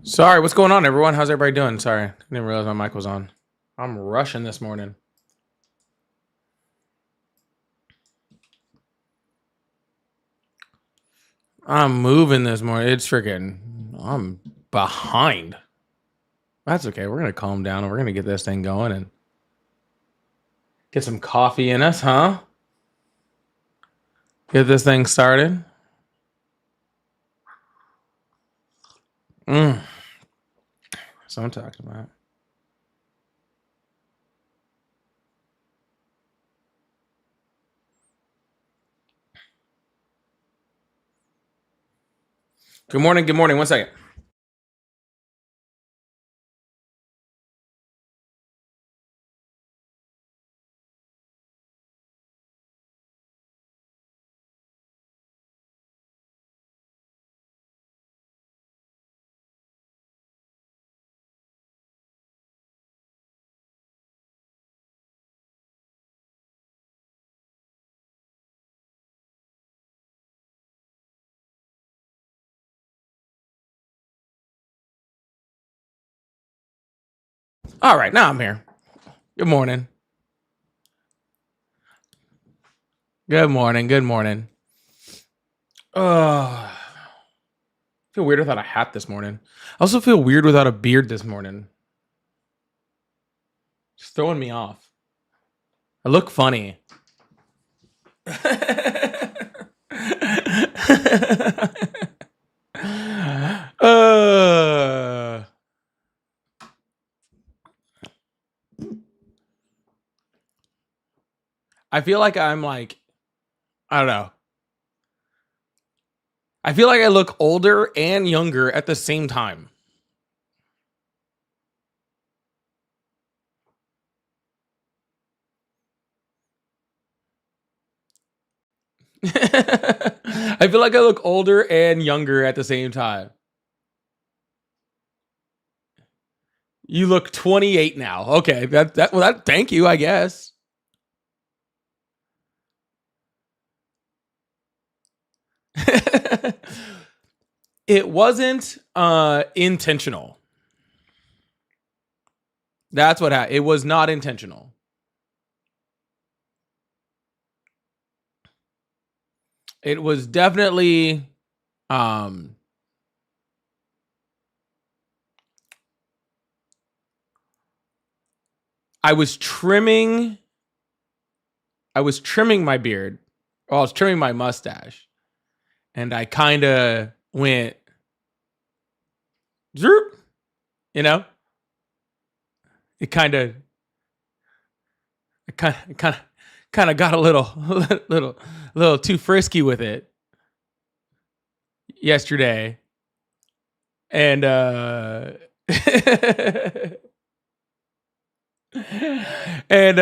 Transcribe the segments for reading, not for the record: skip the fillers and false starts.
Sorry, what's going on, everyone? How's everybody doing? Sorry, I didn't realize my mic was on. I'm rushing this morning. I'm moving this morning. It's freaking, I'm behind. That's okay. We're going to calm down and we're going to get this thing going and get some coffee in us, huh? Get this thing started. That's what I'm talking about. Good morning. Good morning. 1 second. All right, now I'm here. Good morning. Good morning. Good morning. I feel weird without a hat this morning. I also feel weird without a beard this morning. It's throwing me off. I look funny. I feel like I'm like, I don't know. I feel like I look older and younger at the same time. I feel like I look older and younger at the same time. You look 28 now. Okay, thank you, I guess. It wasn't intentional. That's what happened. It was not intentional. It was definitely I was trimming my beard. Well, I was trimming my mustache. And I kind of went zoop, you know? It kind of got a little too frisky with it yesterday. And and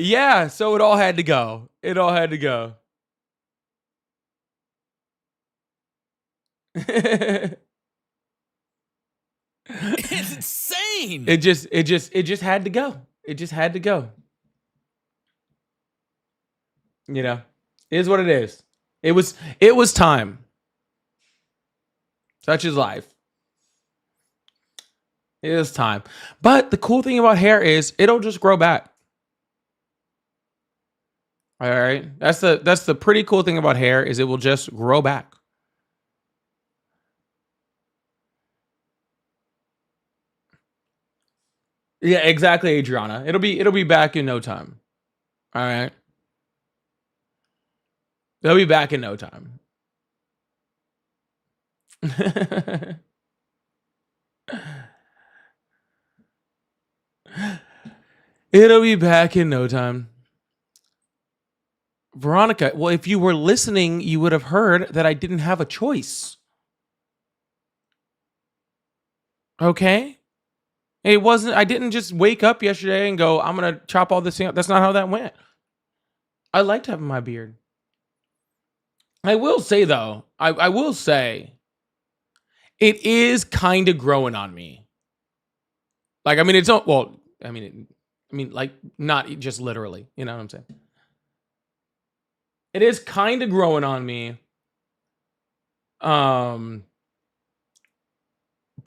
yeah, so it all had to go. It all had to go. It's insane. It just had to go. It just had to go. You know, it is what it is. It was time. Such is life. It is time. But the cool thing about hair is it'll just grow back. All right. That's the pretty cool thing about hair is it will just grow back. Yeah, exactly, Adriana. It'll be back in no time. All right. They'll be back in no time. It'll be back in no time. Veronica, well, if you were listening, you would have heard that I didn't have a choice. Okay? It wasn't, I didn't just wake up yesterday and go, I'm going to chop all this thing up. That's not how that went. I liked having my beard. I will say, though, I will say, it is kind of growing on me. Like, I mean, it's, well, I mean, like, not just literally, you know what I'm saying? It is kind of growing on me. Because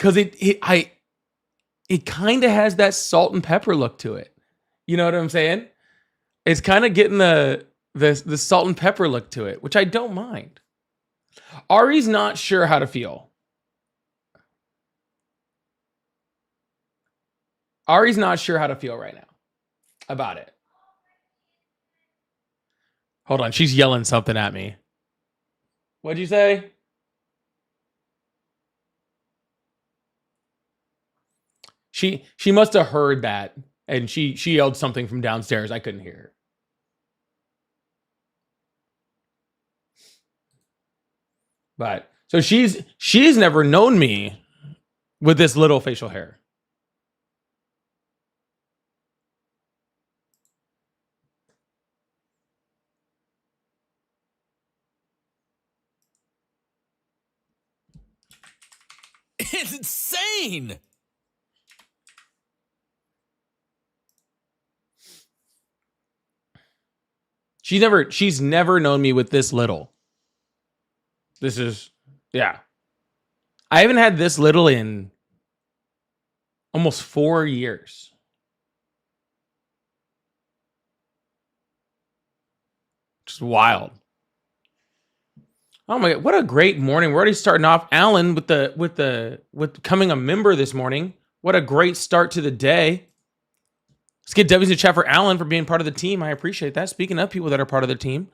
because it kind of has that salt and pepper look to it. You know what I'm saying? It's kind of getting the salt and pepper look to it, which I don't mind. Ari's not sure how to feel. Ari's not sure how to feel right now about it. Hold on, she's yelling something at me. What'd you say? She must have heard that, and she yelled something from downstairs. I couldn't hear her. But so she's never known me with this little facial hair. It's insane. She's never known me with this little. This is, yeah. I haven't had this little in almost 4 years. Just wild. Oh my God, what a great morning. We're already starting off. Alan with becoming a member this morning. What a great start to the day. Let's get W's in the chat for Alan for being part of the team. I appreciate that. Speaking of people that are part of the team,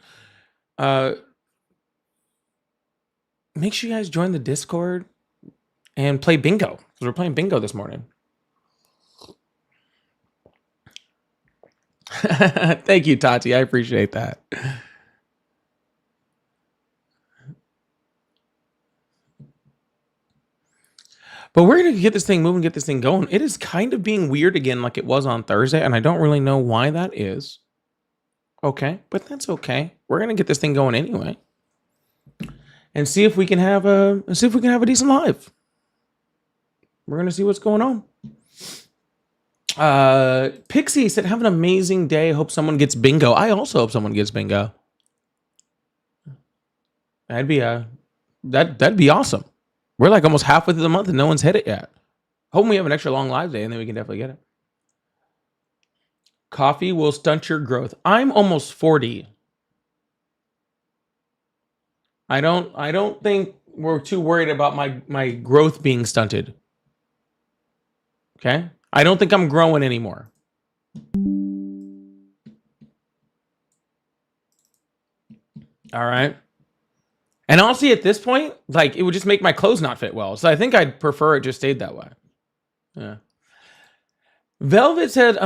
make sure you guys join the Discord and play bingo, because we're playing bingo this morning. Thank you, Tati. I appreciate that. But we're going to get this thing moving, get this thing going. It is kind of being weird again like it was on Thursday, and I don't really know why that is. Okay, but that's okay. We're going to get this thing going anyway. And see if we can have a decent live. We're going to see what's going on. Pixie said, have an amazing day. Hope someone gets bingo. I also hope someone gets bingo. That'd be awesome. We're like almost halfway through the month and no one's hit it yet. Hoping we have an extra long live day and then we can definitely get it. Coffee will stunt your growth. I'm almost 40. I don't think we're too worried about my growth being stunted. Okay? I don't think I'm growing anymore. All right. And honestly, at this point, like, it would just make my clothes not fit well. So I think I'd prefer it just stayed that way. Yeah. Velvet said,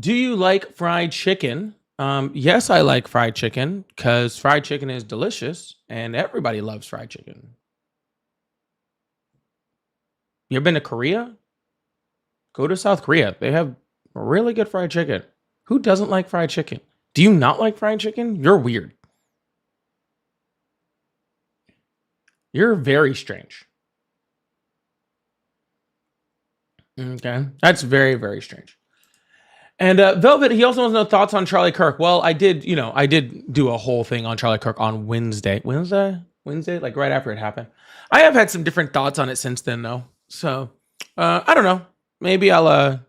do you like fried chicken? Yes, I like fried chicken because fried chicken is delicious and everybody loves fried chicken. You ever been to Korea? Go to South Korea. They have really good fried chicken. Who doesn't like fried chicken? Do you not like fried chicken? You're weird. You're very strange. Okay. That's very, very strange. And Velvet, he also wants to know thoughts on Charlie Kirk. Well, I did do a whole thing on Charlie Kirk on Wednesday, like right after it happened. I have had some different thoughts on it since then, though. So I don't know. Maybe I'll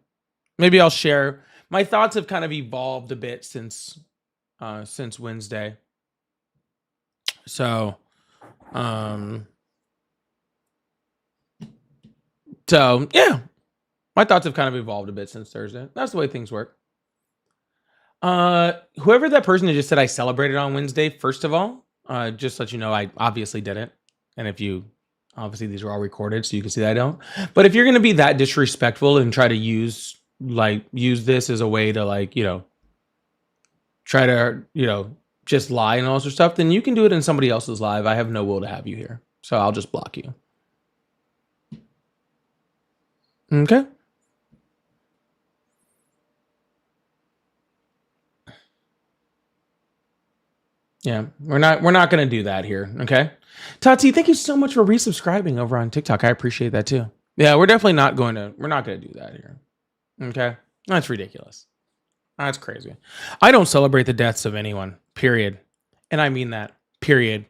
share. My thoughts have kind of evolved a bit since Wednesday. So yeah, my thoughts have kind of evolved a bit since Thursday. That's the way things work. Whoever that person who just said I celebrated on Wednesday, first of all, just let you know, I obviously didn't. And if you, obviously these are all recorded, so you can see that I don't. But if you're going to be that disrespectful and try to use this as a way to, like, try to, just lie and all sorts of stuff, then you can do it in somebody else's live. I have no will to have you here. So I'll just block you. Okay. Yeah, we're not going to do that here, okay? Tati, thank you so much for resubscribing over on TikTok. I appreciate that too. Yeah, we're not going to do that here. Okay? That's ridiculous. That's crazy. I don't celebrate the deaths of anyone, period. And I mean that, period.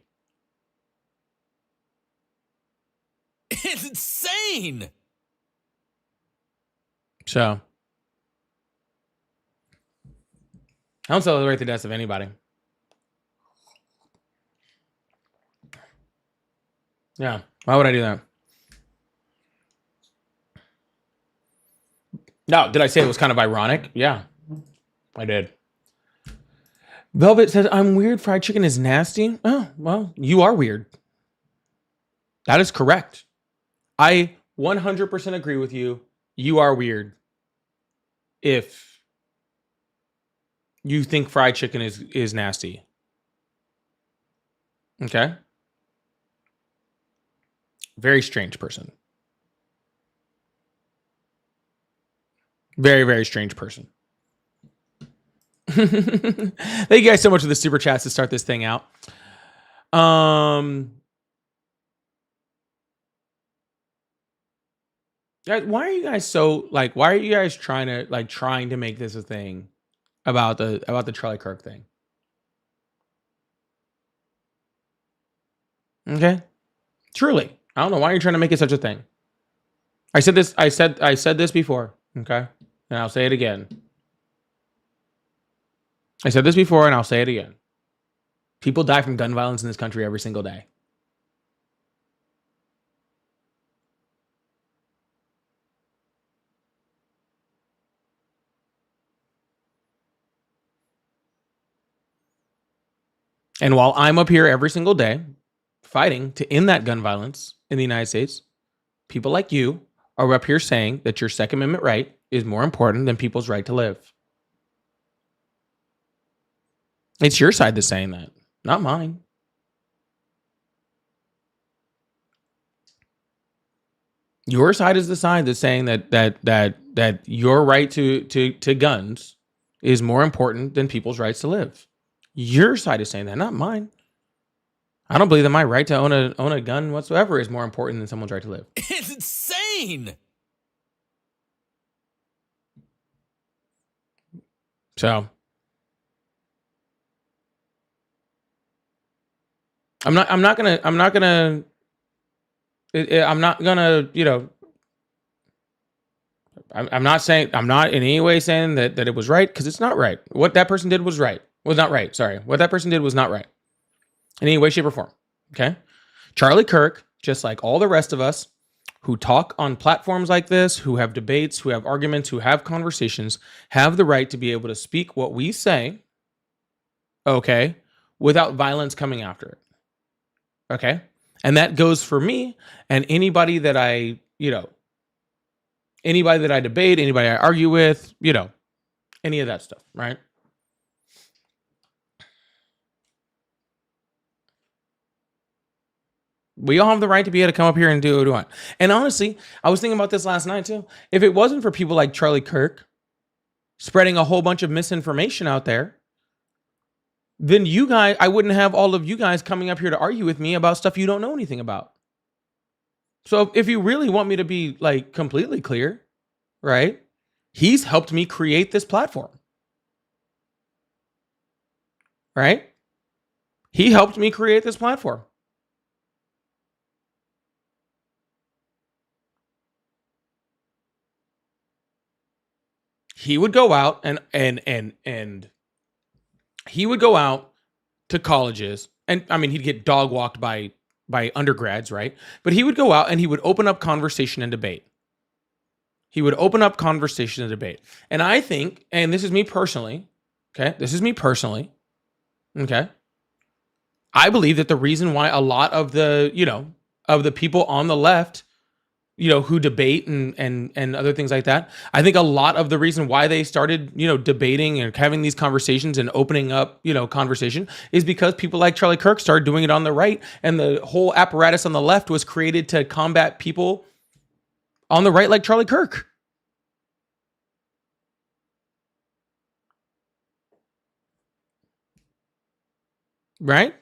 It's insane. So I don't celebrate the deaths of anybody. Yeah. Why would I do that? No, did I say it was kind of ironic? Yeah, I did. Velvet says, I'm weird. Fried chicken is nasty. Oh, well, you are weird. That is correct. I 100% agree with you. You are weird if you think fried chicken is nasty. Okay? Very strange person. Very, very strange person. Thank you guys so much for the super chats to start this thing out. Guys, why are you guys so like? Why are you guys trying to make this a thing about the Charlie Kirk thing? Okay, truly, I don't know why you're trying to make it such a thing. I said this. I said this before. Okay, and I'll say it again. I said this before, and I'll say it again. People die from gun violence in this country every single day. And while I'm up here every single day fighting to end that gun violence in the United States, people like you are up here saying that your Second Amendment right is more important than people's right to live. It's your side that's saying that, not mine. Your side is the side that's saying that your right to guns is more important than people's rights to live. Your side is saying that, not mine. I don't believe that my right to own a gun whatsoever is more important than someone's right to live. It's insane. So I'm not gonna, you know, I'm not in any way saying that it was right, because it's not right. What that person did was not right. Sorry. What that person did was not right in any way, shape, or form. Okay. Charlie Kirk, just like all the rest of us who talk on platforms like this, who have debates, who have arguments, who have conversations, have the right to be able to speak what we say, okay, without violence coming after it. Okay. And that goes for me and anybody that I debate, anybody I argue with, any of that stuff, right? We all have the right to be able to come up here and do what we want. And honestly, I was thinking about this last night too. If it wasn't for people like Charlie Kirk spreading a whole bunch of misinformation out there, then I wouldn't have all of you guys coming up here to argue with me about stuff you don't know anything about. So if you really want me to be like completely clear, right? He's helped me create this platform. Right? He helped me create this platform. He would go out and he would go out to colleges, and I mean, he'd get dog walked by undergrads, right? But he would go out and he would open up conversation and debate. And I think, and this is me personally, okay? Okay? I believe that the reason why a lot of the, of the people on the left, who debate and other things like that, I think a lot of the reason why they started, debating and having these conversations and opening up, conversation is because people like Charlie Kirk started doing it on the right, and the whole apparatus on the left was created to combat people on the right like Charlie Kirk. Right?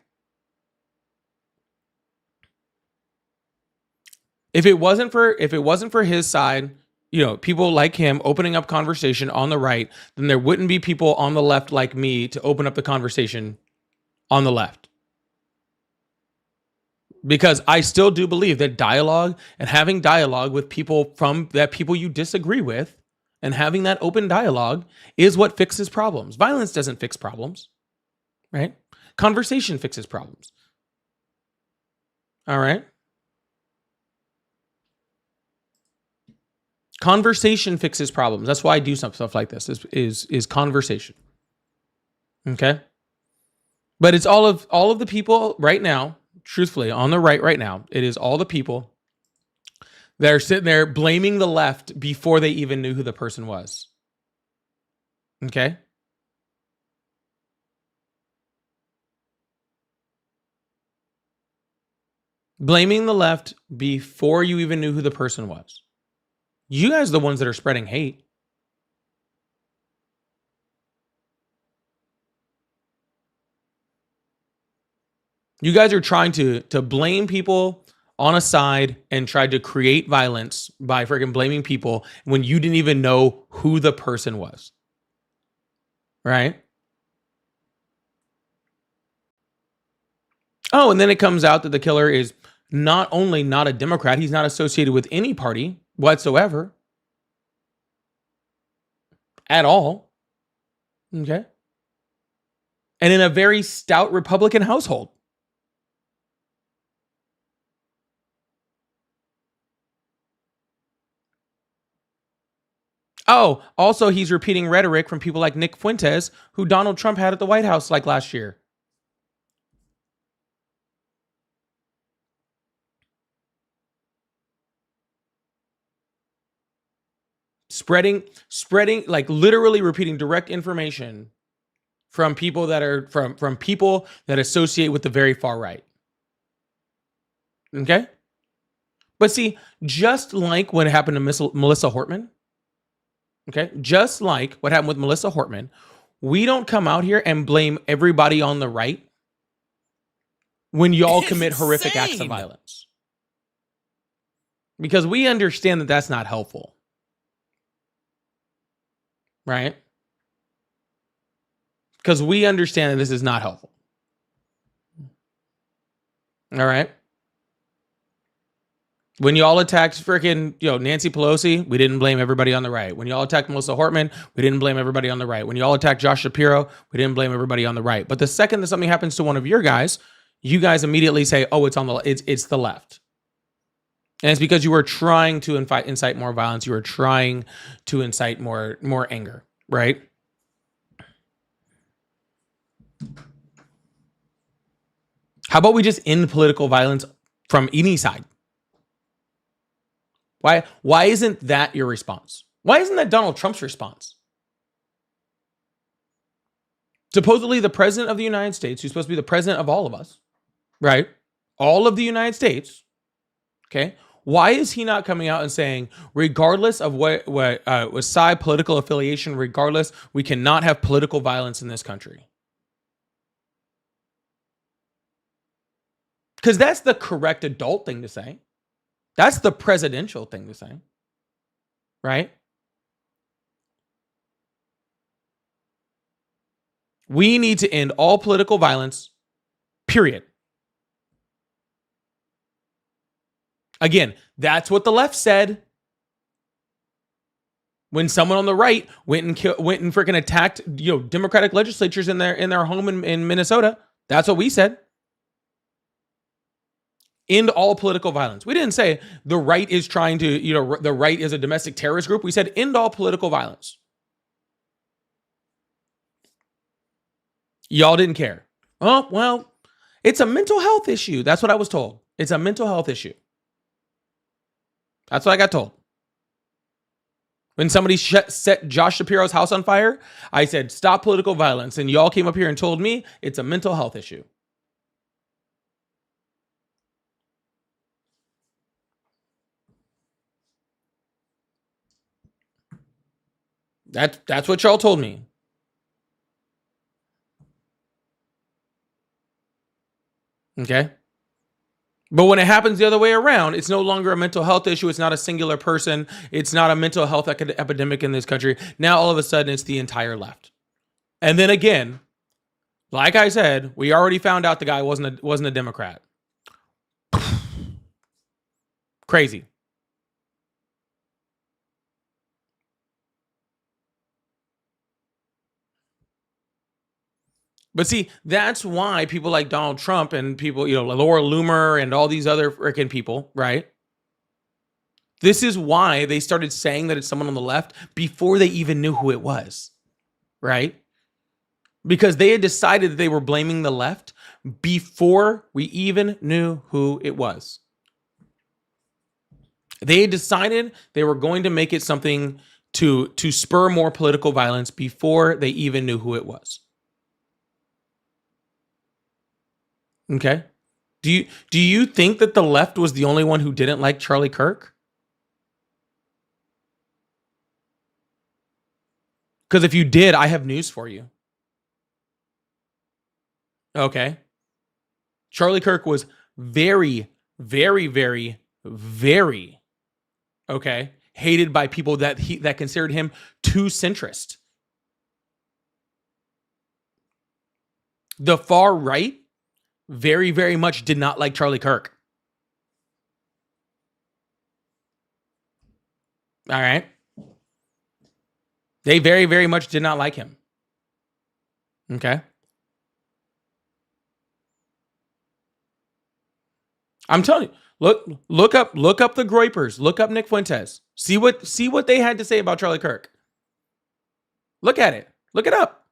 If it wasn't for his side, people like him opening up conversation on the right, then there wouldn't be people on the left like me to open up the conversation on the left. Because I still do believe that dialogue and having dialogue with people you disagree with And having that open dialogue is what fixes problems. Violence doesn't fix problems, right? Conversation fixes problems. All right? Conversation fixes problems. That's why I do some stuff like this is conversation. Okay? But it's all of the people right now, truthfully, on the right now, it is all the people that are sitting there blaming the left before they even knew who the person was. Okay? Blaming the left before you even knew who the person was. You guys are the ones that are spreading hate. You guys are trying to blame people on a side and tried to create violence by freaking blaming people when you didn't even know who the person was. Right? Oh, and then it comes out that the killer is not only not a Democrat, he's not associated with any party whatsoever. At all. Okay? And in a very stout Republican household. Oh, also he's repeating rhetoric from people like Nick Fuentes, who Donald Trump had at the White House like last year. Spreading, like literally repeating direct information from people that are from people that associate with the very far right. Okay? But see, just like what happened to Melissa Hortman, okay? Just like what happened with Melissa Hortman, we don't come out here and blame everybody on the right when y'all commit horrific acts of violence. Because we understand that that's not helpful. Right? Because we understand that this is not helpful. All right? When y'all attacked freaking, Nancy Pelosi, we didn't blame everybody on the right. When y'all attacked Melissa Hortman, we didn't blame everybody on the right. When y'all attacked Josh Shapiro, we didn't blame everybody on the right. But the second that something happens to one of your guys, you guys immediately say, "Oh, it's the left." And it's because you were trying to incite more violence. You were trying to incite more anger, right? How about we just end political violence from any side? Why isn't that your response? Why isn't that Donald Trump's response? Supposedly the president of the United States, who's supposed to be the president of all of us, right? All of the United States, okay? Why is he not coming out and saying, regardless of what side political affiliation, regardless, we cannot have political violence in this country? Because that's the correct adult thing to say. That's the presidential thing to say, right? We need to end all political violence, period. Again, that's what the left said. When someone on the right went and freaking attacked, Democratic legislatures in their home in Minnesota, that's what we said. End all political violence. We didn't say the right is trying to, the right is a domestic terrorist group. We said end all political violence. Y'all didn't care. Oh, well, it's a mental health issue. That's what I was told. It's a mental health issue. That's what I got told. When somebody set Josh Shapiro's house on fire, I said, stop political violence. And y'all came up here and told me it's a mental health issue. That's what y'all told me. Okay? But when it happens the other way around, it's no longer a mental health issue. It's not a singular person. It's not a mental health epidemic in this country. Now, all of a sudden, it's the entire left. And then again, like I said, we already found out the guy wasn't a Democrat. Crazy. But see, that's why people like Donald Trump and people, Laura Loomer and all these other freaking people, right? This is why they started saying that it's someone on the left before they even knew who it was, right? Because they had decided that they were blaming the left before we even knew who it was. They had decided they were going to make it something to spur more political violence before they even knew who it was. Okay? Do you think that the left was the only one who didn't like Charlie Kirk? Because if you did, I have news for you. Okay. Charlie Kirk was very, very, very, very, okay, hated by people that considered him too centrist. The far right very, very much did not like Charlie Kirk. All right. They very, very much did not like him. Okay. I'm telling you, look up the Groypers, look up Nick Fuentes. See what they had to say about Charlie Kirk. Look at it. Look it up.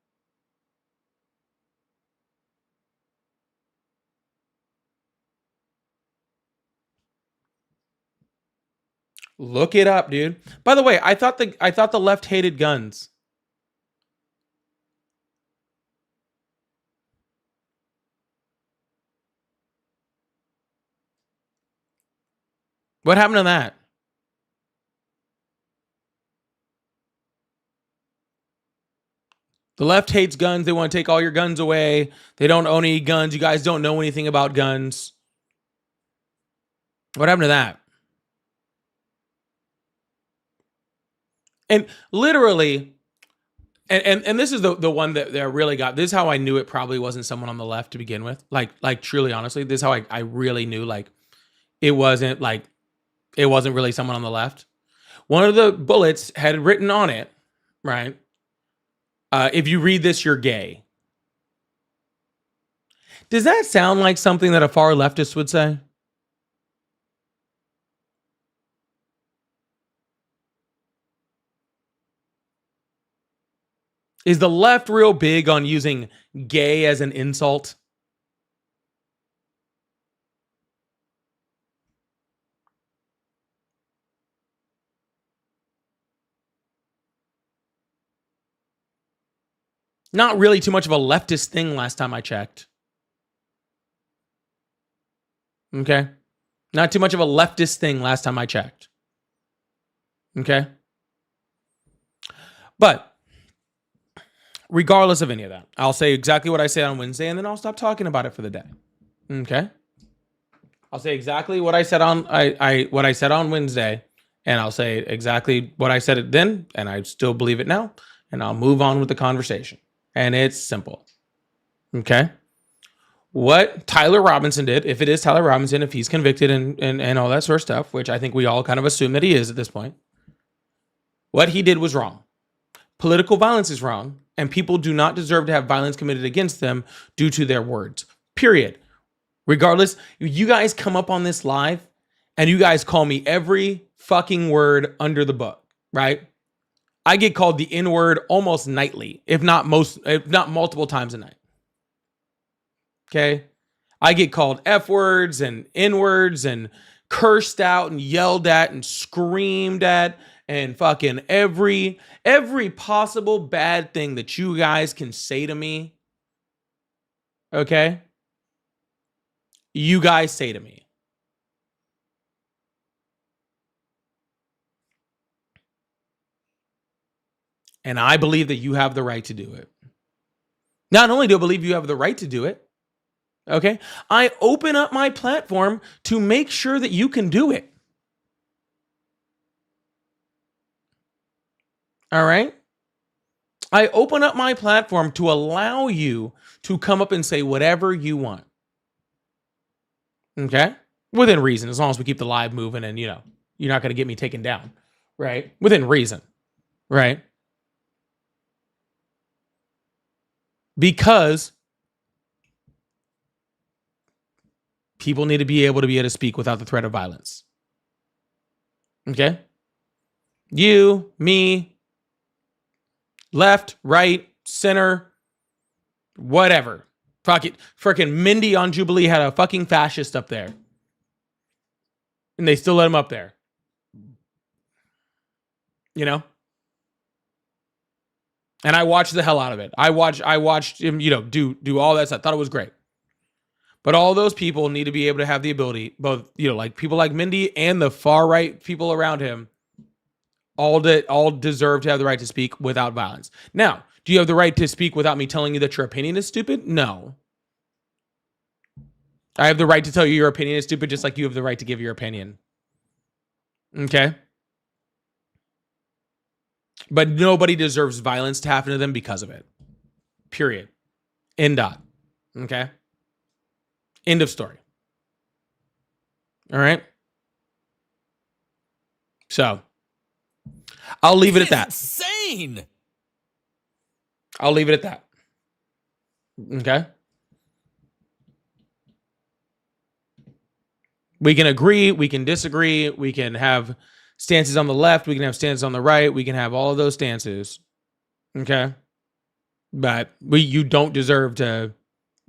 Look it up, dude. By the way, I thought the left hated guns. What happened to that? The left hates guns. They want to take all your guns away. They don't own any guns. You guys don't know anything about guns. What happened to that? And literally, and this is the one that I really got. This is how I knew it probably wasn't someone on the left to begin with. Like truly, honestly, this is how I really knew like it wasn't really someone on the left. One of the bullets had written on it, right? If you read this, you're gay. Does that sound like something that a far leftist would say? Is the left real big on using gay as an insult? Not really too much of a leftist thing last time I checked. Okay. Not too much of a leftist thing last time I checked. Okay. But regardless of any of that, I'll say exactly what I said on Wednesday and then I'll stop talking about it for the day. Okay. I'll say exactly what I said on what I said on Wednesday, and I'll say exactly what I said then, and I still believe it now, and I'll move on with the conversation. And it's simple. Okay. What Tyler Robinson did, if it is Tyler Robinson, if he's convicted and all that sort of stuff, which I think we all kind of assume that he is at this point, what he did was wrong. Political violence is wrong, and people do not deserve to have violence committed against them due to their words. Period. Regardless, you guys come up on this live and you guys call me every fucking word under the book, right? I get called the N-word almost nightly, if not multiple times a night. Okay? I get called F-words and N-words and cursed out and yelled at and screamed at and fucking every possible bad thing that you guys can say to me. Okay? You guys say to me. And I believe that you have the right to do it. Not only do I believe you have the right to do it, okay, I open up my platform to make sure that you can do it. All right? I open up my platform to allow you to come up and say whatever you want. Okay? Within reason, as long as we keep the live moving and, you're not going to get me taken down, right? Within reason, right? Because People need to be able to speak without the threat of violence. Okay? You, me, left, right, center, whatever. Fuck it. Freaking Mindy on Jubilee had a fucking fascist up there. And they still let him up there. You know? And I watched the hell out of it. I watched him, do all that stuff. I thought it was great. But all those people need to be able to have the ability, both, like people like Mindy and the far right people around him, all deserve to have the right to speak without violence. Now, do you have the right to speak without me telling you that your opinion is stupid? No. I have the right to tell you your opinion is stupid, just like you have the right to give your opinion. Okay? But nobody deserves violence to happen to them because of it. Period. End dot. Okay? End of story. All right? So, I'll leave it at that. Insane. I'll leave it at that. Okay? We can agree, we can disagree, we can have stances on the left, we can have stances on the right, we can have all of those stances. Okay? But you don't deserve to,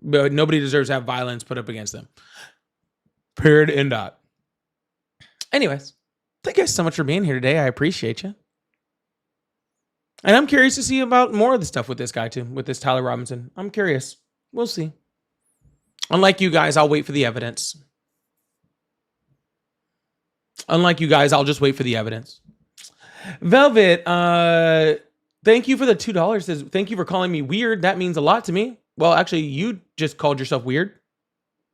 but nobody deserves to have violence put up against them. Period. End dot. Anyways, thank you guys so much for being here today. I appreciate you. And I'm curious to see about more of the stuff with this guy too, with this Tyler Robinson. I'm curious. We'll see. Unlike you guys, I'll wait for the evidence. Unlike you guys, I'll just wait for the evidence. Velvet, thank you for the $2. Says, thank you for calling me weird. That means a lot to me. Well, actually, you just called yourself weird.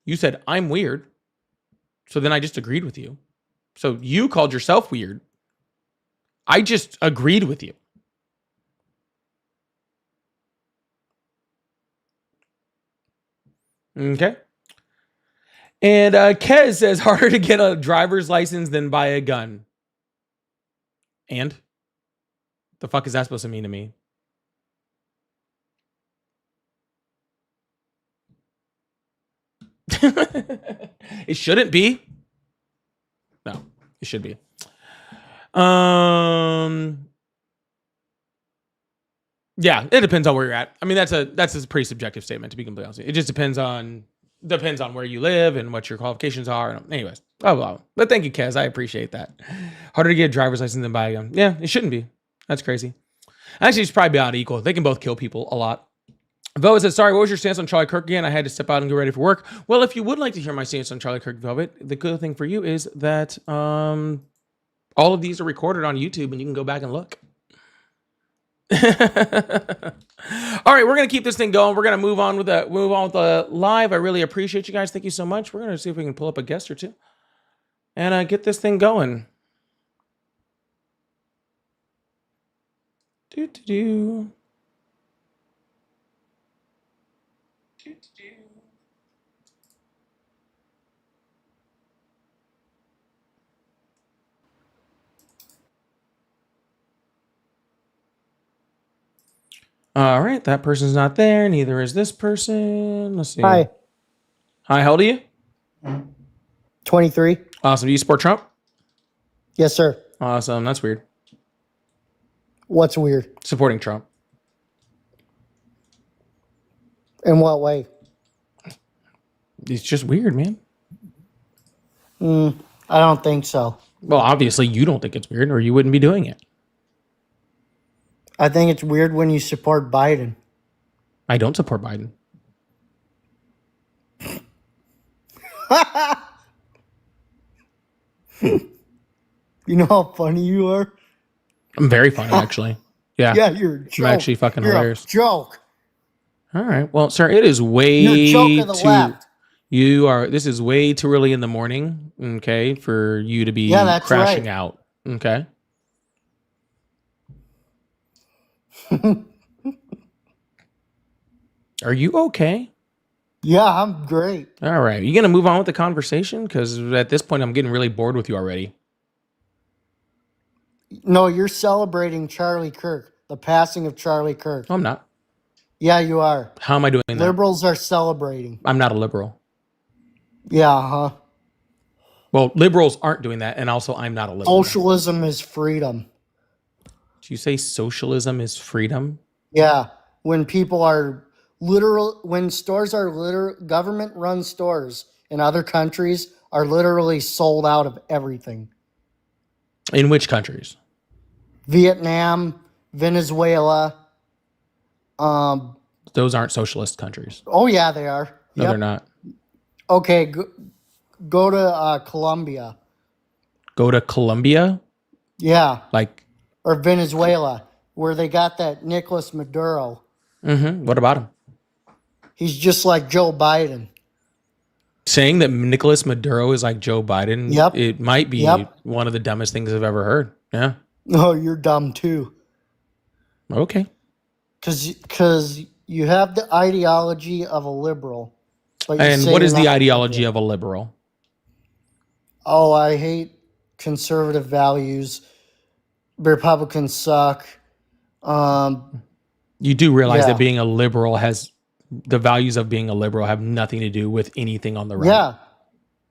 You said, I'm weird. So then I just agreed with you. So you called yourself weird. I just agreed with you. Okay. And Kez says, harder to get a driver's license than buy a gun. And? The fuck is that supposed to mean to me? It shouldn't be. No, it should be. Yeah, it depends on where you're at. I mean, that's a pretty subjective statement, to be completely honest. It just depends on where you live and what your qualifications are. And anyways, oh well. But thank you, Kez. I appreciate that. Harder to get a driver's license than buy a gun. Yeah, it shouldn't be. That's crazy. Actually, it's probably about equal. They can both kill people a lot. Velvet says, sorry, what was your stance on Charlie Kirk again? I had to step out and get ready for work. Well, if you would like to hear my stance on Charlie Kirk, Velvet, the good thing for you is that all of these are recorded on YouTube and you can go back and look. All right, we're gonna keep this thing going. We're gonna move on with the live. I really appreciate you guys. Thank you so much. We're gonna see if we can pull up a guest or two and get this thing going. All right, that person's not there. Neither is this person. Let's see. Hi. Hi, how old are you? 23. Awesome. Do you support Trump? Yes, sir. Awesome. That's weird. What's weird? Supporting Trump. In what way? It's just weird, man. I don't think so. Well, obviously you don't think it's weird or you wouldn't be doing it. I think it's weird when you support Biden. I don't support Biden. You know how funny you are? I'm very funny, actually. Yeah. Yeah, you're a joke. I'm actually fucking you're hilarious. A joke. All right. Well, sir, it is way You're a joke of the left. This is way too early in the morning, okay, for you to be crashing out. Okay. Are you okay? Yeah, I'm great. All right. You going to move on with the conversation? Because at this point, I'm getting really bored with you already. No, you're celebrating Charlie Kirk, the passing of Charlie Kirk. No, I'm not. Yeah, you are. How am I doing that? Liberals are celebrating. I'm not a liberal. Yeah, huh? Well, liberals aren't doing that, and also I'm not a liberal. Socialism is freedom. Did you say socialism is freedom? Yeah, when people are when stores are government run stores in other countries are literally sold out of everything. In which countries? Vietnam, Venezuela. Those aren't socialist countries. Oh yeah, they are. No, they're Yep. not. Okay, go to Colombia. Go to Colombia? Yeah, Like, or Venezuela, where they got that Nicolas Maduro. what about him? He's just like Joe Biden. Saying that Nicolas Maduro is like Joe Biden, Yep. it might be Yep. one of the dumbest things I've ever heard. Yeah. Oh, you're dumb too. Okay. Because you have the ideology of a liberal. But you And say what you're is the not ideology liberal. of a liberal? Oh, I hate conservative values. Republicans suck. You do realize Yeah. that being a liberal has the values of being a liberal have nothing to do with anything on the right. Yeah.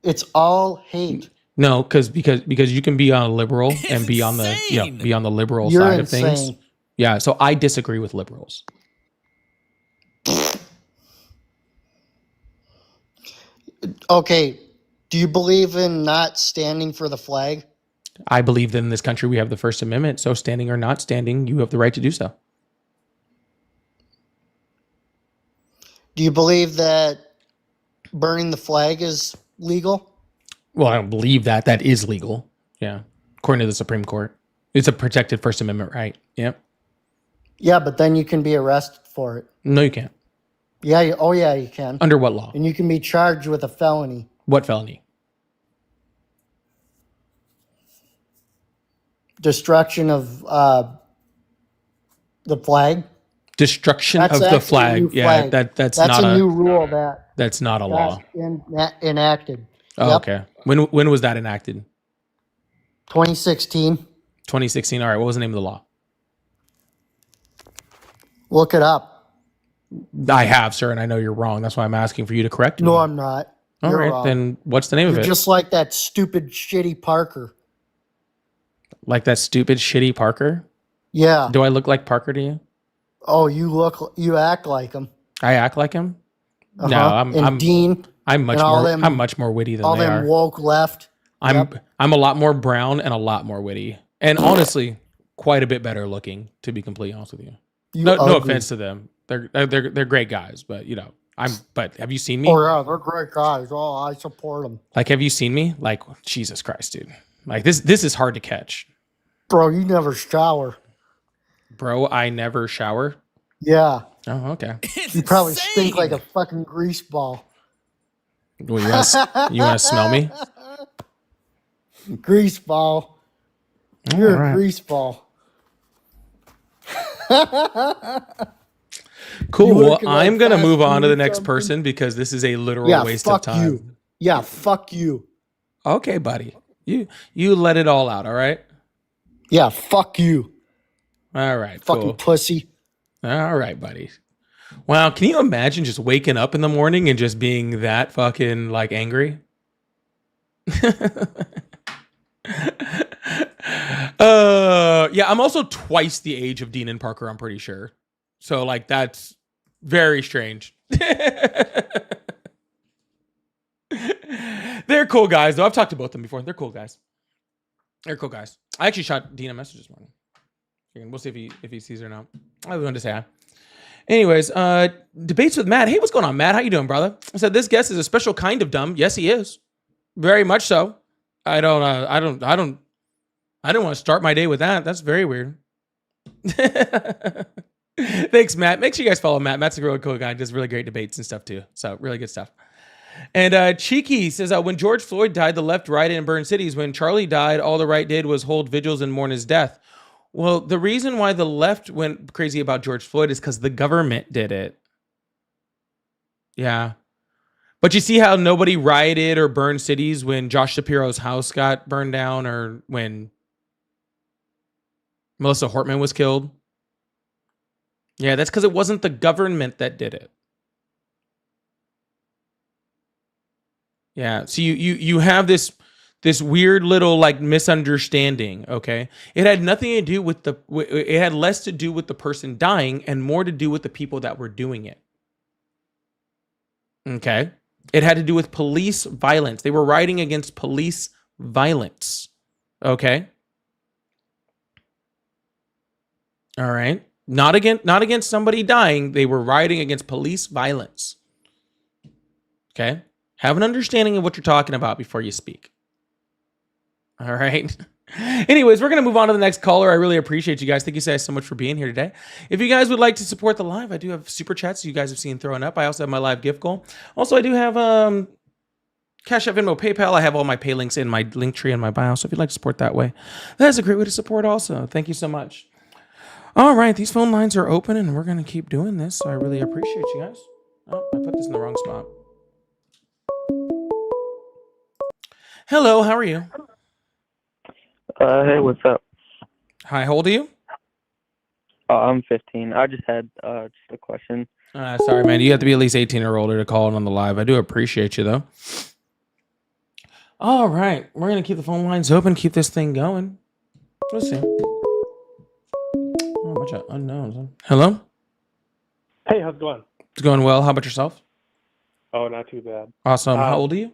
It's all hate. No, because you can be a liberal and be on the insane. be on the liberal You're side of things. insane. Yeah, so I disagree with liberals. Okay. Do you believe in not standing for the flag? I believe that in this country we have the First Amendment, so standing or not standing, you have the right to do so. Do you believe that burning the flag is legal? Well, I don't believe that. That is legal. Yeah. According to the Supreme Court. It's a protected First Amendment right. Yep. Yeah, but then you can be arrested for it. No, you can't. Yeah. Yeah, you can. Under what law? And you can be charged with a felony. What felony? Destruction of the flag. Destruction That's of the actually a flag. new Yeah, flag. that's That's not a new rule that that's not a law. got enacted. Oh, Yep. okay. When was that enacted? 2016. 2016. All right. What was the name of the law? Look it up. I have, sir, and I know you're wrong. That's why I'm asking for you to correct me. No, I'm not. All You're right, wrong. then what's the name You're of it? just like that stupid, shitty Parker. Like that stupid, shitty Parker? Yeah. Do I look like Parker to you? Oh, you act like him. I act like him? Uh-huh. No, I'm Dean. I'm much and all more them- I'm much more witty than All they them are. woke left. I'm a lot more brown and a lot more witty. And honestly, quite a bit better looking, to be completely honest with you. No ugly. offense to them. They're great guys, but you know, but have you seen me? Oh yeah, they're great guys. Oh, I support them. Like, have you seen me? Like, Jesus Christ, dude. Like this is hard to catch. Bro, you never shower. Bro, I never shower. Yeah. Oh, okay. It's You probably insane. stink like a fucking grease ball. Well, you want to smell me? Grease ball. You're All right. a grease ball. Cool. You Well, working like I'm gonna fast move on to food the or next something? person because this is a literal Yeah, waste fuck of time. you. Yeah, fuck you. Okay, buddy. You let it all out. All right. Yeah, fuck you. All right. Fucking Cool. pussy. All right, buddy. Wow. Can you imagine just waking up in the morning and just being that fucking like angry? Yeah, I'm also twice the age of Dean and Parker, I'm pretty sure. So like that's very strange. They're cool guys, though. I've talked to both of them before. They're cool guys. They're cool guys. I actually shot Dean a message this morning. We'll see if he sees it or not. I wanted to say hi. Anyways, debates with Matt. Hey, what's going on, Matt? How you doing, brother? I said this guest is a special kind of dumb. Yes, he is. Very much so. I don't want to start my day with that. That's very weird. Thanks, Matt. Make sure you guys follow Matt. Matt's a really cool guy. Does really great debates and stuff too. So really good stuff. And Cheeky says, when George Floyd died, the left rioted and burned cities. When Charlie died, all the right did was hold vigils and mourn his death. Well, the reason why the left went crazy about George Floyd is because the government did it. Yeah. But you see how nobody rioted or burned cities when Josh Shapiro's house got burned down or when Melissa Hortman was killed? Yeah, that's because it wasn't the government that did it. Yeah. So you have this weird little like misunderstanding. Okay. It had nothing to do with it had less to do with the person dying and more to do with the people that were doing it. Okay. It had to do with police violence. They were rioting against police violence. Okay. All right. Not against somebody dying. They were rioting against police violence. Okay. Have an understanding of what you're talking about before you speak. All right. Anyways, we're going to move on to the next caller. I really appreciate you guys. Thank you guys so much for being here today. If you guys would like to support the live, I do have super chats you guys have seen throwing up. I also have my live gift goal. Also, I do have Cash App, Venmo, PayPal. I have all my pay links in my link tree in my bio. So if you'd like to support that way, that is a great way to support also. Thank you so much. All right. These phone lines are open and we're going to keep doing this. So I really appreciate you guys. Oh, I put this in the wrong spot. Hello. How are you? Hey, what's up? Hi. How old are you? I'm 15. I just had just a question. Sorry, man. You have to be at least 18 or older to call in on the live. I do appreciate you, though. All right. We're going to keep the phone lines open, keep this thing going. Let's see. Oh, a bunch of unknowns. Hello? Hey, how's it going? It's going well. How about yourself? Oh, not too bad. Awesome. How old are you?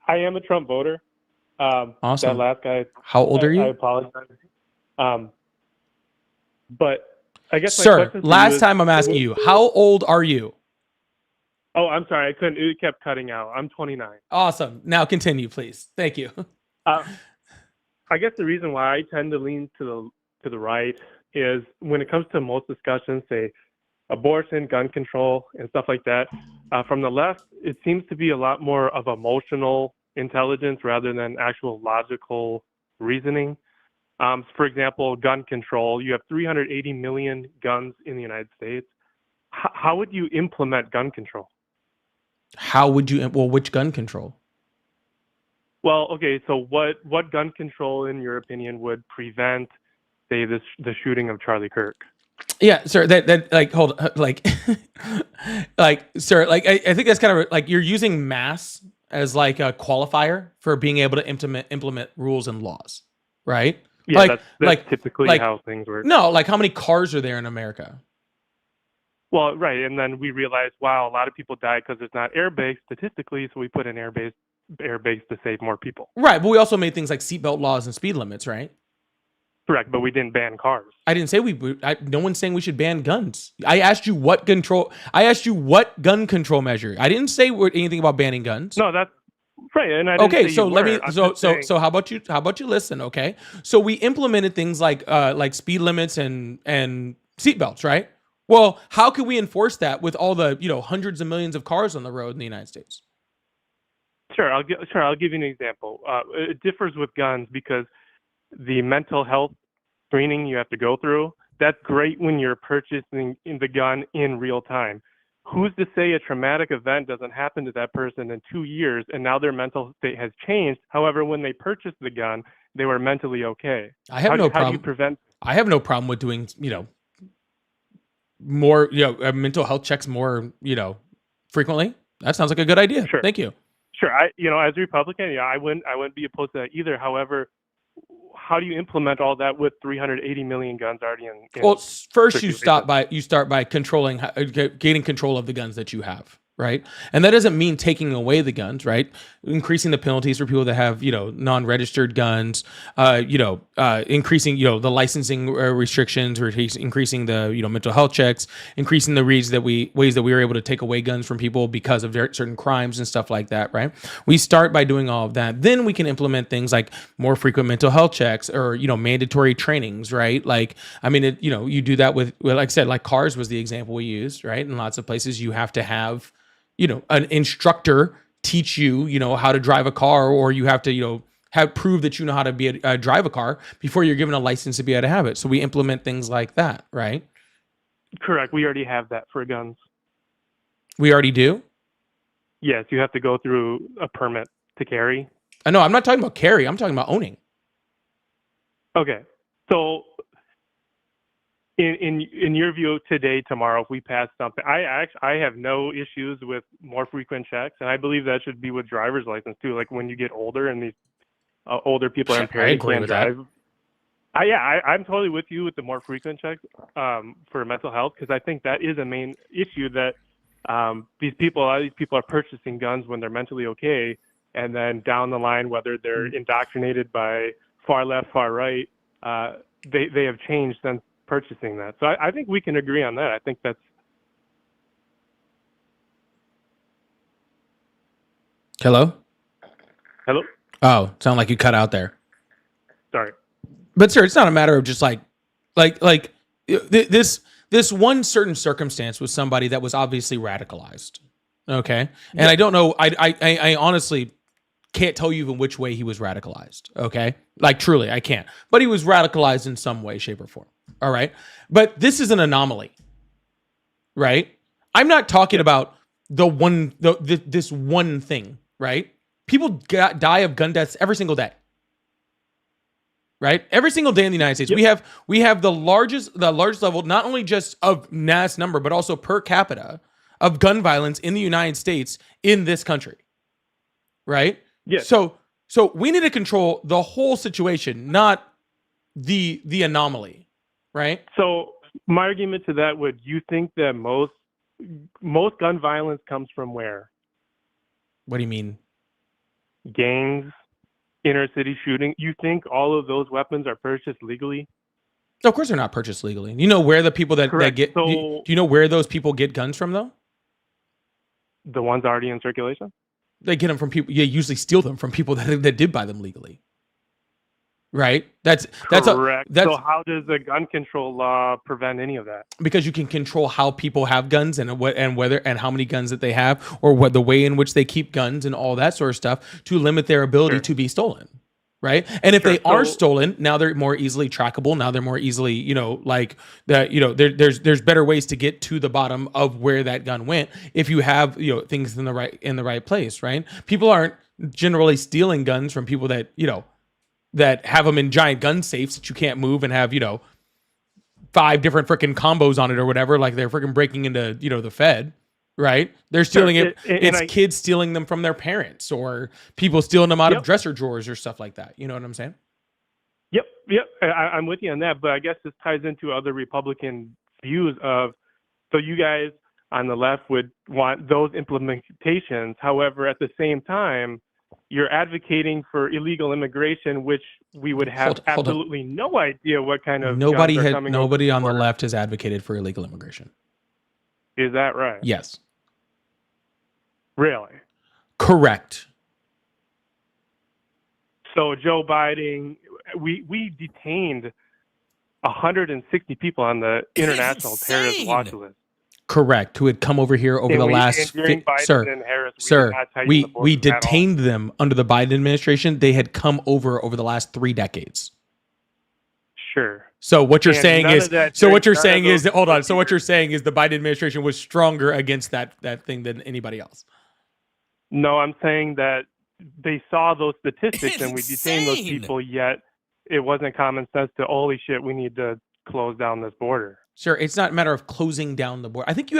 I am a Trump voter. Awesome. That last guy. How old are you? I apologize. But I guess my Sir, question for you last is- time I'm asking you, how old are you? Oh, I'm sorry. I couldn't. It kept cutting out. I'm 29. Awesome. Now continue, please. Thank you. I guess the reason why I tend to lean to the right is when it comes to most discussions, say abortion, gun control, and stuff like that. From the left, it seems to be a lot more of emotional intelligence rather than actual logical reasoning. For example, gun control. You have 380 million guns in the United States. How would you implement gun control? How would you? Well, which gun control? Well, okay. So, what gun control, in your opinion, would prevent, say, the shooting of Charlie Kirk? Yeah, sir. That like hold like like sir. Like I think that's kind of like you're using mass as like a qualifier for being able to implement rules and laws, right? Yeah, like, that's like typically like, how things work. No, like how many cars are there in America? Well, right, and then we realized, wow, a lot of people die because it's not air-based statistically, so we put in air-based to save more people. Right, but we also made things like seatbelt laws and speed limits, right? Correct, but we didn't ban cars. I didn't say no one's saying we should ban guns. I asked you what control. I asked you what gun control measure. I didn't say anything about banning guns. No, that's right. And I didn't okay, say so you let me. were. So how about you listen? Okay, so we implemented things like speed limits and seatbelts, right? Well, how can we enforce that with all the hundreds of millions of cars on the road in the United States? Sure, I'll give you an example. It differs with guns because the mental health screening you have to go through, that's great when you're purchasing the gun in real time. Who's to say a traumatic event doesn't happen to that person in 2 years and now their mental state has changed? However, when they purchased the gun, they were mentally okay. I have no problem. How do you prevent? I have no problem with doing, more, mental health checks more, frequently. That sounds like a good idea. Sure. Thank you. Sure. As a Republican, I wouldn't be opposed to that either. However, how do you implement all that with 380 million guns already in well, first you circulation? start by controlling, gaining control of the guns that you have, right? And that doesn't mean taking away the guns, right? Increasing the penalties for people that have, non-registered guns, increasing, the licensing restrictions, or increasing the, mental health checks, increasing the ways that we were able to take away guns from people because of certain crimes and stuff like that, right? We start by doing all of that. Then we can implement things like more frequent mental health checks or, mandatory trainings, right? Like, I mean, you do that with, like I said, like cars was the example we used, right? In lots of places you have to have, an instructor teach you, how to drive a car, or you have to, prove that you know how to drive a car before you're given a license to be able to have it. So we implement things like that, right? Correct. We already have that for guns. We already do? Yes, you have to go through a permit to carry. I know. I'm not talking about carry. I'm talking about owning. Okay. So in your view today, tomorrow, if we pass something, I have no issues with more frequent checks, and I believe that should be with driver's license too. Like when you get older and these older people are impaired, I they agree can't with that. drive. I'm totally with you with the more frequent checks for mental health, because I think that is a main issue that a lot of these people are purchasing guns when they're mentally okay, and then down the line, whether they're indoctrinated by far left, far right, they have changed since purchasing that. So I think we can agree on that. I think that's Hello? hello. Oh, sound like you cut out there. Sorry. But sir, it's not a matter of just this one certain circumstance was somebody that was obviously radicalized. Okay. And I don't know, I honestly can't tell you even which way he was radicalized. Okay. Like truly, I can't. But he was radicalized in some way, shape, or form. All right. But this is an anomaly. Right? I'm not talking about this one thing, right? People die of gun deaths every single day. Right? Every single day in the United States, we have the largest level, not only just of mass number, but also per capita of gun violence in the United States in this country. Right? Yes. So we need to control the whole situation, not the anomaly. Right? So my argument to that would, you think that most gun violence comes from where? What do you mean? Gangs, inner city shooting. You think all of those weapons are purchased legally? Of course they're not purchased legally. You know where the people that get So, do you know where those people get guns from though? The ones already in circulation? They get them from people. You usually steal them from people that did buy them legally. Right? That's correct. That's so how does the gun control law prevent any of that? because you can control how people have guns and whether and how many guns that they have, or what the way in which they keep guns and all that sort of stuff to limit their ability to be stolen. Right. And if they are stolen, now they're more easily trackable. Now they're more easily, like that, there's better ways to get to the bottom of where that gun went. If you have, things in the right place. Right. People aren't generally stealing guns from people that, that have them in giant gun safes that you can't move and have, 5 different freaking combos on it or whatever. Like they're freaking breaking into, the Fed. Right? They're stealing it. It's kids stealing them from their parents, or people stealing them out of dresser drawers or stuff like that. You know what I'm saying? Yep. I'm with you on that, but I guess this ties into other Republican views of, so you guys on the left would want those implementations. However, at the same time, you're advocating for illegal immigration, which we would have absolutely no idea what kind of nobody on the left has advocated for illegal immigration. Is that right? Yes. Really? Correct. So Joe Biden, we detained 160 people on the international terrorist watch list. Correct. Who had come over here over the last we detained them under the Biden administration. They had come over the last 3 decades. Sure. So what you're saying is the Biden administration was stronger against that thing than anybody else. No, I'm saying that they saw those statistics and we detained those people, yet it wasn't common sense to, holy shit, we need to close down this border. Sure, it's not a matter of closing down the border. I think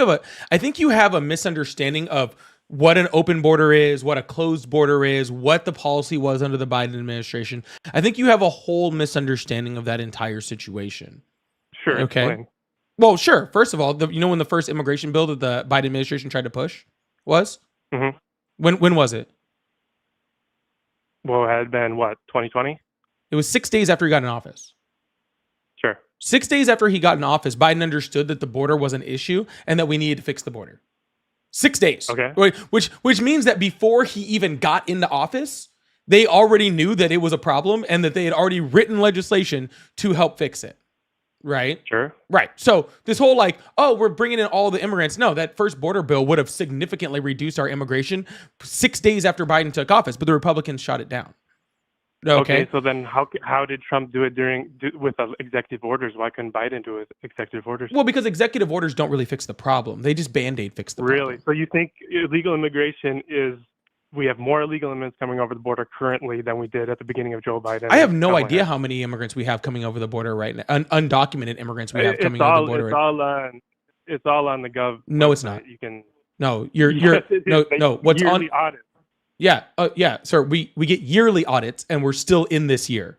you have a misunderstanding of what an open border is, what a closed border is, what the policy was under the Biden administration. I think you have a whole misunderstanding of that entire situation. Sure. Okay. Explain. Well, sure. First of all, when the first immigration bill that the Biden administration tried to push was? Mm-hmm. When was it? Well, it had been, 2020? It was 6 days after he got in office. Sure. 6 days after he got in office, Biden understood that the border was an issue and that we needed to fix the border. 6 days. Okay. Which means that before he even got into office, they already knew that it was a problem and that they had already written legislation to help fix it. Right? Sure. Right. So this whole we're bringing in all the immigrants. No, that first border bill would have significantly reduced our immigration 6 days after Biden took office, but the Republicans shot it down. Okay. So then how did Trump do it with executive orders? Why couldn't Biden do it executive orders? Well, because executive orders don't really fix the problem. They just Band-Aid fix the problem. Really? So you think illegal immigration is we have more illegal immigrants coming over the border currently than we did at the beginning of Joe Biden. I have no idea how many immigrants we have coming over the border right now. Undocumented immigrants we have coming over the border. It's all on the gov. No, website. it's not. You can. No, Yes, it is. no. What's yearly on? audit. Yeah, sir. We get yearly audits, and we're still in this year.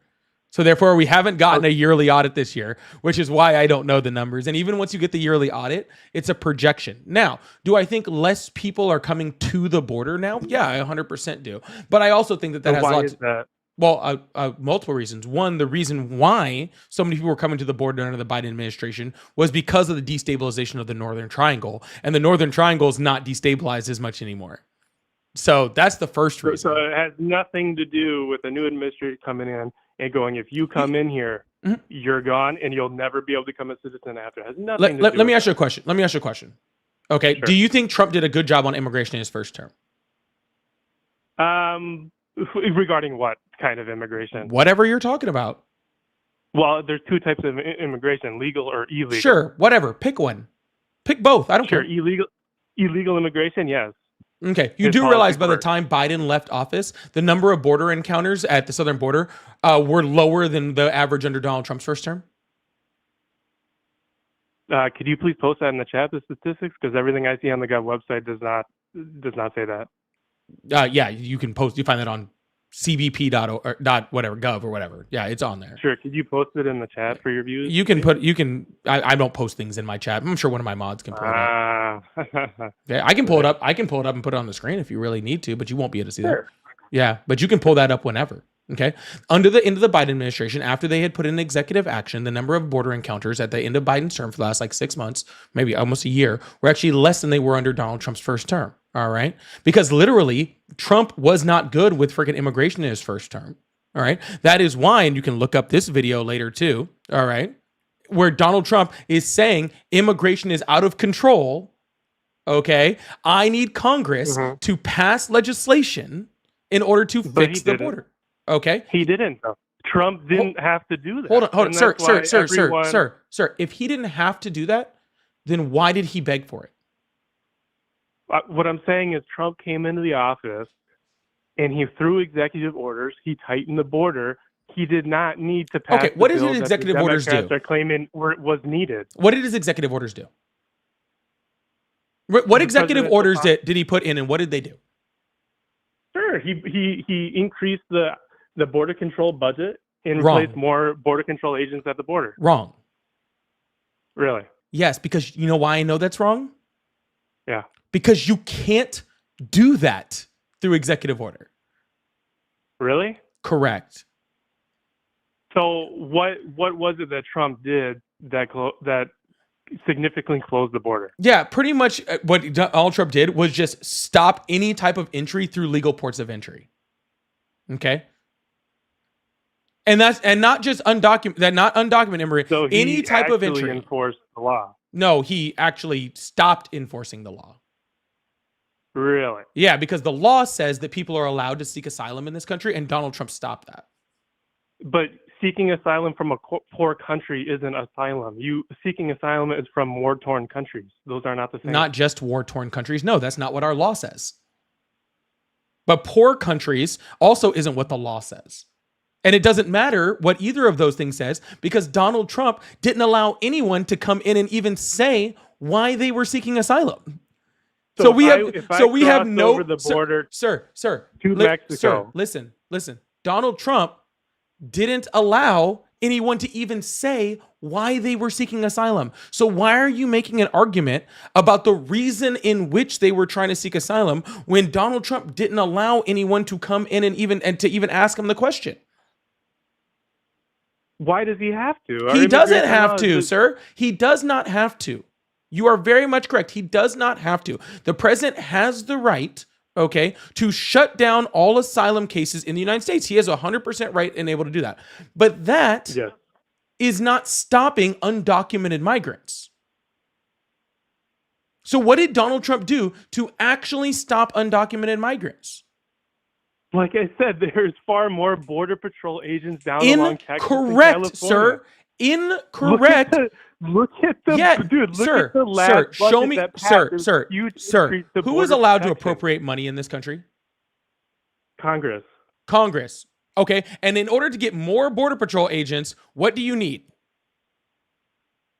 So therefore, we haven't gotten a yearly audit this year, which is why I don't know the numbers. And even once you get the yearly audit, it's a projection. Now, do I think less people are coming to the border now? Yeah, I 100% do. But I also think that has why lots. Is that? Well, multiple reasons. One, the reason why so many people were coming to the border under the Biden administration was because of the destabilization of the Northern Triangle, and the Northern Triangle is not destabilized as much anymore. So that's the first reason. So it has nothing to do with the new administration coming in and going, if you come in here, you're gone and you'll never be able to become a citizen after. It has nothing to do Let me ask you a question. Okay. Sure. Do you think Trump did a good job on immigration in his first term? Regarding what kind of immigration? Whatever you're talking about. Well, there's two types of immigration, legal or illegal. Sure. Whatever. Pick one. Pick both. I don't care. Illegal immigration, yes. Okay. You do realize by the time Biden left office, the number of border encounters at the southern border were lower than the average under Donald Trump's first term? Could you please post that in the chat, the statistics? Because everything I see on the Gov website does not say that. Yeah, you can post. You find that on cbp.org or gov or whatever. Yeah, it's on there. Sure. Could you post it in the chat for your views? I don't post things in my chat. I'm sure one of my mods can pull it up. Okay, I can pull it up. I can pull it up and put it on the screen if you really need to, but you won't be able to see sure. that. Yeah, but you can pull that up whenever. Okay. Under the end of the Biden administration, after they had put in executive action, the number of border encounters at the end of Biden's term for the last 6 months, maybe almost a year, were actually less than they were under Donald Trump's first term. All right. Because literally, Trump was not good with freaking immigration in his first term. All right. That is why, and you can look up this video later too. All right. Where Donald Trump is saying immigration is out of control. Okay. I need Congress to pass legislation in order to fix the border. Okay. He didn't, though. Trump didn't have to do that. Hold on. Sir. If he didn't have to do that, then why did he beg for it? What I'm saying is Trump came into the office and he threw executive orders. He tightened the border. He did not need to pass. Okay, what did his executive orders do? They're claiming was needed. What did his executive orders do? What executive orders did he put in, and what did they do? Sure, he increased the border control budget and replaced more border control agents at the border. Wrong. Really? Yes, because you know why I know that's wrong? Yeah. Because you can't do that through executive order. Really? Correct. So what was it that Trump did that significantly closed the border? Yeah, pretty much what Donald Trump did was just stop any type of entry through legal ports of entry. Okay? And not just undocumented immigrant, so any type of entry. He enforced the law. No, he actually stopped enforcing the law. Really? Yeah, because the law says that people are allowed to seek asylum in this country, and Donald Trump stopped that. But seeking asylum from a poor country isn't asylum. Seeking asylum is from war-torn countries. Those are not the same. Not just war-torn countries. No, that's not what our law says. But poor countries also isn't what the law says. And it doesn't matter what either of those things says, because Donald Trump didn't allow anyone to come in and even say why they were seeking asylum. So we have no over the border, sir, to Mexico. Sir, listen. Donald Trump didn't allow anyone to even say why they were seeking asylum. So why are you making an argument about the reason in which they were trying to seek asylum when Donald Trump didn't allow anyone to come in and to even ask him the question? Why does he have to? He doesn't have to, sir. He does not have to. You are very much correct. He does not have to. The president has the right, okay, to shut down all asylum cases in the United States. He has 100% right and able to do that. But that is not stopping undocumented migrants. So what did Donald Trump do to actually stop undocumented migrants? Like I said, there's far more Border Patrol agents down along Texas and Incorrect, California. sir. Incorrect. Look at the Show me, sir. Who is allowed to appropriate money in this country? Congress. Congress. Okay. And in order to get more Border Patrol agents, what do you need?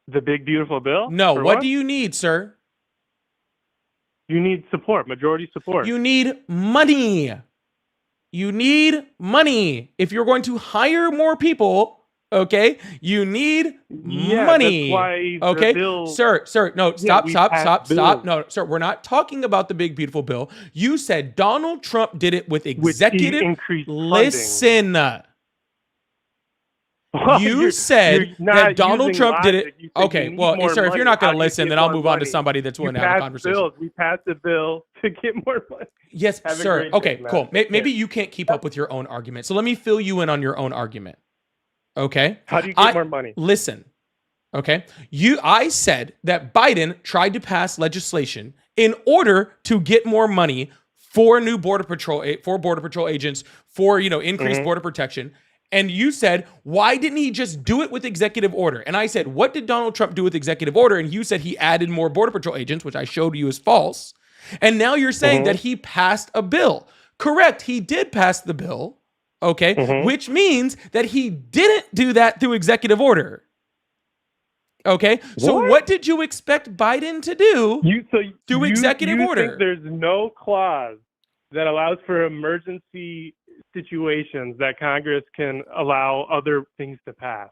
The big beautiful bill? No. For What do you need, sir? You need support, majority support. You need money. You need money. If you're going to hire more people, okay, you need money. That's why okay, the bill, sir, no, stop. we passed bills. No, sir, we're not talking about the big beautiful bill. You said Donald Trump did it with which executive. increased Listen. Well, You said you're not that Donald using Trump did logic. it. You said Okay, you need well, more sir, if you're money. not going How to do you listen, get then I'll more move on to money? somebody that's willing to have a passed conversation. bills. We passed a bill to get more money. Yes, Have a sir. great Okay, day, man. cool. Take Maybe care. you can't keep up with your own argument. So let me fill you in on your own argument. Okay? How do you get more money? Listen. Okay? I said that Biden tried to pass legislation in order to get more money for new border patrol agents for, increased border protection. And you said, why didn't he just do it with executive order? And I said, what did Donald Trump do with executive order? And you said he added more border patrol agents, which I showed you is false. And now you're saying that he passed a bill. Correct. He did pass the bill. Okay. Which means that he didn't do that through executive order. Okay. So what did you expect Biden to do through executive order? You think there's no clause that allows for emergency situations that Congress can allow other things to pass?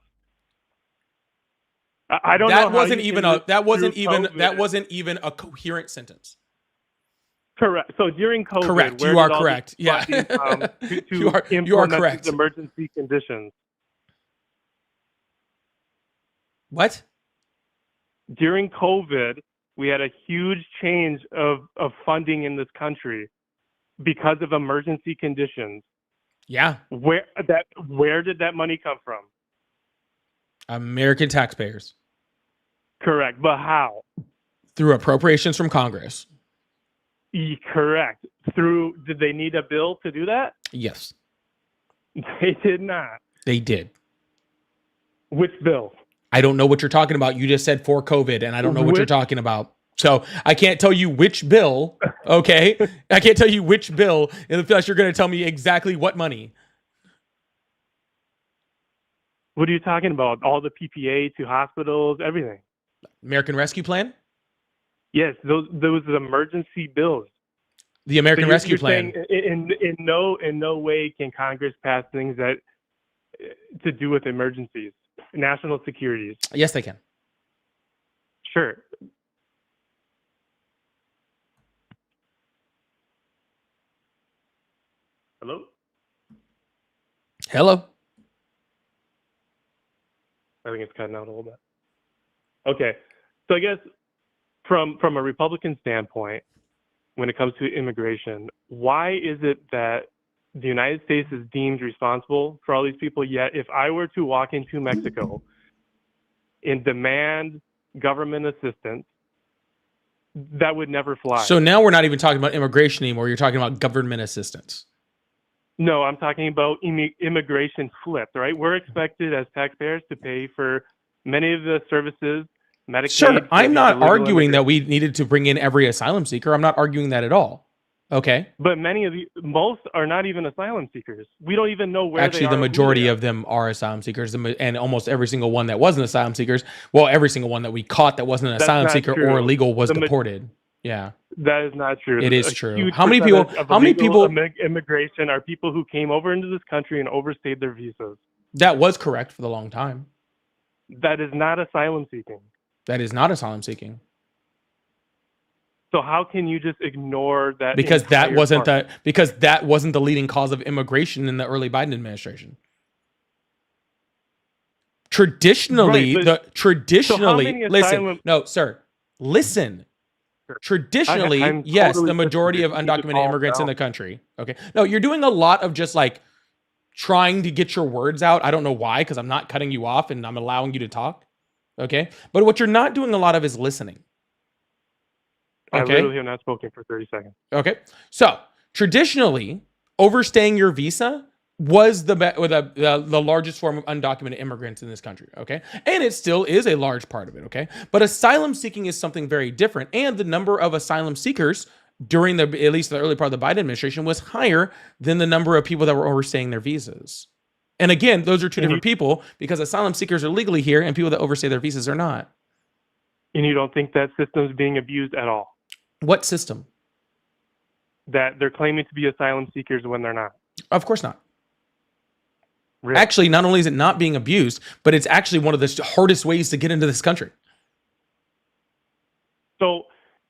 I don't know. That wasn't even a coherent sentence. Correct. So during COVID, correct. Where you are did all correct. this Yeah. funding come to you are implement correct. these emergency conditions? What? During COVID, we had a huge change of funding in this country because of emergency conditions. Yeah. Where did that money come from? American taxpayers. Correct. But how? Through appropriations from Congress. Correct. Did they need a bill to do that? Yes. They did not. They did. Which bill? I don't know what you're talking about. You just said for COVID, and I don't know what you're talking about. So I can't tell you which bill, okay? I can't tell you which bill unless you're going to tell me exactly what money. What are you talking about? All the PPA to hospitals, everything. American Rescue Plan? Yes, those emergency bills. The American Rescue Plan. In no way can Congress pass things that to do with emergencies, national securities. Yes, they can. Sure. Hello? Hello? I think it's cutting out a little bit. Okay. So I guess from a Republican standpoint, when it comes to immigration, why is it that the United States is deemed responsible for all these people, yet if I were to walk into Mexico and demand government assistance, that would never fly? So now we're not even talking about immigration anymore. You're talking about government assistance. No, I'm talking about immigration flipped, right? We're expected as taxpayers to pay for many of the services, Medicaid. Sure, I'm not arguing that we needed to bring in every asylum seeker. I'm not arguing that at all. Okay. But most are not even asylum seekers. We don't even know where actually they are. The majority of them are asylum seekers, and almost every single one that wasn't asylum seekers, well, every single one that we caught that wasn't an asylum seeker or illegal was deported. Yeah. That is not true. It is true. How many people immigration are people who came over into this country and overstayed their visas? That was correct for the long time. That is not asylum seeking. That is not asylum seeking. So how can you just ignore that? Because that wasn't the leading cause of immigration in the early Biden administration. Traditionally, listen. Traditionally, yes, the majority of undocumented immigrants in the country. Okay. No, you're doing a lot of just like trying to get your words out. I don't know why, because I'm not cutting you off and I'm allowing you to talk. Okay. But what you're not doing a lot of is listening. Okay. I literally have not spoken for 30 seconds. Okay. So traditionally, overstaying your visa was the largest form of undocumented immigrants in this country. Okay. And it still is a large part of it. Okay. But asylum seeking is something very different. And the number of asylum seekers during at least the early part of the Biden administration was higher than the number of people that were overstaying their visas. And again, those are two different people, because asylum seekers are legally here and people that overstay their visas are not. And you don't think that system's being abused at all? What system? That they're claiming to be asylum seekers when they're not? Of course not. Really? Actually, not only is it not being abused, but it's actually one of the hardest ways to get into this country. So,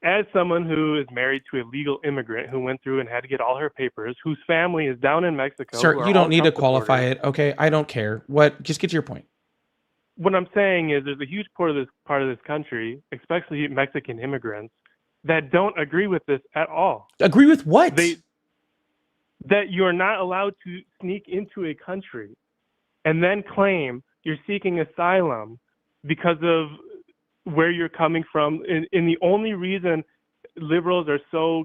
as someone who is married to a legal immigrant who went through and had to get all her papers, whose family is down in Mexico. Sir, you don't need to qualify it. Okay, I don't care. Just get to your point. What I'm saying is there's a huge part of this country, especially Mexican immigrants, that don't agree with this at all. Agree with what? That you're not allowed to sneak into a country and then claim you're seeking asylum because of where you're coming from. And the only reason liberals are so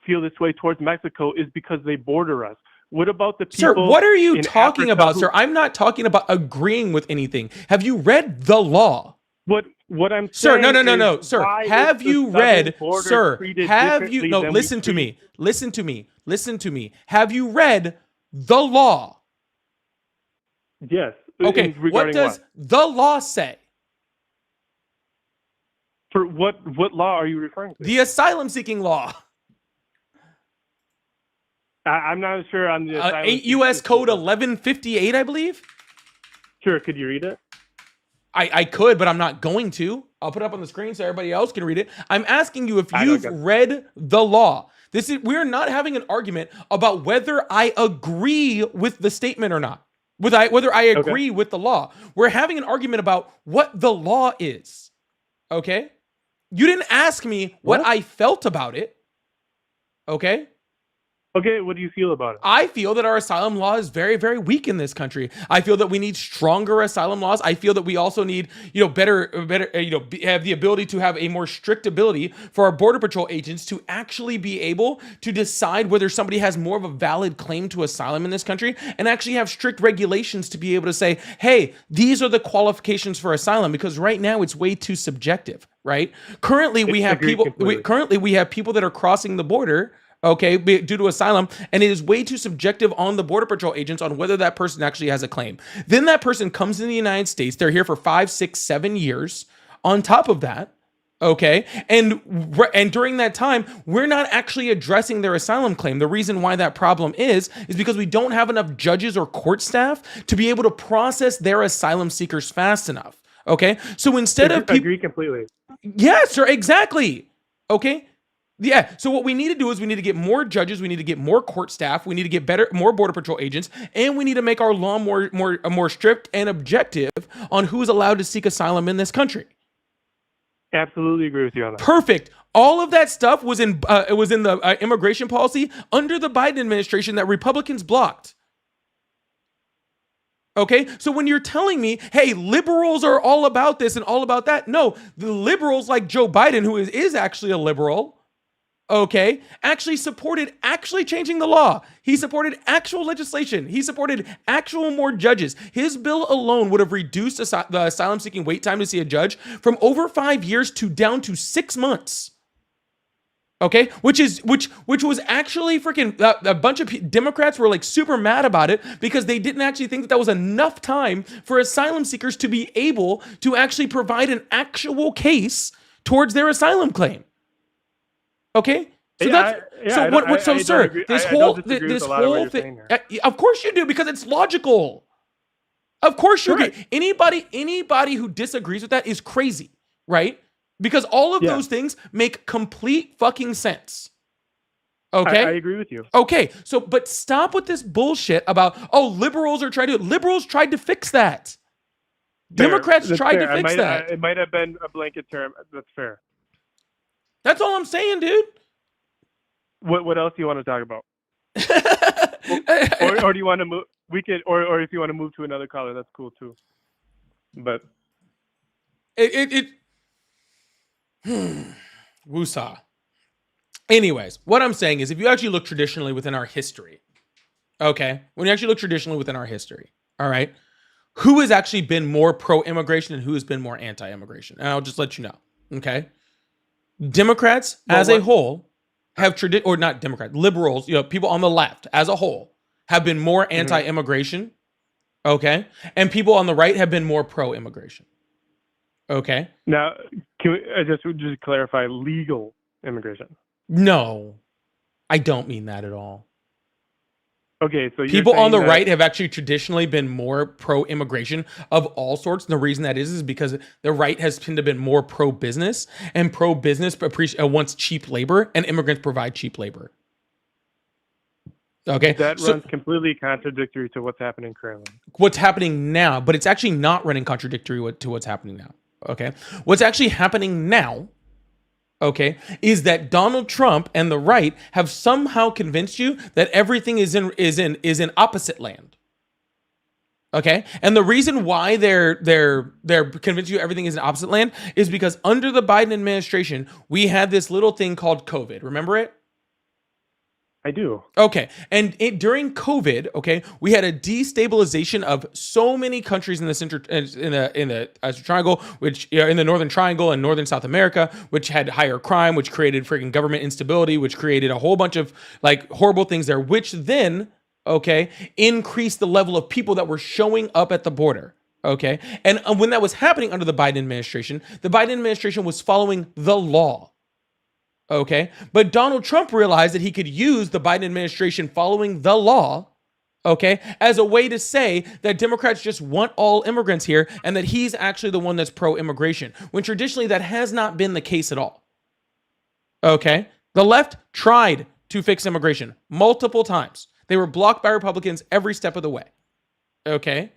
feel this way towards Mexico is because they border us. What about the people? Sir, what are you talking Africa about, sir? I'm not talking about agreeing with anything. Have you read the law? What I'm Sir, saying no, sir. Have you read, sir? Have you no? Listen to me. Listen to me. Listen to me. Have you read the law? Yes. Okay. What does the law say? For what law are you referring to? The asylum seeking law. I'm not sure on the 8 U.S. Code 1158, I believe. Sure. Could you read it? I could, but I'm not going to. I'll put it up on the screen so everybody else can read it. I'm asking you if you've read the law. We're not having an argument about whether I agree with the statement or not. Whether I agree with the law. We're having an argument about what the law is. Okay? You didn't ask me what I felt about it. Okay? Okay, what do you feel about it? I feel that our asylum law is very, very weak in this country. I feel that we need stronger asylum laws. I feel that we also need, better, have the ability to have a more strict ability for our border patrol agents to actually be able to decide whether somebody has more of a valid claim to asylum in this country, and actually have strict regulations to be able to say, hey, these are the qualifications for asylum, because right now it's way too subjective, right? Currently, we have people that are crossing the border, okay, due to asylum, and it is way too subjective on the border patrol agents on whether that person actually has a claim. Then that person comes in the United States, they're here for 5, 6, 7 years. On top of that, okay, and during that time, we're not actually addressing their asylum claim. The reason why that problem is because we don't have enough judges or court staff to be able to process their asylum seekers fast enough. Okay, so instead of I agree completely. Yes, sir, exactly. Okay. Yeah, so what we need to do is we need to get more judges, we need to get more court staff, we need to get more border patrol agents, and we need to make our law more strict and objective on who's allowed to seek asylum in this country. Absolutely agree with you on that. Perfect. All of that stuff was in the immigration policy under the Biden administration that Republicans blocked. Okay, so when you're telling me, hey, liberals are all about this and all about that, no, the liberals like Joe Biden, who is actually a liberal, okay, actually supported changing the law. He supported actual legislation. He supported actual more judges. His bill alone would have reduced the asylum-seeking wait time to see a judge from over 5 years to down to 6 months. Okay, which was actually freaking a bunch of Democrats were like super mad about it because they didn't actually think that was enough time for asylum seekers to be able to actually provide an actual case towards their asylum claim. Okay, so this whole thing. Of course you do, because it's logical. Of course you agree. Anybody who disagrees with that is crazy, right? Because all of those things make complete fucking sense. Okay? I agree with you. Okay, so, but stop with this bullshit about, liberals tried to fix that. Fair. Democrats That's tried fair. to fix that. It might have been a blanket term. That's fair. That's all I'm saying, dude. What else do you want to talk about? or do you want to move? We could, or if you want to move to another caller, that's cool too. But Woosah. Anyways, what I'm saying is, if you actually look traditionally within our history, okay, when you actually look traditionally within our history, all right, who has actually been more pro-immigration and who has been more anti-immigration? And I'll just let you know, okay? Democrats Well, as a what- whole have or not Democrats, liberals, people on the left as a whole have been more anti-immigration, okay? And people on the right have been more pro-immigration. Okay? Now, can we just clarify legal immigration? No. I don't mean that at all. Okay, so People on the that, right have actually traditionally been more pro-immigration of all sorts. And the reason that is because the right has tended to been more pro-business, and pro-business wants cheap labor, and immigrants provide cheap labor. Okay, that runs completely contradictory to what's happening currently. What's happening now, but it's actually not running contradictory to what's happening now. Okay, what's actually happening now, okay, is that Donald Trump and the right have somehow convinced you that everything is in opposite land. Okay, and the reason why they're convinced you everything is in opposite land is because under the Biden administration we had this little thing called COVID. Remember it? I do. Okay, and during COVID, okay, we had a destabilization of so many countries in the center, in the triangle, which in the northern triangle and northern South America, which had higher crime, which created freaking government instability, which created a whole bunch of like horrible things there, which then increased the level of people that were showing up at the border. Okay, and when that was happening under the Biden administration was following the law. Okay, but Donald Trump realized that he could use the Biden administration following the law, okay, as a way to say that Democrats just want all immigrants here and that he's actually the one that's pro-immigration, when traditionally that has not been the case at all. Okay, the left tried to fix immigration multiple times. They were blocked by Republicans every step of the way. Okay.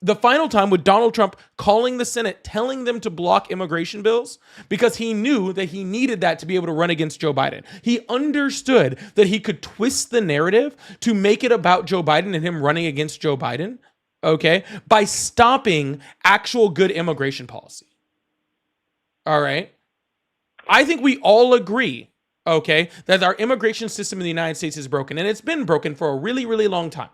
The final time with Donald Trump calling the Senate, telling them to block immigration bills because he knew that he needed that to be able to run against Joe Biden. He understood that he could twist the narrative to make it about Joe Biden and him running against Joe Biden, okay, by stopping actual good immigration policy. All right. I think we all agree, okay, that our immigration system in the United States is broken, and it's been broken for a really, really long time.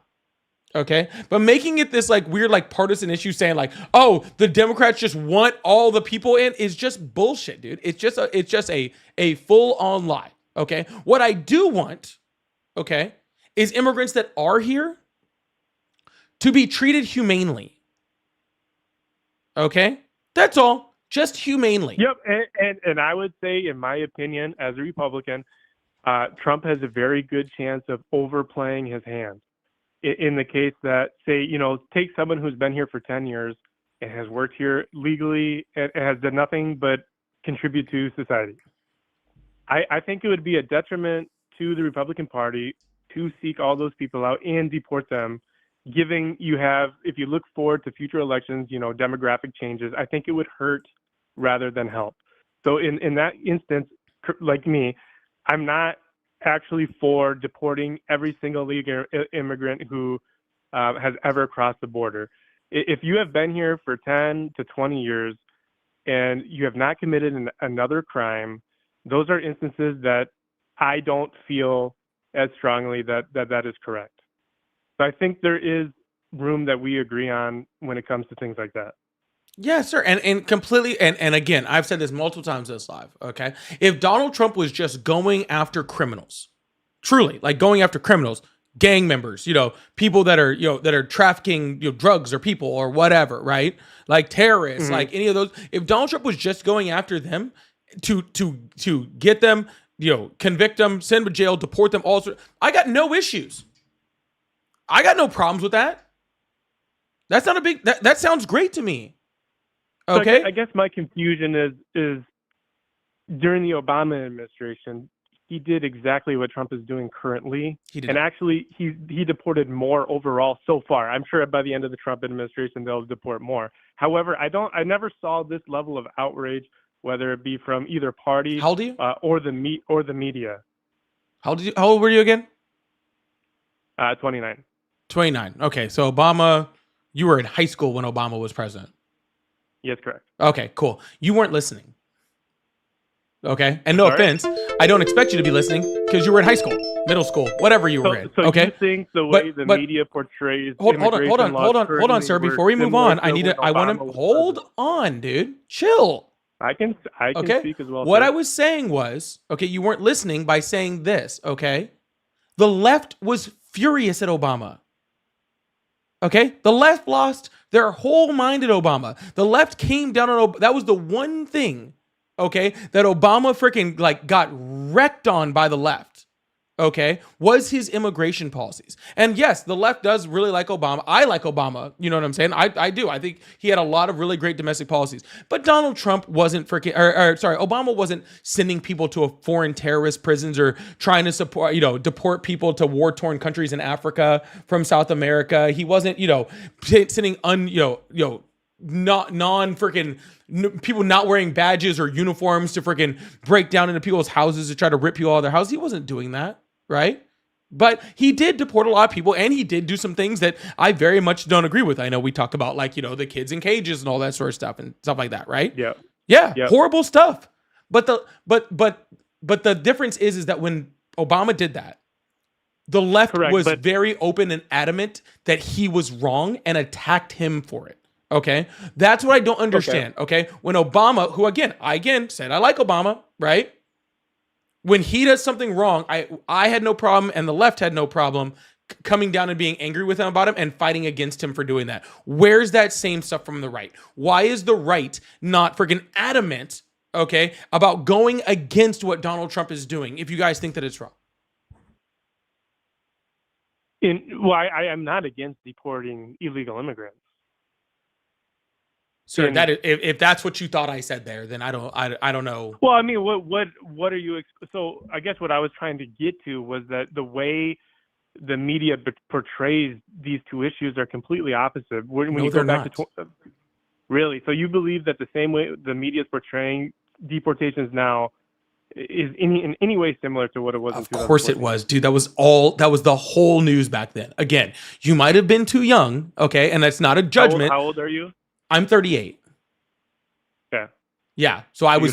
Okay, but making it this like weird like partisan issue, saying like, oh, the Democrats just want all the people in, is just bullshit, dude. It's just a full on lie. Okay, what I do want, okay, is immigrants that are here to be treated humanely. Okay, that's all, just humanely. Yep, and I would say, in my opinion, as a Republican, Trump has a very good chance of overplaying his hand. In the case that, say, take someone who's been here for 10 years and has worked here legally and has done nothing but contribute to society. I think it would be a detriment to the Republican Party to seek all those people out and deport them, giving if you look forward to future elections, demographic changes, I think it would hurt rather than help. So in that instance, like me, I'm not actually for deporting every single legal immigrant who has ever crossed the border. If you have been here for 10 to 20 years and you have not committed another crime, those are instances that I don't feel as strongly that is correct. So I think there is room that we agree on when it comes to things like that. Yeah, sir. And completely, and again, I've said this multiple times this live, okay? If Donald Trump was just going after criminals, truly, like going after criminals, gang members, people that are, that are trafficking, drugs or people or whatever, right? Like terrorists, like any of those. If Donald Trump was just going after them to get them, convict them, send them to jail, deport them, I got no issues. I got no problems with that. That's not a big, that sounds great to me. Okay. So I guess my confusion is during the Obama administration, he did exactly what Trump is doing currently. He did. And actually, he deported more overall so far. I'm sure by the end of the Trump administration, they'll deport more. However, I never saw this level of outrage, whether it be from either party How old are you? Or the media. How old were you again? 29. 29. Okay. So Obama, you were in high school when Obama was president. Yes, correct. Okay, cool. You weren't listening. Okay, and no offense, I don't expect you to be listening because you were in high school, middle school, whatever you were in. So okay, you think the way the media portrays hold on, sir. Before we move on, hold on, dude. Chill. I can Okay. speak as well. What sir. I was saying was, okay, you weren't listening by saying this, okay? The left was furious at Obama. Okay? The left lost their whole mind at Obama. The left came down on that was the one thing, okay, that Obama freaking like got wrecked on by the left. Okay, was his immigration policies. And yes, the left does really like Obama. I like Obama. You know what I'm saying? I do. I think he had a lot of really great domestic policies. But Donald Trump wasn't freaking, Obama wasn't sending people to a foreign terrorist prisons or trying to support, deport people to war-torn countries in Africa from South America. He wasn't, sending not non-freaking people not wearing badges or uniforms to freaking break down into people's houses to try to rip people out of their houses. He wasn't doing that. Right? But he did deport a lot of people, and he did do some things that I very much don't agree with. I know we talk about the kids in cages and all that sort of stuff and stuff like that, right? Yeah. Yeah, Yep. horrible stuff. But the difference is that when Obama did that, the left was very open and adamant that he was wrong and attacked him for it. Okay? That's what I don't understand. Okay? When Obama, who I said I like Obama, right? When he does something wrong, I had no problem, and the left had no problem coming down and being angry with him about him and fighting against him for doing that. Where's that same stuff from the right? Why is the right not freaking adamant, okay, about going against what Donald Trump is doing if you guys think that it's wrong? I am not against deporting illegal immigrants. Sir, if that's what you thought I said there, then I don't know. Well, I mean, what are you? So I guess what I was trying to get to was that the way the media portrays these two issues are completely opposite. When you go back to really, so you believe that the same way the media is portraying deportations now is in any way similar to what it was in 2014? Of course it was, dude. That was the whole news back then. Again, you might have been too young, okay, and that's not a judgment. How old are you? I'm 38. Yeah. Yeah. So I was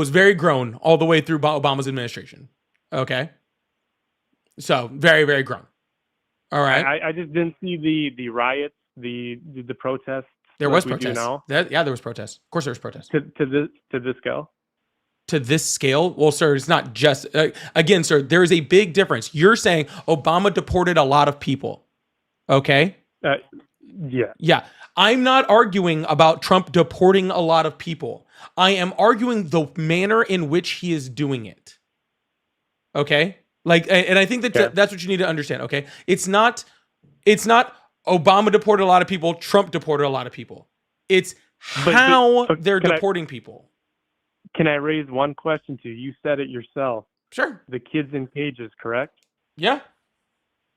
very grown all the way through Obama's administration. Okay. So very, very grown. All right. I just didn't see the riots, the protests. There was protests. There was protests. Of course there was protests. To this scale. To this scale? Well, sir, it's not just again, sir, there is a big difference. You're saying Obama deported a lot of people. Okay? Yeah. Yeah. I'm not arguing about Trump deporting a lot of people. I am arguing the manner in which he is doing it. Okay? And I think that that's what you need to understand, okay? It's not Obama deported a lot of people, Trump deported a lot of people. It's how they're deporting people. Can I raise one question to you? You said it yourself. Sure. The kids in cages, correct? Yeah.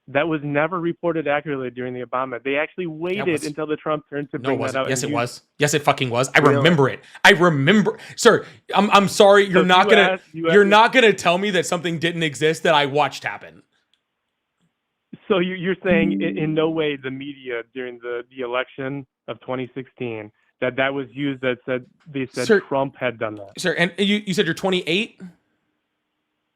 That was never reported accurately during the Obama. They actually waited until the Trump turn to bring that out. Yes, it was. Yes, it fucking was. I remember it. I remember, sir. I'm sorry. You're not gonna tell me that something didn't exist that I watched happen. So you're saying in no way the media during the election of 2016 that was used they said sir, Trump had done that. Sir, and you said you're 28?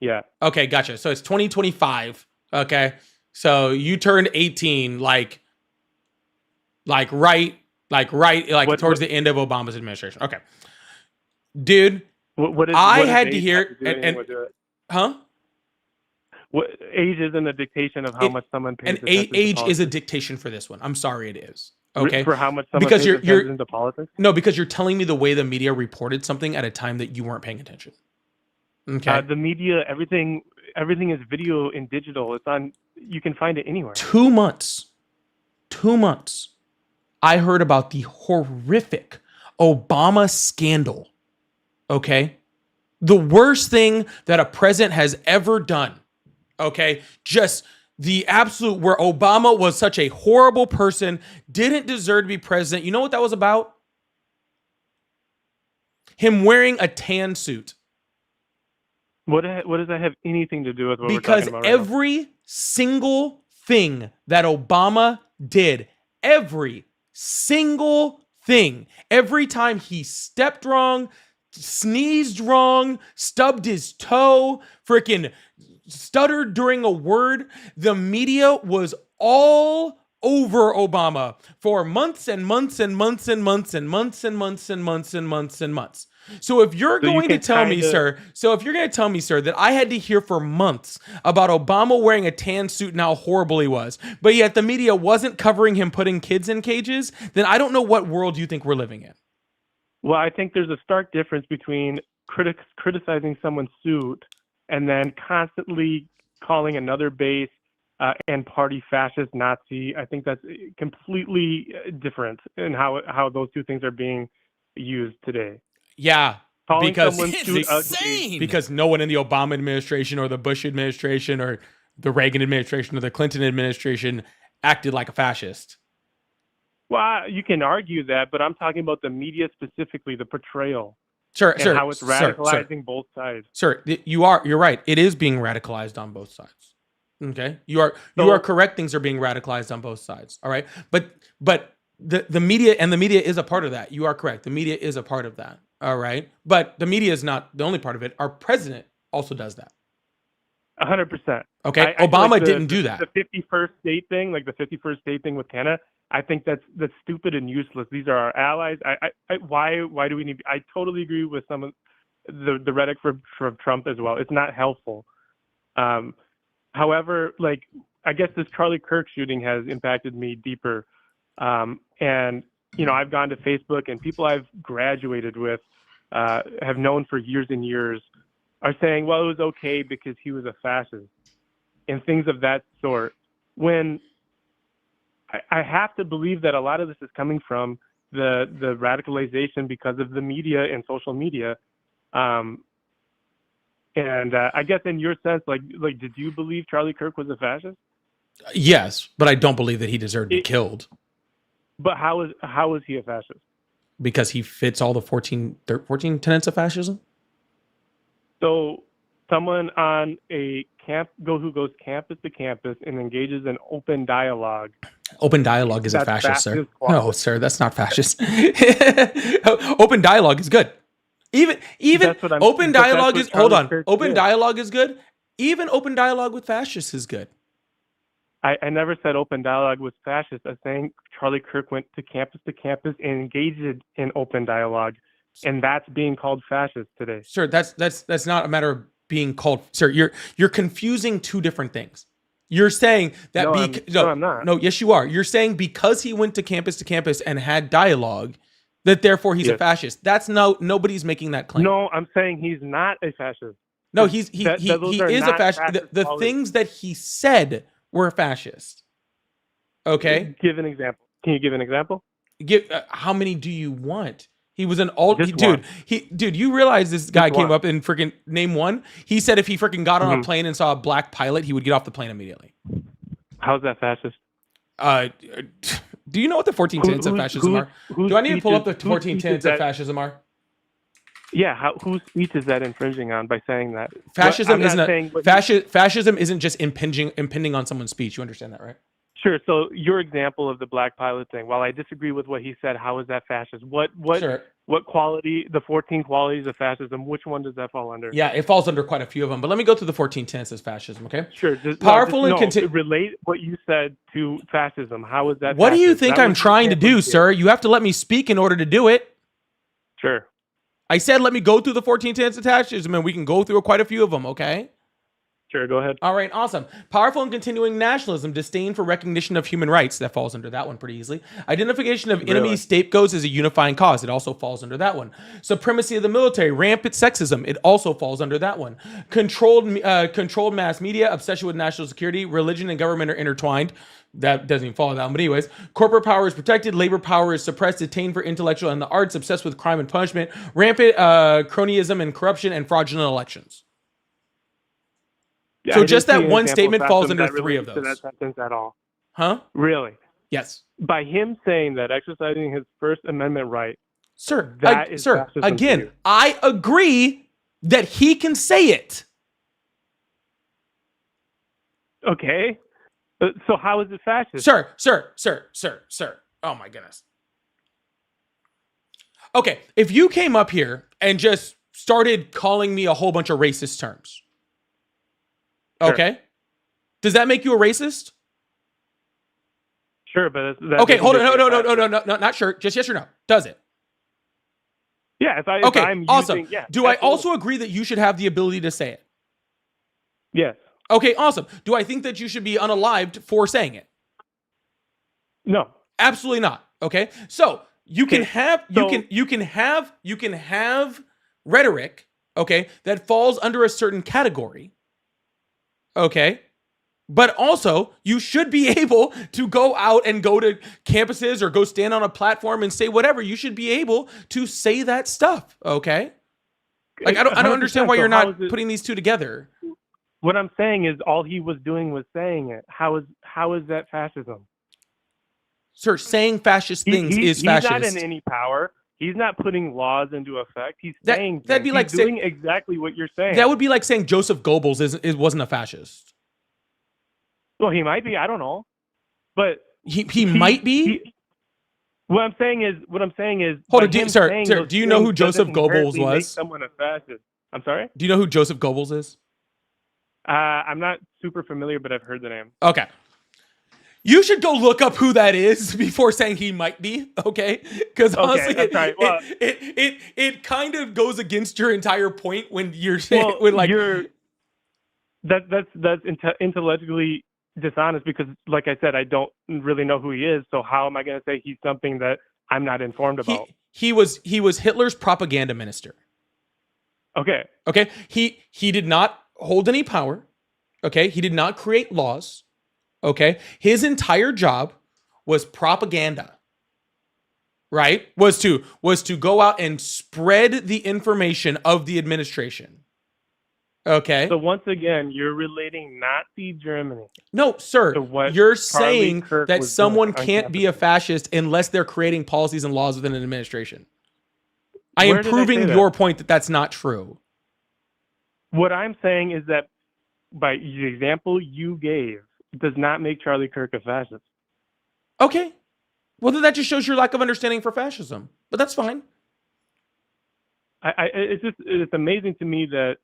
Yeah. Okay, gotcha. So it's 2025. Okay. So you turned 18 towards the end of Obama's administration. Okay. Dude, I had to hear huh? What age isn't a dictation of how much someone pays attention to age is a dictation for this one. I'm sorry it is. Okay. For how much someone pays attention into politics? No, because you're telling me the way the media reported something at a time that you weren't paying attention. Okay. The media, everything is video and digital. It's on. You can find it anywhere. 2 months. I heard about the horrific Obama scandal. Okay. The worst thing that a president has ever done. Okay. Just the absolute where Obama was such a horrible person, didn't deserve to be president. You know what that was about? Him wearing a tan suit. What does that have anything to do with what we're because talking about right every single thing that Obama did, every single thing, every time he stepped wrong, sneezed wrong, stubbed his toe, freaking stuttered during a word, the media was all over Obama for months and months and months and months and months and months and months and months and months. So if you're So you going to can tell me, kinda- sir, that I had to hear for months about Obama wearing a tan suit and how horrible he was, but yet the media wasn't covering him putting kids in cages, then I don't know what world you think we're living in. Well, I think there's a stark difference between criticizing someone's suit and then constantly calling another base and party fascist Nazi. I think that's completely different in how those two things are being used today. Yeah, Calling because someone's It's suit ugly. insane. because no one in the Obama administration or the Bush administration or the Reagan administration or the Clinton administration acted like a fascist. Well, you can argue that, but I'm talking about the media specifically, the portrayal, Sir, and sir, how it's radicalizing both sides. Sir, you're right. It is being radicalized on both sides. Okay, you are So- correct. Things are being radicalized on both sides. All right, but the media is a part of that. You are correct. The media is a part of that. All right, but the media is not the only part of it. Our president also does that. 100%. Okay, I feel Obama like didn't do that. The 51st state thing, like the 51st state thing with Canada, I think that's stupid and useless. These are our allies. Why do we need? I totally agree with some of the rhetoric from Trump as well. It's not helpful. However, like I guess this Charlie Kirk shooting has impacted me deeper. And I've gone to Facebook and people I've graduated with have known for years and years are saying, well, it was okay because he was a fascist and things of that sort. When I have to believe that a lot of this is coming from the radicalization because of the media and social media. And I guess in your sense, like, did you believe Charlie Kirk was a fascist? Yes, but I don't believe that he deserved to be killed But how is he a fascist? because he fits all the 14 tenets of fascism. So someone on a who goes campus to campus and engages in open dialogue. Open dialogue isn't That's fascist, sir. fascist No, quality. sir, that's not fascist. Open dialogue is good. Even That's what I'm- open but that's dialogue what is hold Charlie on. Kirk Open did. dialogue is good. Even open dialogue with fascists is good. I never said open dialogue was fascist. I'm saying Charlie Kirk went to campus and engaged in open dialogue, and that's being called fascist today. Sir, that's not a matter of being called. Sir, you're confusing two different things. You're saying that I'm not. No, yes, you are. You're saying because he went to campus and had dialogue, that therefore he's a Yes. fascist. That's nobody's making that claim. No, I'm saying he's not a fascist. No, he those are is a not fascist. fascist The qualities. things that he said were fascist. Okay, Give an example. Can you give an example? how many do you want? He was an alt Just dude. one. Dude, you realize this guy Just came one. up and freaking name one. He said if he freaking got on a Mhm. plane and saw a black pilot, he would get off the plane immediately. How's that fascist? Do you know what the 14 tenets of fascism are? Do I need to pull up the 14 tenets of fascism are? Yeah, whose speech is that infringing on by saying that? Fascism I'm not isn't saying what- fascism isn't just impinging on someone's speech. You understand that, right? Sure. So your example of the black pilot thing. While I disagree with what he said, how is that fascist? What Sure. what quality? The 14 qualities of fascism. Which one does that fall under? Yeah, it falls under quite a few of them. But let me go through the 14 tenets of fascism, okay? Sure. Powerful and relate what you said to fascism. How is that? What do you fascist? think That I'm was the trying to example do, you gave. sir? You have to let me speak in order to do it. Sure. I said let me go through the 14 tenets of fascism, and we can go through quite a few of them, okay? Sure. Go ahead. All right, awesome. Powerful and continuing nationalism, disdain for recognition of human rights. That falls under that one pretty easily. Identification of enemy Really? scapegoats as a unifying cause. It also falls under that one. Supremacy of the military, rampant sexism. It also falls under that one. Controlled mass media, obsession with national security, religion and government are intertwined. That doesn't even follow that one, but anyways. Corporate power is protected, labor power is suppressed, detained for intellectual and the arts, obsessed with crime and punishment, rampant cronyism and corruption, and fraudulent elections. Yeah, So I didn't just see that an one example statement of falls fascism under that three of relates to those. that sentence at all. Huh? Really? Yes. By him saying that, exercising his First Amendment right, Sir, That is fascism to again, you. I agree that he can say it. okay. So how is it fascist? Sir. Oh my goodness. Okay, if you came up here and just started calling me a whole bunch of racist terms, Sure. okay, does that make you a racist? Sure, but that Okay, doesn't hold on. make No, me no, a no, no, no, fascist. no, no, not sure. Just yes or no. Does it? Yeah, if Okay, I'm awesome. using, yeah. Do I absolutely. also agree that you should have the ability to say it? Yes. Okay, awesome. Do I think that you should be unalived for saying it? No. Absolutely not. Okay. So you can Okay, have so- you can have rhetoric, okay, that falls under a certain category. Okay. But also, you should be able to go out and go to campuses or go stand on a platform and say whatever. You should be able to say that stuff. Okay. Like I don't 100%. understand why So you're how not is it- putting these two together. What I'm saying is all he was doing was saying it. How is that fascism? Sir, saying fascist things is He's fascist. not in any power. He's not putting laws into effect. He's That- saying that'd things. be like He's doing exactly what you're saying. That would be like saying Joseph Goebbels wasn't a fascist. Well, he might be. I don't know, but He might be. What I'm saying is, Hold by on, him sir, saying sir, those do you know who things Joseph doesn't Goebbels inherently make was? someone a fascist. I'm sorry. Do you know who Joseph Goebbels is? I'm not super familiar, but I've heard the name. Okay. You should go look up who that is before saying he might be, okay? Because honestly, I'm sorry. Well, it kind of goes against your entire point when you're saying well, when like that's intellectually dishonest because, like I said, I don't really know who he is. So how am I going to say he's something that I'm not informed about? he was Hitler's propaganda minister. Okay. Okay, he did not hold any power. Okay, he did not create laws. Okay, his entire job was propaganda. Right? Was to go out and spread the information of the administration. Okay. So once again, you're relating Nazi Germany. No, sir. to what You're Charlie saying Kirk that was someone doing on can't be a campus. fascist unless they're creating policies and laws within an administration. I Where am did I proving say that? your point that that's not true. What I'm saying is that by the example you gave does not make Charlie Kirk a fascist. Okay. Well, then that just shows your lack of understanding for fascism. But that's fine. It's amazing to me that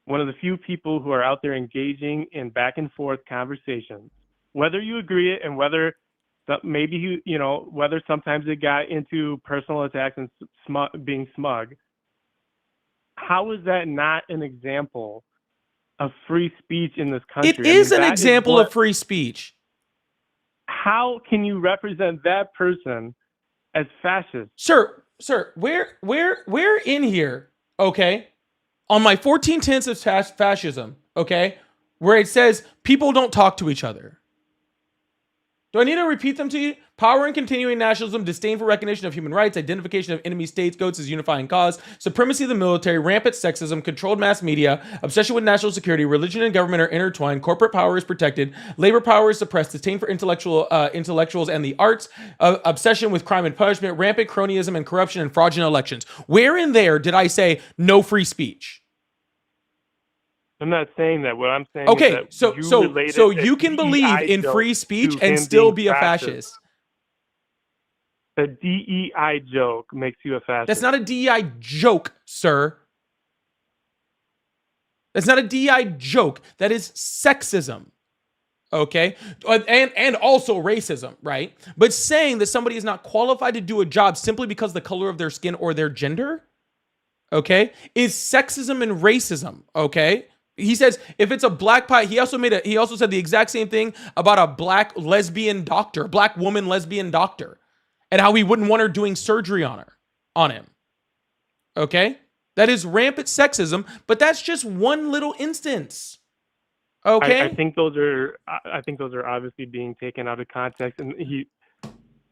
one of the few people who are out there engaging in back and forth conversations, whether you agree it and whether maybe whether sometimes it got into personal attacks and being smug. How is that not an example of free speech in this country? It is an example of free speech. How can you represent that person as fascist? Sir, where in here, okay, on my 14 tenets of fascism, okay, where it says people don't talk to each other. Do I need to repeat them to you? Power and continuing nationalism, disdain for recognition of human rights, identification of enemy states, goats as unifying cause, supremacy of the military, rampant sexism, controlled mass media, obsession with national security, religion and government are intertwined, corporate power is protected, labor power is suppressed, disdain for intellectuals and the arts, obsession with crime and punishment, rampant cronyism and corruption and fraudulent elections. Where in there did I say no free speech? I'm not saying that. What I'm saying Okay, is that so you can believe in free speech and still be a fascist. The DEI joke makes you a fascist. That's not a DEI joke, sir. That's not a DEI joke. That is sexism. Okay? And also racism, right? But saying that somebody is not qualified to do a job simply because of the color of their skin or their gender, okay, is sexism and racism, okay? He says if it's a black pie, he also said the exact same thing about a black lesbian doctor, black woman lesbian doctor, and how he wouldn't want her doing surgery on him. Okay? That is rampant sexism, but that's just one little instance. Okay? I think those are obviously being taken out of context, and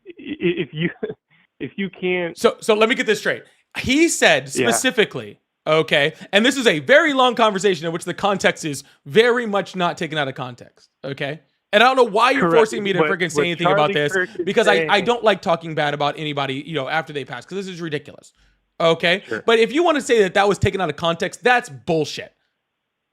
if you can't. So let me get this straight. He said specifically, okay, and this is a very long conversation in which the context is very much not taken out of context, okay? And I don't know why you're forcing me to freaking say anything about this, because I don't like talking bad about anybody, after they pass, because this is ridiculous, okay? Sure. But if you want to say that was taken out of context, that's bullshit,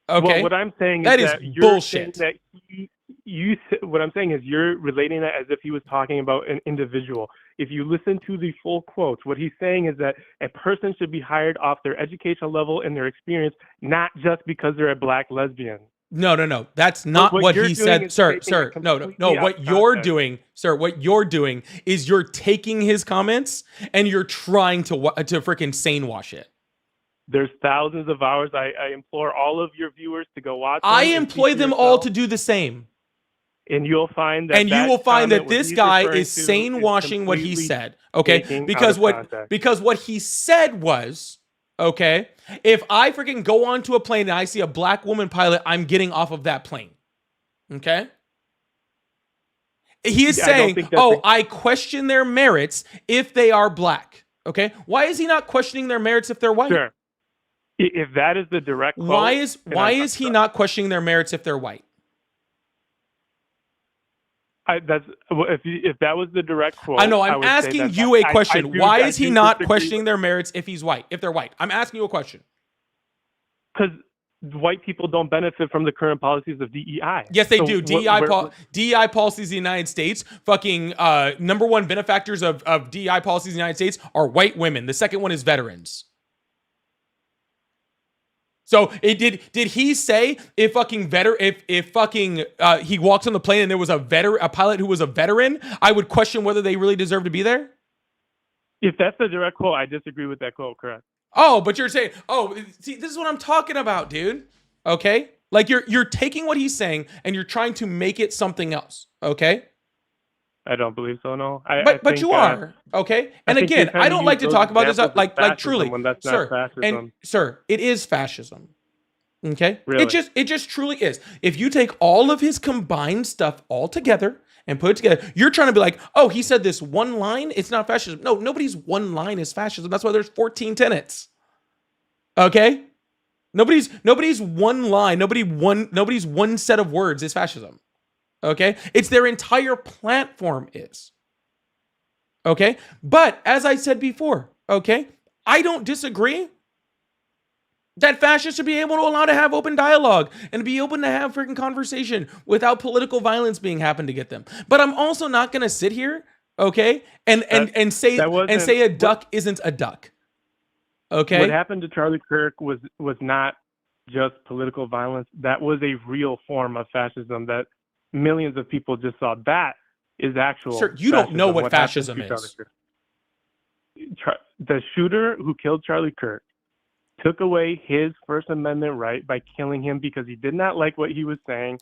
okay? Well, what I'm saying is that you're bullshit. Saying that what I'm saying is you're relating that as if he was talking about an individual. If you listen to the full quotes, what he's saying is that a person should be hired off their educational level and their experience, not just because they're a black lesbian. No. That's not what you're he doing said, is sir. taking Sir, it no. completely out What of you're context. doing, sir, what you're doing is you're taking his comments and you're trying to freaking sane wash it. There's thousands of hours. I implore all of your viewers to go watch. I them and see employ for them all yourself, to do the same. and you'll find that. And you will find that comment, what this he's guy referring is to, sane is washing what he completely said. Okay? taking out Because of what context. because what he said was, okay, if I freaking go onto a plane and I see a black woman pilot, I'm getting off of that plane. Okay? He is I don't saying, think that's "Oh, I question their merits if they are black." Okay? Why is he not questioning their merits if they're white? Sure. If that is the direct quote, Why is then I'm he sorry. not questioning their merits if they're white? If that was the direct quote, I know. I I'm would say asking that you a I question. do- Why I is he do not disagree questioning their merits if he's white? If they're white, I'm asking you a question. because white people don't benefit from the current policies of DEI. Yes, they So do. DEI policies in the United States, fucking number one benefactors of DEI policies in the United States are white women. The second one is veterans. So did he say if fucking he walks on the plane and there was a pilot who was a veteran, I would question whether they really deserve to be there? If that's the direct quote, I disagree with that quote. Correct. Oh, but you're saying, see, this is what I'm talking about, dude. Okay? Like you're taking what he's saying and you're trying to make it something else. Okay? I don't believe so. No. But you are. Okay? And think again, you're trying I to don't use like to those talk about this examples like as truly. fascism when that's not Sir, fascism. and sir, it is fascism. Okay? Really? It just truly is. If you take all of his combined stuff all together and put it together, you're trying to be like, "Oh, he said this one line, it's not fascism." No, nobody's one line is fascism. That's why there's 14 tenets. Okay? Nobody's one line, nobody's one set of words is fascism. Okay? It's their entire platform is. Okay? But as I said before, okay, I don't disagree that fascists should be able to allow to have open dialogue and be open to have freaking conversation without political violence being happen to get them. But I'm also not going to sit here, okay, and say a duck isn't a duck. Okay? What happened to Charlie Kirk was not just political violence. That was a real form of fascism that millions of people just saw. That is actual. Sir, you don't know what happened fascism to Charlie is. Kirk. The shooter who killed Charlie Kirk took away his First Amendment right by killing him because he did not like what he was saying.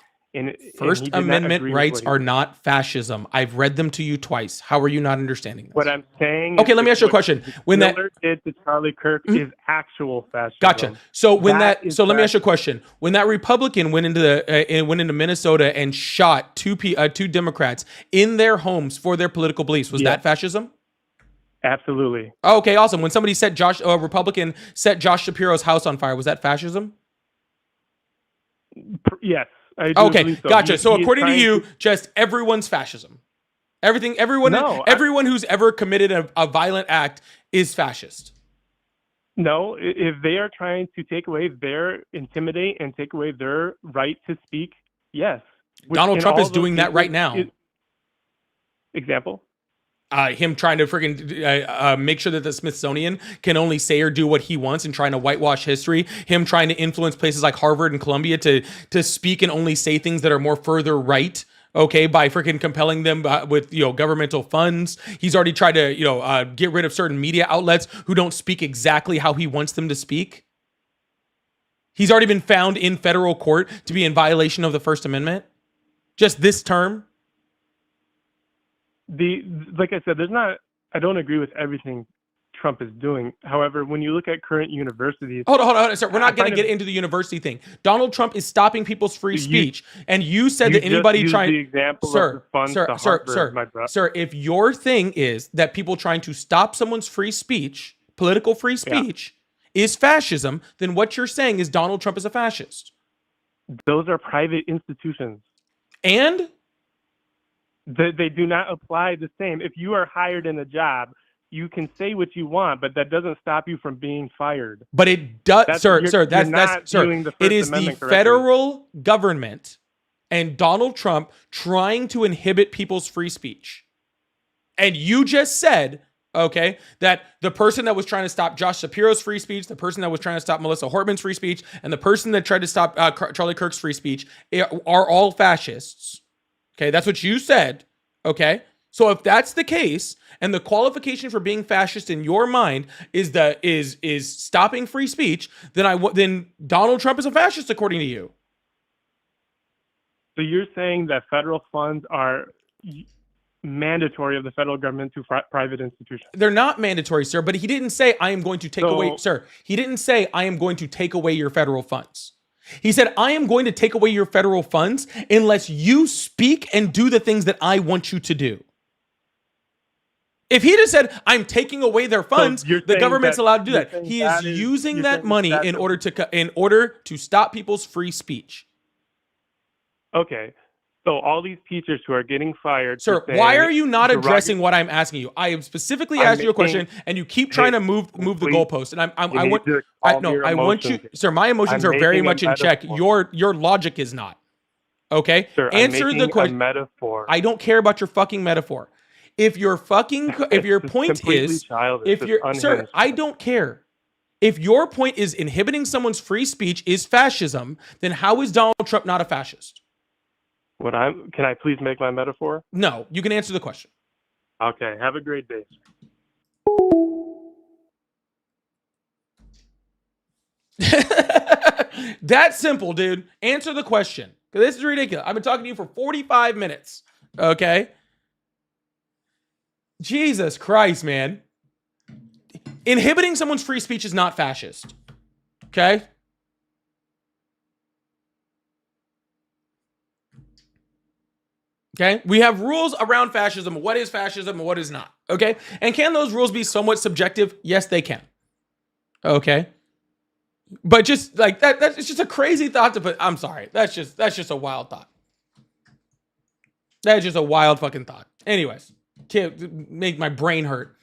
First Amendment rights are not fascism. I've read them to you twice. How are you not understanding this? What I'm saying. Okay, let me ask you a question. When that Miller did to Charlie Kirk is actual fascism. Gotcha. So when That is let me ask you a question. When that Republican went into Minnesota and shot two Democrats in their homes for their political beliefs, was that fascism? Absolutely. Oh, okay, awesome. When somebody a Republican set Josh Shapiro's house on fire, was that fascism? Yes. I do Okay, believe so. gotcha. So He is according to trying you, just everyone's fascism. Everyone who's ever committed a violent act is fascist. No, if they are trying to intimidate and take away their right to speak, yes. Donald Trump is doing that right now. Example? Him trying to freaking make sure that the Smithsonian can only say or do what he wants and trying to whitewash history. Him trying to influence places like Harvard and Columbia to speak and only say things that are more further right. Okay, by freaking compelling them with governmental funds. He's already tried to get rid of certain media outlets who don't speak exactly how he wants them to speak. He's already been found in federal court to be in violation of the First Amendment. Just this term. Like I said, I don't agree with everything Trump is doing. However, when you look at current universities, hold on, sir. We're not going to get into the university thing. Donald Trump is stopping people's free speech, and you said that anybody trying, the example of the funds to Harvard, my brother. Sir, if your thing is that people trying to stop someone's free speech, political free speech, is fascism, then what you're saying is Donald Trump is a fascist. Those are private institutions, and they do not apply the same. If you are hired in a job, you can say what you want, but that doesn't stop you from being fired. But it does, sir. It is the federal government and Donald Trump trying to inhibit people's free speech. And you just said Okay, that the person that was trying to stop Josh Shapiro's free speech, the person that was trying to stop Melissa Hortman's free speech, and the person that tried to stop Charlie Kirk's free speech are all fascists. Okay, that's what you said. Okay, so if that's the case, and the qualification for being fascist in your mind is that is stopping free speech, then Donald Trump is a fascist according to you. So you're saying that federal funds are mandatory of the federal government to private institutions? They're not mandatory, sir, but he didn't say I am going to take away, sir. He didn't say I am going to take away your federal funds. He said I am going to take away your federal funds unless you speak and do the things that I want you to do. If he just said I'm taking away their funds, the government's allowed to do that. He is using that money in order to stop people's free speech. Okay. So all these teachers who are getting fired. Sir, why are you not addressing what I'm asking you? I have specifically asked you a question, and you keep trying to move the goalpost. And I want you, sir. My emotions are very much in check. Your logic is not. Okay. Sir, answer the question. Metaphor. I don't care about your fucking metaphor. If your point is, sir, I don't care. If your point is inhibiting someone's free speech is fascism, then how is Donald Trump not a fascist? Can I please make my metaphor? No, you can answer the question. Okay, have a great day. That's simple, dude. Answer the question. This is ridiculous. I've been talking to you for 45 minutes. Okay? Jesus Christ, man. Inhibiting someone's free speech is not fascist. Okay? Okay, we have rules around fascism. What is fascism and what is not? Okay, and can those rules be somewhat subjective? Yes, they can. Okay, but just like that's just a crazy thought to put. I'm sorry, that's just a wild thought. That's just a wild fucking thought. Anyways, can't make my brain hurt.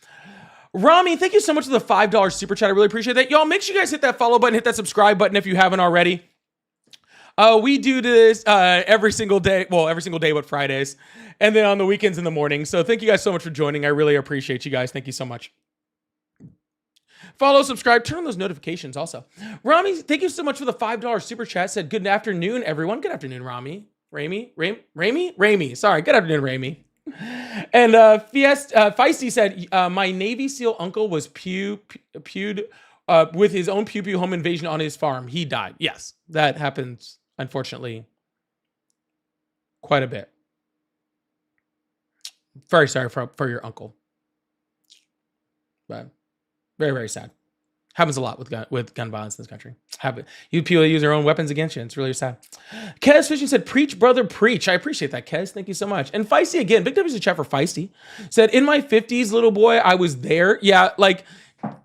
Rami, thank you so much for the $5 super chat. I really appreciate that. Y'all, make sure you guys hit that follow button, hit that subscribe button if you haven't already. We do this every single day. Well, every single day but Fridays. And then on the weekends in the morning. So thank you guys so much for joining. I really appreciate you guys. Thank you so much. Follow, subscribe, turn on those notifications also. Rami, thank you so much for the $5 super chat. Said good afternoon, everyone. Good afternoon, Rami. Rami. Sorry, good afternoon, Rami. And Feisty said, my Navy SEAL uncle was pewed with his own pew home invasion on his farm. He died. Yes, that happens, unfortunately, quite a bit. Very sorry for your uncle. But very, very sad. Happens a lot with gun violence in this country. People use their own weapons against you. It's really sad. Kez Fishing said, preach, brother, preach. I appreciate that, Kez. Thank you so much. And Feisty again, big W's in chat for Feisty. Said, in my 50s, little boy, I was there. Yeah, like,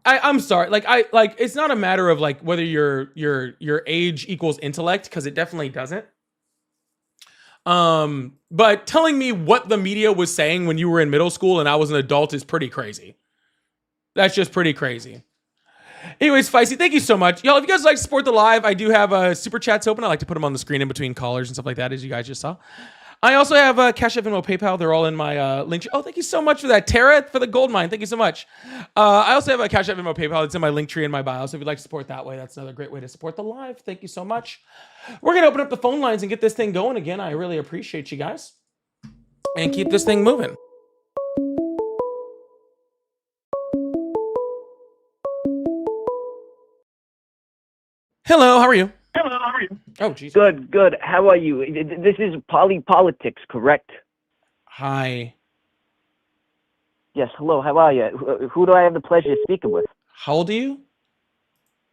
I'm sorry. Like, it's not a matter of like whether your age equals intellect, because it definitely doesn't. But telling me what the media was saying when you were in middle school and I was an adult is pretty crazy. That's just pretty crazy. Anyways, Feisty, thank you so much. Y'all, if you guys like to support the live, I do have super chats open. I like to put them on the screen in between callers and stuff like that, as you guys just saw. I also have Cash App, Venmo, PayPal. They're all in my link tree. Oh, thank you so much for that. Tara, for the gold mine. Thank you so much. I also have a Cash App, Venmo, PayPal. It's in my link tree in my bio. So if you'd like to support that way, that's another great way to support the live. Thank you so much. We're going to open up the phone lines and get this thing going again. I really appreciate you guys. And keep this thing moving. Hello, how are you? Oh, geez. Good. How are you? This is Politics, correct? Hi. Yes, hello, how are you? Who do I have the pleasure of speaking with? How old are you?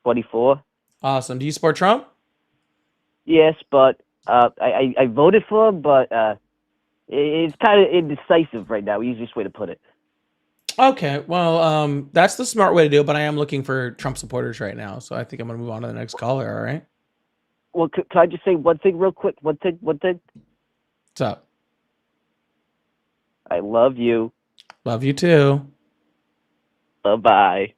24. Awesome. Do you support Trump? Yes, but I voted for him, but it's kind of indecisive right now. Easiest way to put it. Okay, well, that's the smart way to do it, but I am looking for Trump supporters right now, so I think I'm going to move on to the next caller, all right? Well, can I just say one thing real quick? One thing? What's up? I love you. Love you too. Bye-bye.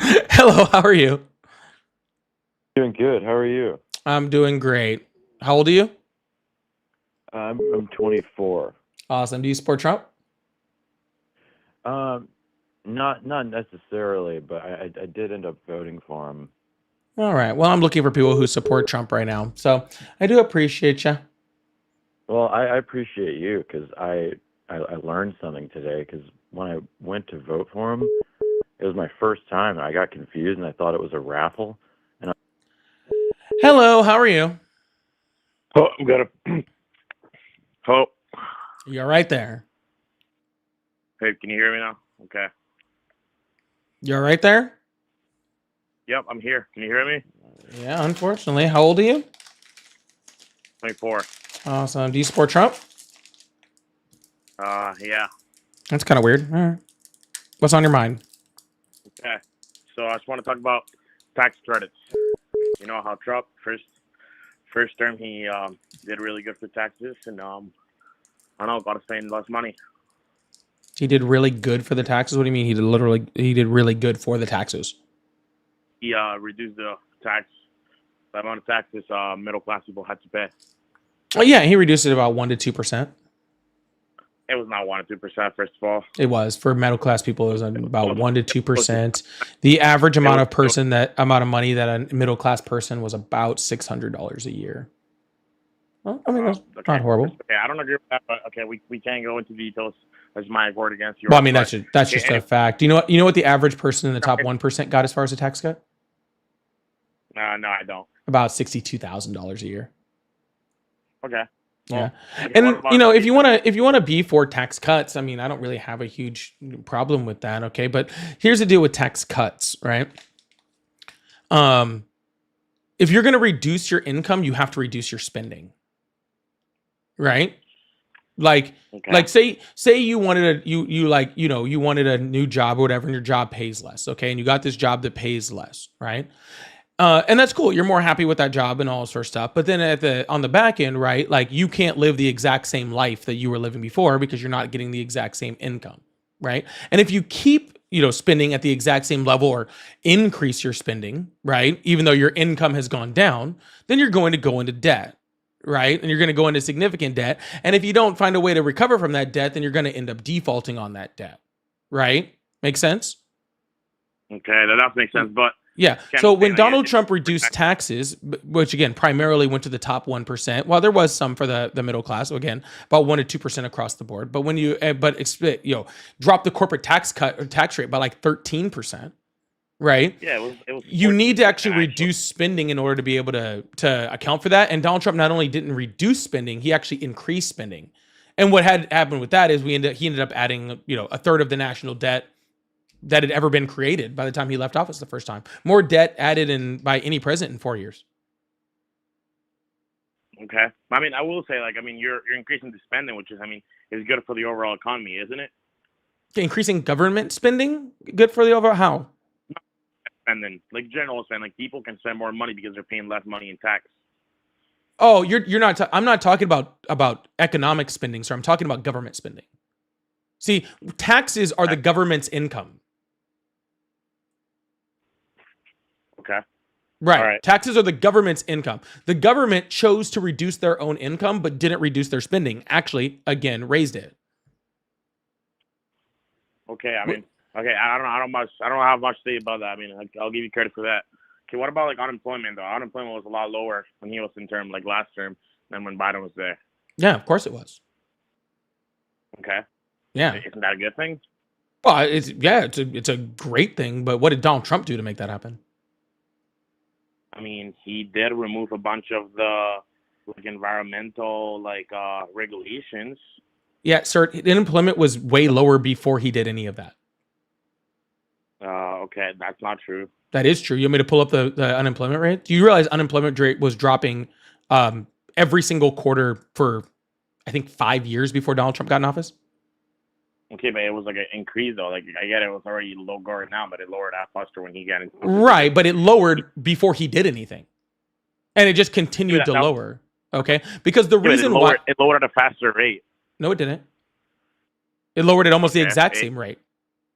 Hello, how are you? Doing good. How are you? I'm doing great. How old are you? I'm 24. Awesome. Do you support Trump? Not necessarily, but I did end up voting for him. All right. Well, I'm looking for people who support Trump right now, so I do appreciate you. Well, I appreciate you because I learned something today. Because when I went to vote for him, it was my first time. I got confused and I thought it was a raffle. Hello, how are you? Oh, I'm gonna. Oh, You're right there. hey, can you hear me now? Okay. You're right there. Yep, I'm here. Can you hear me? Yeah, unfortunately. How old are you? 24. Awesome. Do you support Trump? Yeah. That's kind of weird. All right. What's on your mind? Okay. So I just want to talk about tax credits. You know how Trump first term he did really good for taxes, and I don't know, got to spend less money. He did really good for the taxes. What do you mean? He did really good for the taxes. He reduced the amount of taxes middle class people had to pay. Oh yeah, he reduced it about 1 to 2%. It was not 1 or 2%. First of all, It was for middle class people. It was about 1 to 2%. The average amount of money that a middle class person was about $600 a year. Well, I mean, that's not horrible. Okay, I don't agree with that, but okay, we can't go into details. That's my word against yours. Well, I mean, that's just a fact. You know what the average person in the top 1% got as far as a tax cut? No, I don't. About $62,000 a year. Okay. Yeah, Okay, and if you want to be for tax cuts, I mean, I don't really have a huge problem with that. Okay, but here's the deal with tax cuts, right? If you're going to reduce your income, you have to reduce your spending, right? Like say you wanted you wanted a new job or whatever, and your job pays less, okay, and you got this job that pays less, right? And that's cool. You're more happy with that job and all this sort of stuff. But then on the back end, right? Like you can't live the exact same life that you were living before because you're not getting the exact same income, right? And if you keep, spending at the exact same level or increase your spending, right? Even though your income has gone down, then you're going to go into debt, right? And you're going to go into significant debt. And if you don't find a way to recover from that debt, then you're going to end up defaulting on that debt, right? Make sense? Okay, that does make sense, but yeah. So when Donald Trump reduced taxes, which again primarily went to the top 1%, while there was some for the middle class, so again about 1 to 2% across the board. But when you drop the corporate tax rate by like 13%, right? Yeah, it was you need to actually reduce spending in order to be able to account for that. And Donald Trump not only didn't reduce spending, he actually increased spending. And what had happened with that is he ended up adding a third of the national debt that had ever been created by the time he left office the first time. More debt added by any president in 4 years. Okay. I mean, I will say, you're increasing the spending, which is good for the overall economy, isn't it? Increasing government spending, good for the overall, how? Spending, general spending, people can spend more money because they're paying less money in tax. Oh, you're not, I'm not talking about economic spending, sir. I'm talking about government spending. See, taxes are the government's income. Okay. Right. Taxes are the government's income. The government chose to reduce their own income, but didn't reduce their spending. Actually, again, raised it. Okay. I don't have much to say about that. I'll give you credit for that. Okay. What about unemployment though? Unemployment was a lot lower when he was in term, last term, than when Biden was there. Yeah, of course it was. Okay. Yeah. Isn't that a good thing? Well, it's a great thing, but what did Donald Trump do to make that happen? He did remove a bunch of the environmental regulations. Yeah, sir. Unemployment was way lower before he did any of that. Okay, that's not true. That is true. You want me to pull up the unemployment rate? Do you realize unemployment rate was dropping every single quarter for, I think, 5 years before Donald Trump got in office? Okay, but it was an increase though. I get it was already lower now, but it lowered that faster when he got in. Right, but it lowered before he did anything, and it just continued to lower. Okay, because the reason why it lowered at a faster rate. No, it didn't. It lowered at almost the exact same rate.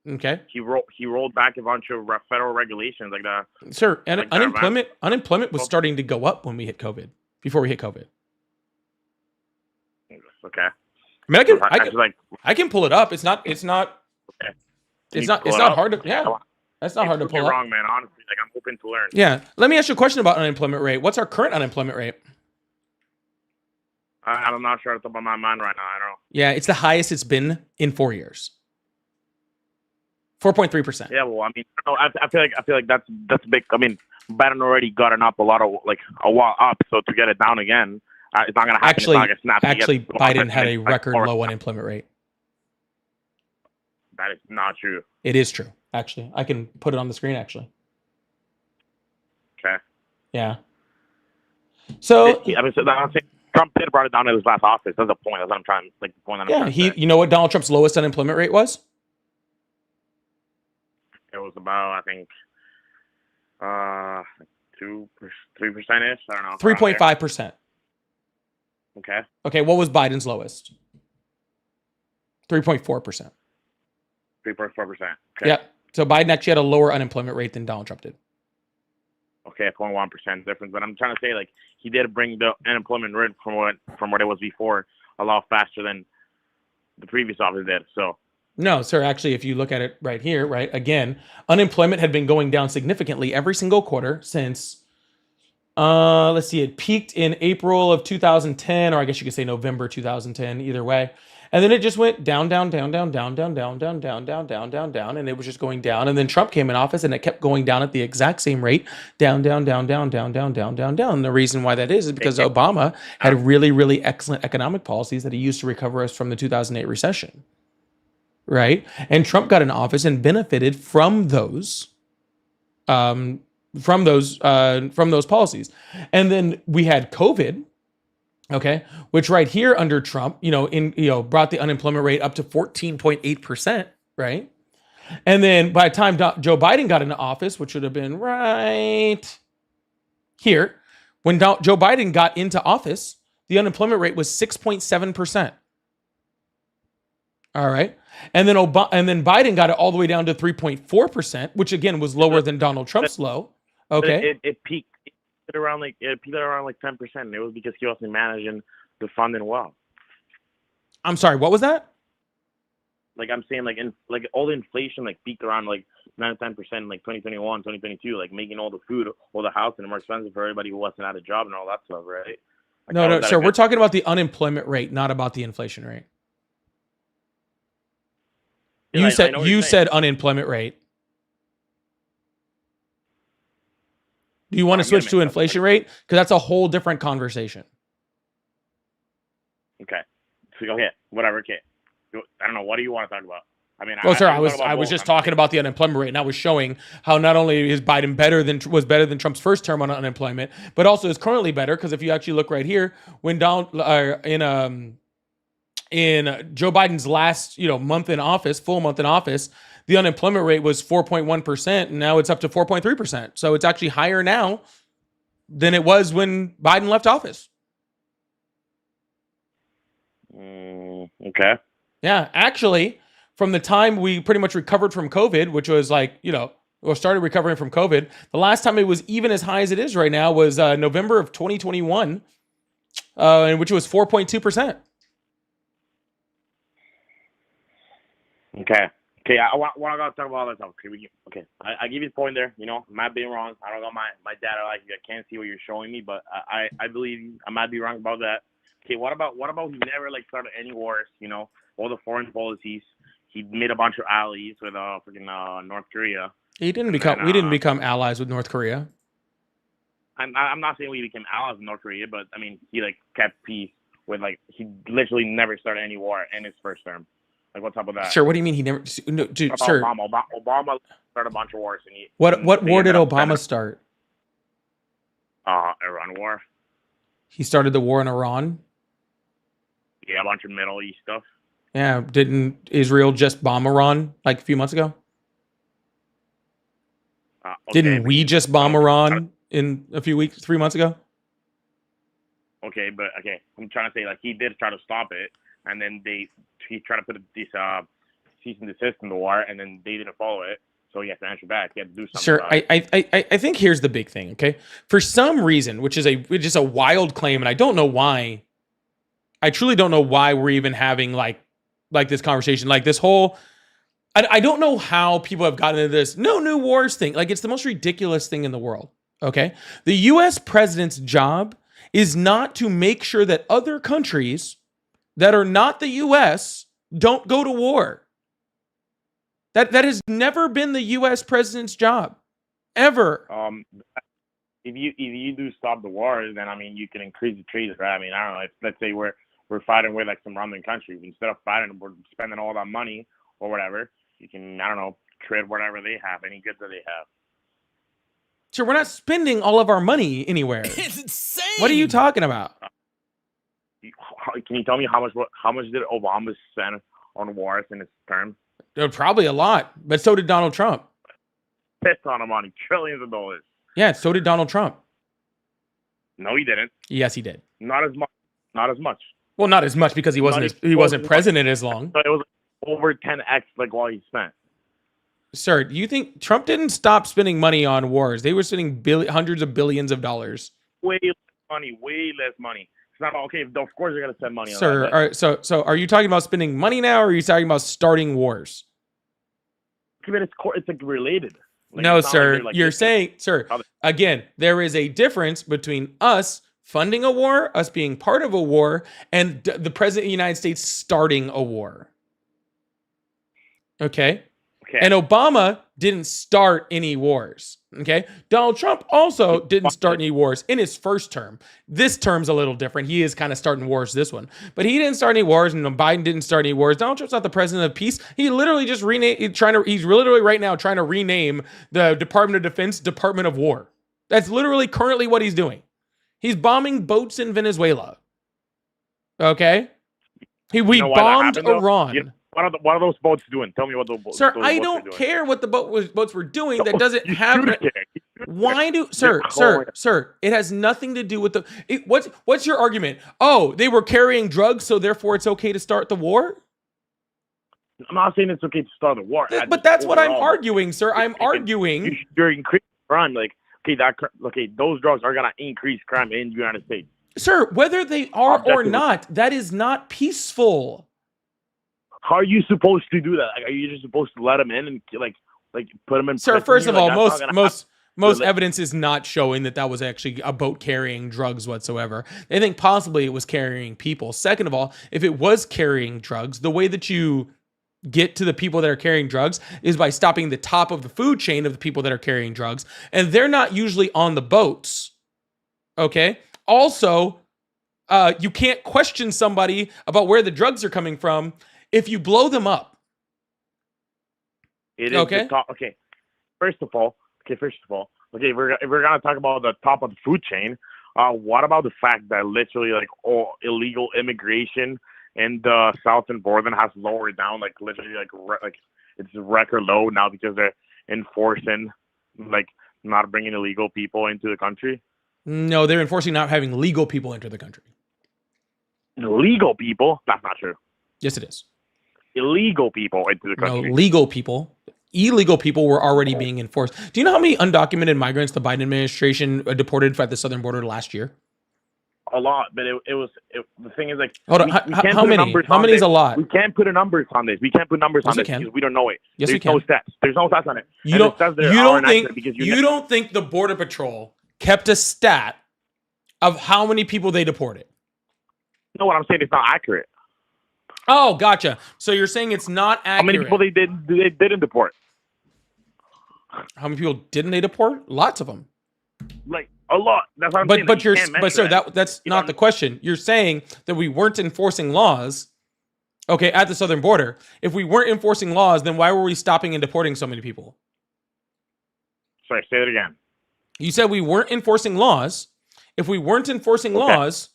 Okay. He rolled back a bunch of federal regulations like that. Sir, and unemployment was starting to go up when we hit COVID. Before we hit COVID. Okay. I mean, I can pull it up. It's not Okay. It's you not. pull It's it not up? hard to. Yeah, that's not hard to Prove me pull up. wrong, man. Honestly, like I'm hoping to learn. Yeah. Let me ask you a question about unemployment rate. What's our current unemployment rate? I'm not sure off the top of my mind right now. I don't know. Yeah, it's the highest it's been in 4 years. 4.3%. Yeah, well, I mean, I, don't know, I feel like that's big. I mean, Biden already gotten up a while up, so to get it down again, it's not gonna happen. Actually, it's not gonna snap actually, to get Biden had a 1%, record or- low unemployment rate. That is not true. It is true. Actually, I can put it on the screen. Actually, Okay. yeah. So I mean, so I'm saying Trump did brought it down in his last office. That's the point. That's what I'm trying. Like the point that I'm yeah, trying to say. you know what Donald Trump's lowest unemployment rate was? It was about, I think, 3% ish. I don't know. 3.5%. Okay. Okay, what was Biden's lowest? 3.4%. 3.4%. Okay. Yeah. So Biden actually had a lower unemployment rate than Donald Trump did. Okay, 0.1% difference. But I'm trying to say, like, he did bring the unemployment rate from what it was before a lot faster than the previous office did. So. No, sir. Actually, if you look at it right here, right, again, unemployment had been going down significantly every single quarter since, let's see, it peaked in April of 2010, or I guess you could say November 2010, either way. And then it just went down, down, down, down, down, down, down, down, down, down, down, down, down, and it was just going down. And then Trump came in office, and it kept going down at the exact same rate, down, down, down, down, down, down, down, down, down. And the reason why that is because Obama had really, really excellent economic policies that he used to recover us from the 2008 recession, right? And Trump got in office and benefited from those policies. And then we had COVID. Okay, which right here under Trump, brought the unemployment rate up to 14.8%, right? And then by the time Joe Biden got into office, which would have been right here, when Joe Biden got into office, the unemployment rate was 6.7%. All right, and then Biden got it all the way down to 3.4%, which again was lower than Donald Trump's low. Okay, It peaked. Around 10%. It was because he wasn't managing the funding well. I'm sorry, what was that? Like I'm saying, all the inflation peaked around 9 to 10% in 2021, 2022, making all the food, all the housing more expensive for everybody who wasn't at a job and all that stuff, right? No, sir, we're talking about the unemployment rate, not about the inflation rate. You said unemployment rate. Do you want to switch to inflation rate? Because that's a whole different conversation. Okay. So go ahead. Whatever. Okay. I don't know. What do you want to talk about? I mean, sir, I was just talking about the unemployment rate, and I was showing how not only is Biden was better than Trump's first term on unemployment, but also is currently better. Because if you actually look right here, when in Joe Biden's last full month in office, the unemployment rate was 4.1%, and now it's up to 4.3%. So it's actually higher now than it was when Biden left office. Okay. Yeah, actually, from the time we pretty much recovered from COVID, which was or started recovering from COVID, the last time it was even as high as it is right now was November of 2021, which was 4.2%. Okay. Okay, I want to talk about all that stuff. Okay, I give you the point there. I might be wrong. I don't got my data I can't see what you're showing me, but I believe I might be wrong about that. Okay, what about he never started any wars? All the foreign policies. He made a bunch of allies with North Korea. We didn't become allies with North Korea. I'm not saying we became allies with North Korea, but I mean he kept peace with he literally never started any war in his first term. What's up with that? Sure. What do you mean he never? No, dude, sir. Obama started a bunch of wars. What war did Obama start? Iran war. He started the war in Iran. Yeah, a bunch of Middle East stuff. Yeah, didn't Israel just bomb Iran a few months ago? Okay, didn't we just bomb Iran in a few weeks, 3 months ago? Okay, but I'm trying to say he did try to stop it, and then he tried to put this cease and desist in the war, and then they didn't follow it. So he has to answer back. He had to do something. Sure, I think here's the big thing. Okay, for some reason, which is a wild claim, and I don't know why. I truly don't know why we're even having like this conversation. This whole, I don't know how people have gotten into this no new wars thing. Like, it's the most ridiculous thing in the world. Okay. The US president's job is not to make sure that other countries that are not the US don't go to war. That has never been the US president's job. Ever. If you do stop the war, then I mean you can increase the treaties, right? I mean, I don't know. If, let's say we're fighting with like some random country, instead of fighting, we're spending all that money or whatever. You can, I don't know, trade whatever they have, any goods that they have. Sure, we're not spending all of our money anywhere. It's insane. What are you talking about? Can you tell me how much did Obama spend on wars in his term? Probably a lot, but so did Donald Trump. Pissed on him money, trillions of dollars. Yeah, so did Donald Trump. No, he didn't. Yes, he did. Not as much. Not as much. Well, not as much because he wasn't president as long. So it was over 10x like what he spent. Sir, do you think Trump didn't stop spending money on wars? They were spending hundreds of billions of dollars. Way less money. It's not okay. Of course, they're gonna spend money on Sir, that. all right, so are you talking about spending money now, or are you talking about starting wars? I mean, it's like related. Like, No, it's not sir. like they're, like, You're saying, sir, again, there is a difference between us funding a war, us being part of a war, and the president of the United States starting a war. Okay? And Obama didn't start any wars. Okay? Donald Trump also didn't start any wars in his first term. This term's a little different. He is kind of starting wars this one. But he didn't start any wars, and Biden didn't start any wars. Donald Trump's not the president of peace. He literally just he's literally right now trying to rename the Department of Defense Department of War. That's literally currently what he's doing. He's bombing boats in Venezuela. Okay? We bombed Iran. What are those boats doing? Tell me what those boats. Sir, those I boats don't are doing. care what the boats were doing. That doesn't You have. should care. Why do, sir? It has nothing to do with what's your argument? Oh, they were carrying drugs, so therefore it's okay to start the war. I'm not saying it's okay to start the war. But that's what I'm arguing, sir. I'm arguing you're increasing crime. Like, those drugs are gonna increase crime in the United States. Sir, whether they are or not, that is not peaceful. How are you supposed to do that? Like, are you just supposed to let them in and like put them in? Sir, first of all, most evidence is not showing that was actually a boat carrying drugs whatsoever. They think possibly it was carrying people. Second of all, if it was carrying drugs, the way that you get to the people that are carrying drugs is by stopping the top of the food chain of the people that are carrying drugs, and they're not usually on the boats. Okay? Also, you can't question somebody about where the drugs are coming from if you blow them up. It is okay. Okay. First of all, if we're gonna talk about the top of the food chain, what about the fact that literally like all illegal immigration in the southern border has lowered down, like literally like it's record low now because they're enforcing like not bringing illegal people into the country? No, they're enforcing not having legal people enter the country. Legal people? That's not true. Yes, it is. Illegal people into the country. No, legal people. Illegal people were already being enforced. Do you know how many undocumented migrants the Biden administration deported at the southern border last year? A lot, but the thing is, like, hold on, how many? How many is a lot? We can't put numbers on this. We can't put numbers on this because we don't know it. Yes, There's no stats. There's no stats on it. You don't think the Border Patrol kept a stat of how many people they deported? No, what I'm saying is not accurate. Oh, gotcha. So you're saying it's not accurate. How many people they didn't deport? How many people didn't they deport? Lots of them. Like a lot. That's what I'm saying. But sir, that's not the question. You're saying that we weren't enforcing laws, okay, at the southern border. If we weren't enforcing laws, then why were we stopping and deporting so many people? Sorry, say it again. You said we weren't enforcing laws. If we weren't enforcing laws,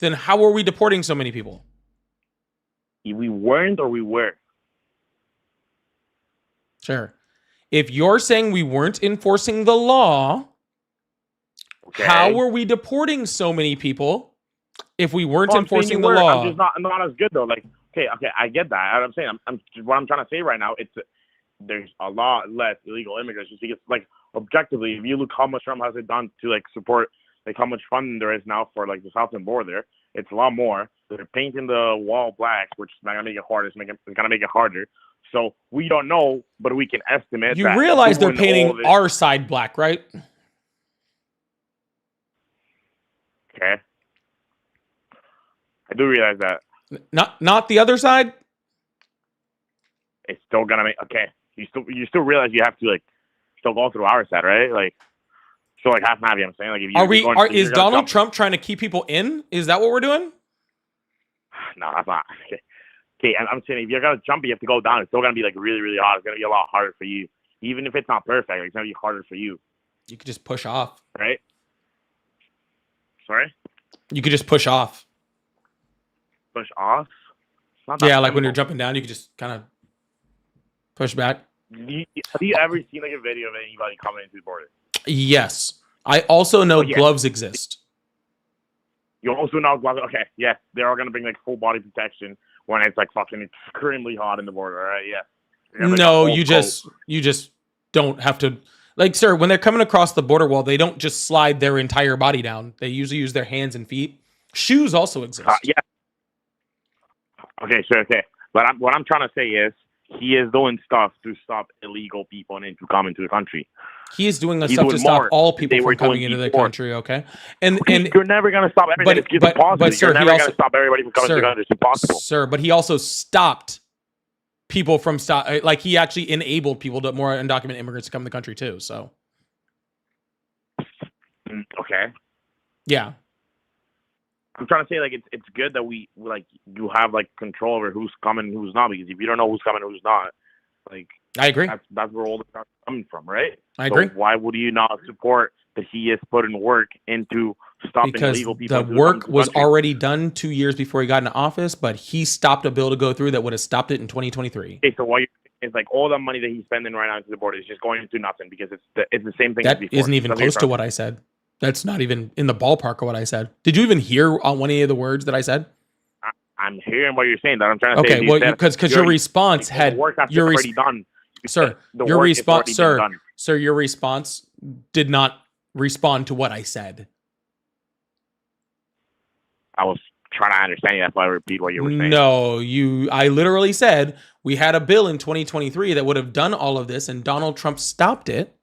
then how were we deporting so many people? We weren't or we were? Sure. If you're saying we weren't enforcing the law, how were we deporting so many people if we weren't enforcing the law? I'm just not as good though. Like, okay, I get that. I'm saying, what I'm trying to say right now, there's a lot less illegal immigrants. Just because, like, objectively, if you look how much Trump has done to like support, like how much funding there is now for like the southern border, it's a lot more. They're painting the wall black, which is not gonna make it harder. It's gonna make it harder. So we don't know, but we can estimate. You that realize they're doing all painting this- our side black, right? Okay. I do realize that Not the other side. it's still gonna make. Okay, you still realize you have to like still go through our side, right? Like, so like half and half. I'm saying, like, if you Is Donald Trump trying to keep people in? Is that what we're doing? No, that's not. Okay, I'm saying if you're gonna jump, you have to go down. It's still gonna be like really, really hard. It's gonna be a lot harder for you, even if it's not perfect. It's gonna be harder for you, You could just push off. right? Sorry, You could just push off. push off. It's not that Yeah, like when you're difficult. jumping down, you could just kind of push back. Have you ever seen like a video of anybody coming into the border? Yes. I also know Oh, yeah. gloves exist. You also know, okay, yeah, they're all gonna bring like full body protection when it's like fucking extremely hot in the border, right? Yeah. They're gonna bring a No, whole you just don't have to. Like, sir, when they're coming across the border wall, they don't just slide their entire body down. They usually use their hands and feet. Shoes also exist. Yeah. Okay, sure, okay. But what I'm trying to say is he is doing stuff to stop illegal people into coming to the country. He is doing He's stuff to doing stop more all than people they were from coming doing into the before. country. Okay, and You're never gonna stop everything. It's impossible. sir, You're he never also, gonna stop everybody from coming to the country. It's impossible. Sir, but he also stopped people from like he actually enabled people to more undocumented immigrants to come to the country too. So Okay. yeah, I'm trying to say like it's good that we like you have like control over who's coming and who's not, because if you don't know who's coming and who's not, like I agree. that's where all the stuff's coming from, right? I agree. So why would you not support that he is putting work into stopping Because illegal people? the work was already done 2 years before he got into office, but he stopped a bill to go through that would have stopped it in 2023. Okay, so why it's like all the money that he's spending right now into the border is just going into nothing because it's the same thing as That before. isn't even That's close to from. what I said. That's not even in the ballpark of what I said. Did you even hear on one of the words that I said? I'm hearing what you're saying. That I'm trying to say. Okay, is well, that because your you're- response the had work that's your already done. sir, The your work is response, already been done. sir, your response did not respond to what I said. I was trying to understand you. That's why I repeat what you were saying. No, I literally said we had a bill in 2023 that would have done all of this, and Donald Trump stopped it.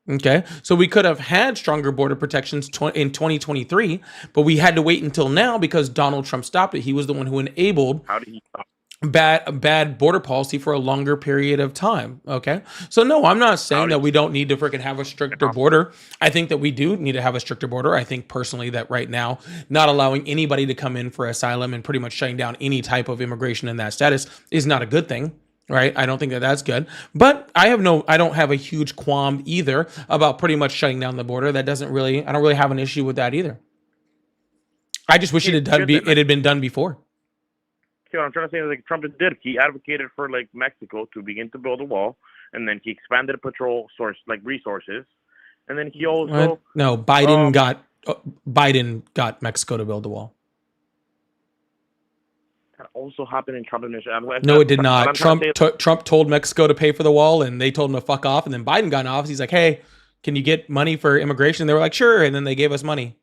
Okay, so we could have had stronger border protections in 2023, but we had to wait until now because Donald Trump stopped it. He was the one who enabled How did he stop? bad border policy for a longer period of time. Okay, so no, I'm not saying that we don't need to freaking have a stricter border. I think that we do need to have a stricter border. I think personally that right now, not allowing anybody to come in for asylum and pretty much shutting down any type of immigration in that status is not a good thing. Right? I don't think that that's good. But I don't have a huge qualm either about pretty much shutting down the border. I don't really have an issue with that either. I just wish it had been done before. Okay, what I'm trying to say is like Trump did. He advocated for like Mexico to begin to build a wall, and then he expanded the patrol resources, and then he also No, Biden got Mexico to build the wall. that also happened in Trump administration. No, it did not. Trump told Mexico to pay for the wall, and they told him to fuck off. And then Biden got in office. He's like, "Hey, can you get money for immigration?" And they were like, "Sure." And then they gave us money.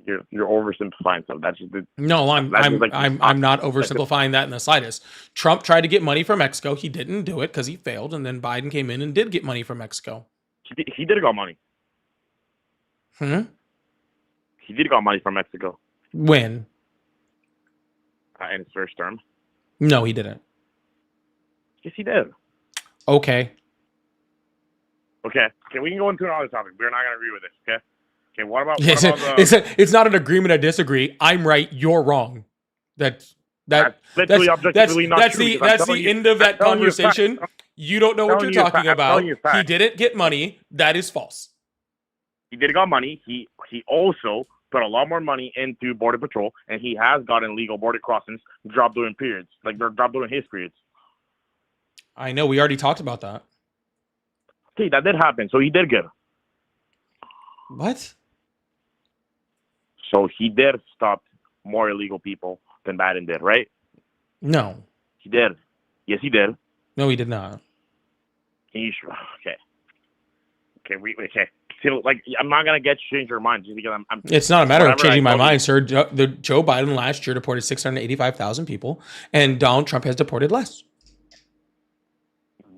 You're oversimplifying stuff. That's just No, I'm not oversimplifying that in the slightest. Trump tried to get money from Mexico. He didn't do it because he failed, and then Biden came in and did get money from Mexico. he did got money. He did got money from Mexico When? in his first term. No, he didn't. Yes, he did. Okay. Okay, we can go into another topic. We're not going to agree with this, okay? Okay, what about It's not an agreement. I disagree. I'm right. You're wrong. That's literally objectively not true. That's the end of that conversation. You don't know what you're talking about. He didn't get money. That is false. He did got money. He also put a lot more money into Border Patrol, and he has gotten legal border crossings dropped during periods, like they're dropped during his periods. I know. We already talked about that. Okay, that did happen. So he did good. What? So he did stop more illegal people than Biden did, right? No. He did. Yes, he did. No, he did not. Okay. Okay. So, like, I'm not gonna get you to change your mind just because I'm. It's not a matter of whatever I changing my told you- mind, sir. Joe Biden last year deported 685,000 people, and Donald Trump has deported less.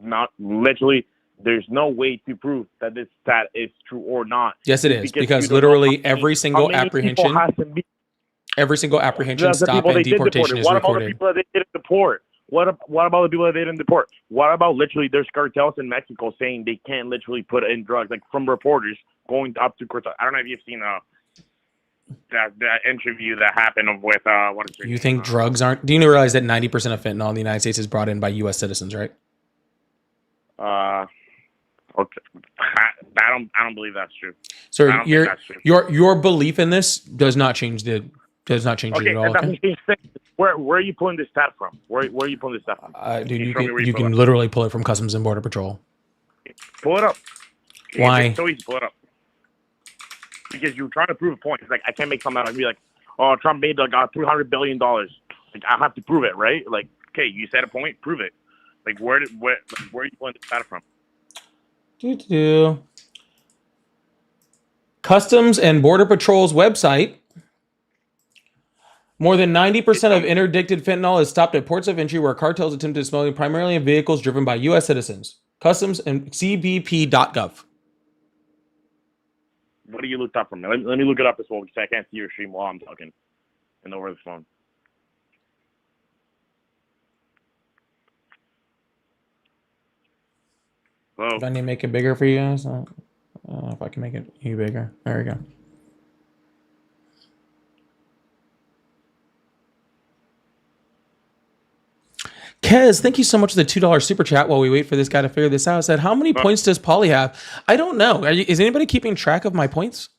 Not literally. There's no way to prove that this stat is true or not. Yes, it is, because you don't know literally how every many single people apprehension, has to be. every single apprehension, That's the stop, people and they did deportation deport. is What about the recorded. people that they didn't deport? What about the people that they didn't deport? What about literally there's cartels in Mexico saying they can't literally put in drugs, like from reporters going up to cartel. I don't know if you've seen that interview that happened with what is it? You think drugs aren't? Do you realize that 90% of fentanyl in the United States is brought in by U.S. citizens, right? Okay. I don't believe that's true. So I don't think that's true. your belief in this does not change it Okay, at all. that Okay? doesn't change things. Where are you pulling this stat from? Where are you pulling this stat from? Dude, you show me can where you pull can it. literally pull it from Customs and Border Patrol. Pull it up. Why? It's so easy to pull it up. Because you're trying to prove a point. It's like I can't make something out and be like, oh, Trump made like $300 billion. Like I have to prove it, right? Like, okay, you said a point, prove it. Like where are you pulling this data from? Customs and Border Patrol's website. More than 90% of interdicted fentanyl is stopped at ports of entry where cartels attempt to smuggle primarily in vehicles driven by U.S. citizens. Customs and cbp.gov. What do you look up from? Let me look it up as well because I can't see your stream while I'm talking and over the phone. Hello? Do I need to make it bigger for you guys? I don't know if I can make it any bigger. There we go. Kez, thank you so much for the $2 super chat while we wait for this guy to figure this out. I said, how many points does Paulie have? I don't know. Is anybody keeping track of my points?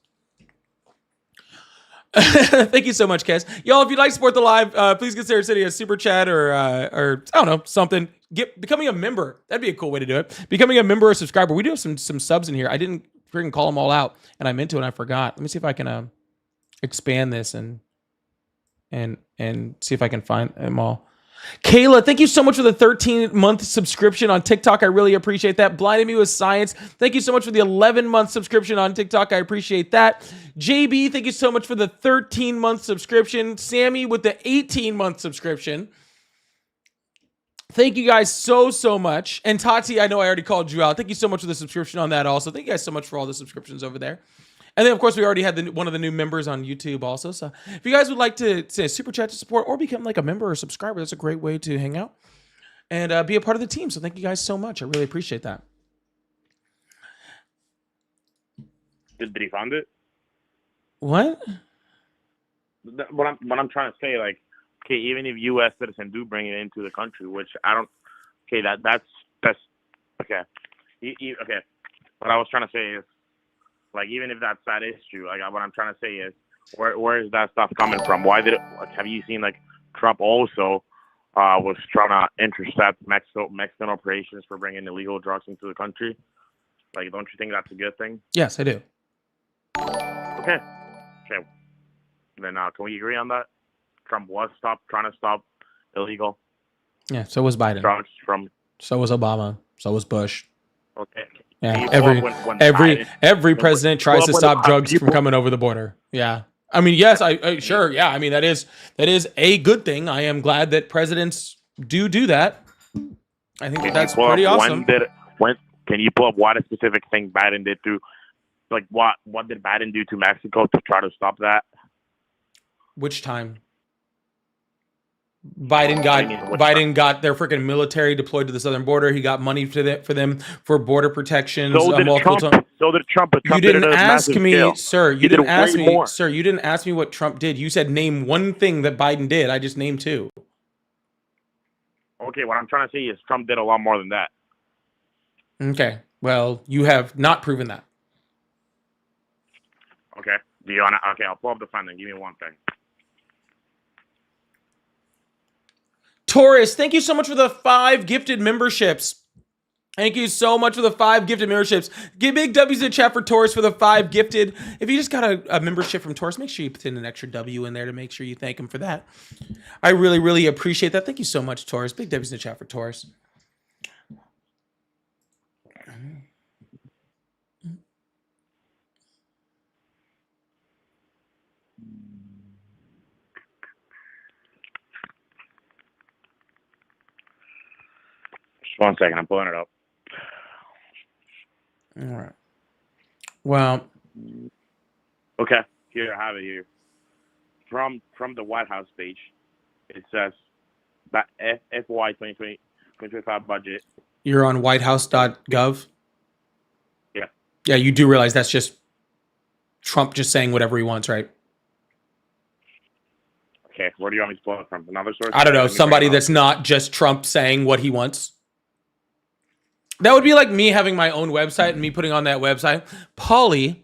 Thank you so much, Kez. Y'all, if you'd like to support the live, please consider sending a super chat or I don't know, something. Becoming a member. That'd be a cool way to do it. Becoming a member or subscriber. We do have some subs in here. I didn't freaking call them all out, and I meant to, and I forgot. Let me see if I can expand this and see if I can find them all. Kayla, thank you so much for the 13-month subscription on TikTok. I really appreciate that. Blinded Me with Science, thank you so much for the 11-month subscription on TikTok. I appreciate that. JB, thank you so much for the 13-month subscription. Sammy with the 18-month subscription. Thank you guys so much. And Tati, I know I already called you out. Thank you so much for the subscription on that also. Thank you guys so much for all the subscriptions over there. And then, of course, we already had one of the new members on YouTube also. So if you guys would like to say super chat to support or become like a member or subscriber, that's a great way to hang out and be a part of the team. So thank you guys so much. I really appreciate that. Did he fund it? What? What I'm trying to say, like, okay, even if U.S. citizens do bring it into the country, which I don't. Okay, that's okay. Okay, what I was trying to say is, like, even if that is true, like, what I'm trying to say is, where is that stuff coming from? Why did it? Like, have you seen, like, Trump also was trying to intercept Mexican operations for bringing illegal drugs into the country? Like, don't you think that's a good thing? Yes, I do. Okay. Then can we agree on that? Trump was trying to stop illegal Yeah, so was Biden. drugs from. So was Obama. So was Bush. Okay. Yeah, every president tries to stop drugs from coming over the border. Yeah. I mean, yes, I sure. Yeah. I mean, that is a good thing. I am glad that presidents do that. I think that's pretty awesome. Can you pull up what a specific thing Biden did to, like, what did Biden do to Mexico to try to stop that? Which time? Biden got their freaking military deployed to the southern border. He got money for them for border protections. So did Trump. You didn't ask me, scale. sir. You didn't ask me, sir. You didn't ask me what Trump did. You said name one thing that Biden did. I just named two. Okay, what I'm trying to say is Trump did a lot more than that. Okay. Well, you have not proven that. Okay. Okay, I'll pull up the funding. Give me one thing. Taurus, thank you so much for the 5 gifted memberships. Thank you so much for the 5 gifted memberships. Give big W's in the chat for Taurus for the 5 gifted. If you just got a membership from Taurus, make sure you put in an extra W in there to make sure you thank him for that. I really, really appreciate that. Thank you so much, Taurus. Big W's in the chat for Taurus. Just 1 second. I'm pulling it up. All right. Well, Okay. Here, I have it here. From the White House page, it says that FY 2025 budget. you're on whitehouse.gov. Yeah. Yeah, you do realize that's just Trump just saying whatever he wants, right? Okay. Where do you want me to pull it from? Another source? I don't know. Let me Somebody bring it that's not just Trump saying what he wants. That would be like me having my own website and me putting on that website. Paulie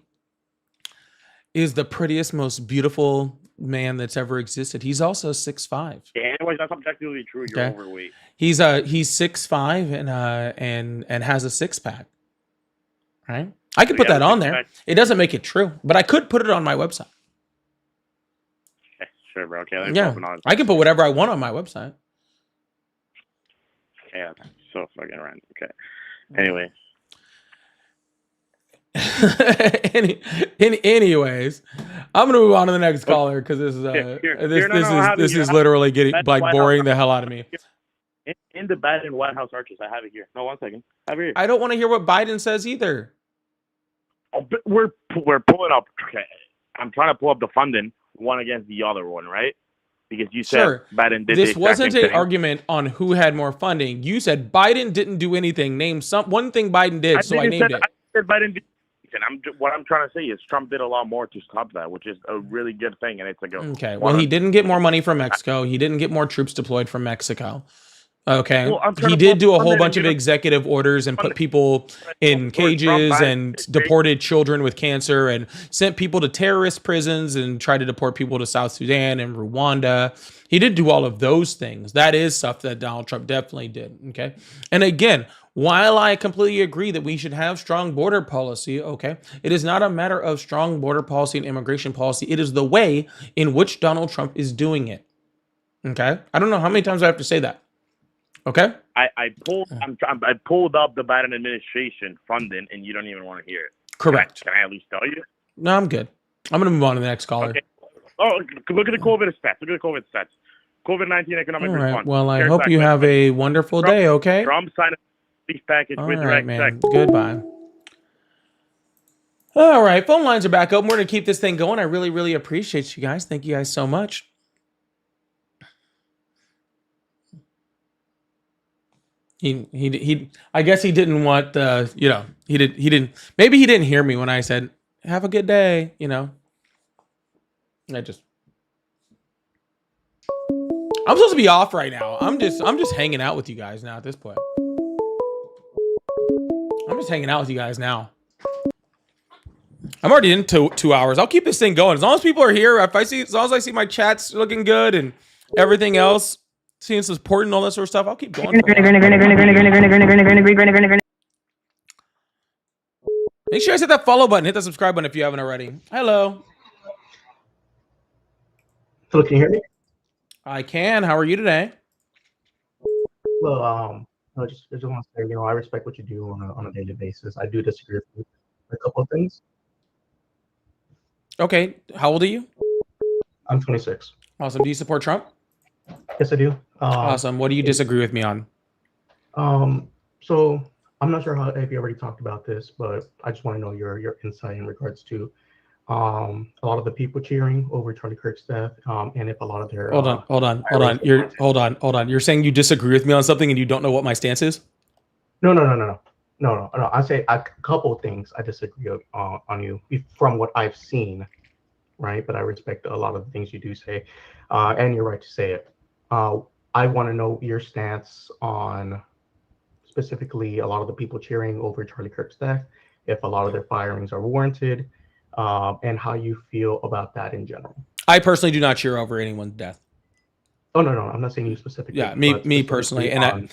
is the prettiest, most beautiful man that's ever existed. He's also 6'5". Yeah, anyways, that's objectively true. You're Okay. overweight. He's 6'5" and has a six pack. Right? I could So put yeah, that the on there. six-pack- It doesn't make it true, but I could put it on my website. Okay, sure, bro. Okay, let me Yeah, open on. I can put whatever I want on my website. Okay, so fucking random. Okay. Anyway, Anyways, I'm gonna move on to the next caller because this is this is literally getting That's like White boring House. the hell out of me. in the Biden White House arches, I have it here. No, 1 second. I have it here. I don't want to hear what Biden says either. Oh, but we're pulling up. Okay, I'm trying to pull up the funding one against the other one, right? Because you said Sure. Biden did This the wasn't exact an same thing. argument on who had more funding. You said Biden didn't do anything. Name one thing Biden did, so I named it. I said Biden did. What I'm trying to say is Trump did a lot more to stop that, which is a really good thing, and it's like Okay. Well, he didn't get more money from Mexico. He didn't get more troops deployed from Mexico. Okay. Well, I'm trying He to did do a fund whole it bunch and of get executive orders and put people in cages and deported children with cancer and sent people to terrorist prisons and tried to deport people to South Sudan and Rwanda. He did do all of those things. That is stuff that Donald Trump definitely did. Okay. And again, while I completely agree that we should have strong border policy, okay, it is not a matter of strong border policy and immigration policy. It is the way in which Donald Trump is doing it. Okay. I don't know how many times I have to say that. Okay. I pulled up the Biden administration funding, and you don't even want to hear it. Correct. Can I at least tell you? No, I'm good. I'm going to move on to the next caller. Okay. Oh, look at the COVID stats. Look at the COVID stats. COVID-19 economic All right. response. Well, I CARES hope Act you went have up. a wonderful day. Okay. Trump signed a peace package All with right, direct man. check. Goodbye. All right. Phone lines are back open. We're going to keep this thing going. I really, really appreciate you guys. Thank you guys so much. He I guess he didn't want he didn't maybe he didn't hear me when I said have a good day, I'm supposed to be off right now. I'm just hanging out with you guys now at this point. I'm just hanging out with you guys now. I'm already in 2 hours. I'll keep this thing going. As long as people are here, as long as I see my chats looking good and everything else, seeing support and all that sort of stuff, I'll keep going. Make sure you hit that follow button, hit that subscribe button if you haven't already. Hello. Hello, can you hear me? I can. How are you today? Well, I just want to say, I respect what you do on a daily basis. I do disagree with a couple of things. Okay. How old are you? I'm 26. Awesome. Do you support Trump? Yes, I do. Awesome. What do you disagree with me on? So I'm not sure if you already talked about this, but I just want to know your insight in regards to a lot of the people cheering over Charlie Kirk's death, and if a lot of their Hold on. Hold on. You're saying you disagree with me on something and you don't know what my stance is? No. I say a couple of things I disagree on you from what I've seen, right? But I respect a lot of the things you do say, and you're right to say it. I want to know your stance on specifically a lot of the people cheering over Charlie Kirk's death, if a lot of their firings are warranted, and how you feel about that in general. I personally do not cheer over anyone's death. Oh no, I'm not saying you specifically. Yeah, me personally, I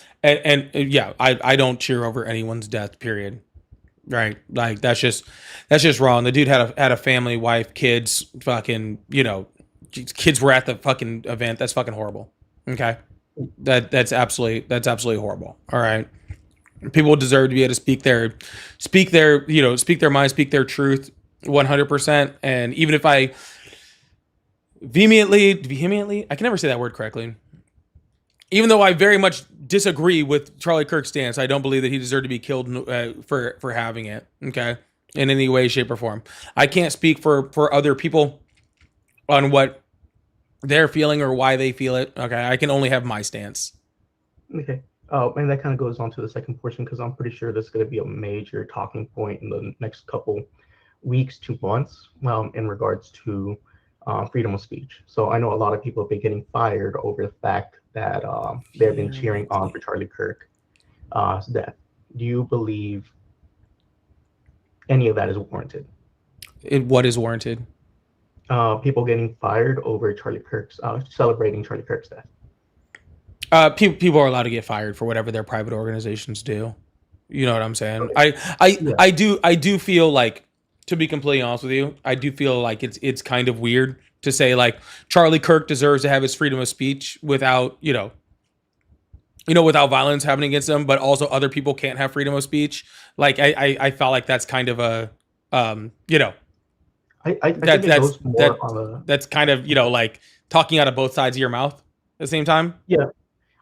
don't cheer over anyone's death. Period. Right? Like that's just wrong. The dude had a family, wife, kids. Fucking, kids were at the fucking event. That's fucking horrible. Okay, that's absolutely horrible. All right, people deserve to be able to speak their mind, speak their truth, 100%. And even if I vehemently, I can never say that word correctly. Even though I very much disagree with Charlie Kirk's stance. I don't believe that he deserved to be killed for having it. Okay, in any way, shape, or form. I can't speak for other people on what they're feeling or why they feel it. Okay, I can only have my stance. Okay. And that kind of goes on to the second portion because I'm pretty sure this is going to be a major talking point in the next couple weeks to months in regards to freedom of speech. So I know a lot of people have been getting fired over the fact that they've been cheering on for Charlie Kirk's death. Do you believe any of that is warranted? What is warranted? People getting fired over Charlie Kirk's celebrating Charlie Kirk's death. People are allowed to get fired for whatever their private organizations do. You know what I'm saying? Okay. I do feel like, to be completely honest with you, I do feel like it's kind of weird to say like Charlie Kirk deserves to have his freedom of speech without without violence happening against him, but also other people can't have freedom of speech. Like I felt like that's kind of a I think it goes more on the. That's kind of like talking out of both sides of your mouth at the same time. Yeah.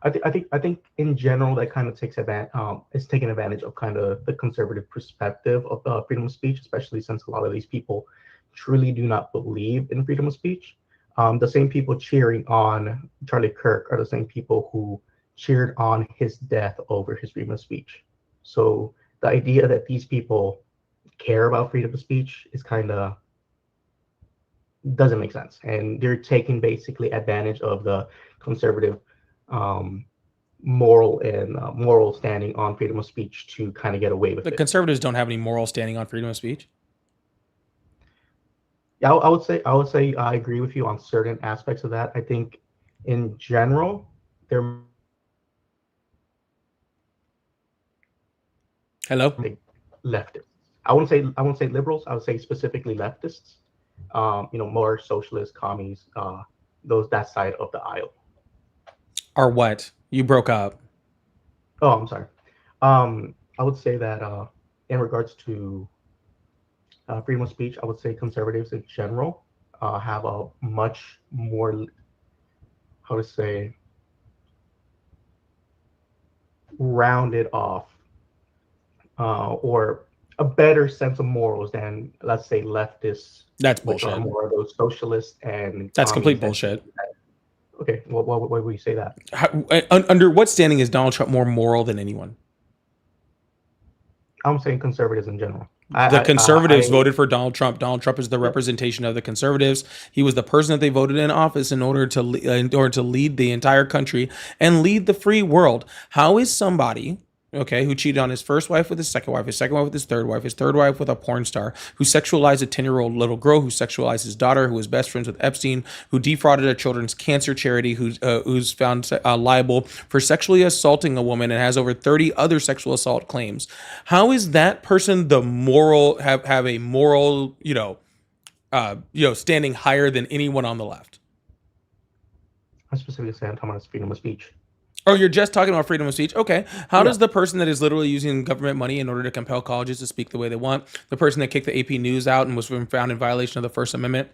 I think in general that kind of takes advantage is taking advantage of kind of the conservative perspective of freedom of speech, especially since a lot of these people truly do not believe in freedom of speech. The same people cheering on Charlie Kirk are the same people who cheered on his death over his freedom of speech. So the idea that these people care about freedom of speech is kind of doesn't make sense, and they're taking basically advantage of the conservative moral standing on freedom of speech to kind of get away with it. The conservatives don't have any moral standing on freedom of speech. Yeah, I would say I agree with you on certain aspects of that. I think in general they're leftists. I wouldn't say liberals. I would say specifically leftists. More socialist, commies, that side of the aisle. Are what? You broke up. Oh, I'm sorry. I would say that in regards to freedom of speech, I would say conservatives in general have a much more, how to say, rounded off or a better sense of morals than, let's say, leftists. That's bullshit. Which are more of those socialists and. That's complete bullshit. Okay, well, why would you say that? Under what standing is Donald Trump more moral than anyone? I'm saying conservatives in general. The conservatives voted for Donald Trump. Donald Trump is the representation of the conservatives. He was the person that they voted in office in order to lead the entire country and lead the free world. How is somebody, who cheated on his first wife with his second wife with his third wife with a porn star, who sexualized a 10-year-old little girl, who sexualized his daughter, who was best friends with Epstein, who defrauded a children's cancer charity, who's found liable for sexually assaulting a woman and has over 30 other sexual assault claims? How is that person the moral have a moral standing higher than anyone on the left? I'm specifically saying I'm talking about freedom of speech. Oh, you're just talking about freedom of speech? Okay. How does the person that is literally using government money in order to compel colleges to speak the way they want, the person that kicked the AP News out and was found in violation of the First Amendment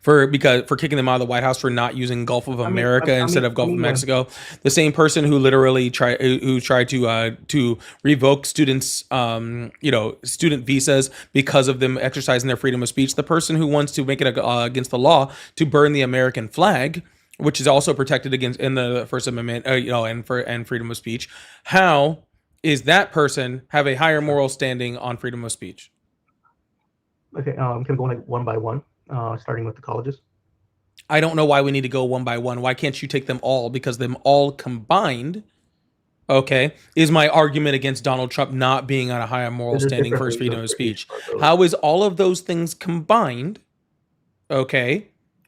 for kicking them out of the White House for not using Gulf of America instead of Gulf of Mexico, the same person who literally tried to revoke students student visas because of them exercising their freedom of speech, the person who wants to make it against the law to burn the American flag, which is also protected against in the First Amendment, and freedom of speech. How is that person have a higher moral standing on freedom of speech? Okay, can we go like one by one, starting with the colleges? I don't know why we need to go one by one. Why can't you take them all? Because them all combined, is my argument against Donald Trump not being on a higher moral standing for his freedom of speech. How is all of those things combined,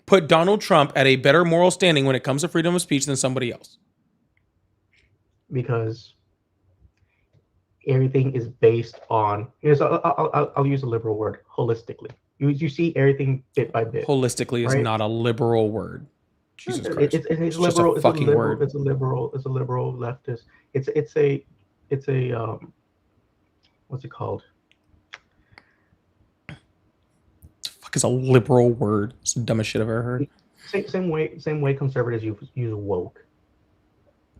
put Donald Trump at a better moral standing when it comes to freedom of speech than somebody else? Because everything is based on, I'll use a liberal word, holistically. You see everything bit by bit. Holistically is not a liberal word. Jesus Christ. It's liberal. Just a fucking word. It's a liberal leftist. It's a what's it called? Fuck is a liberal word? It's the dumbest shit I've ever heard. Same way conservatives use woke.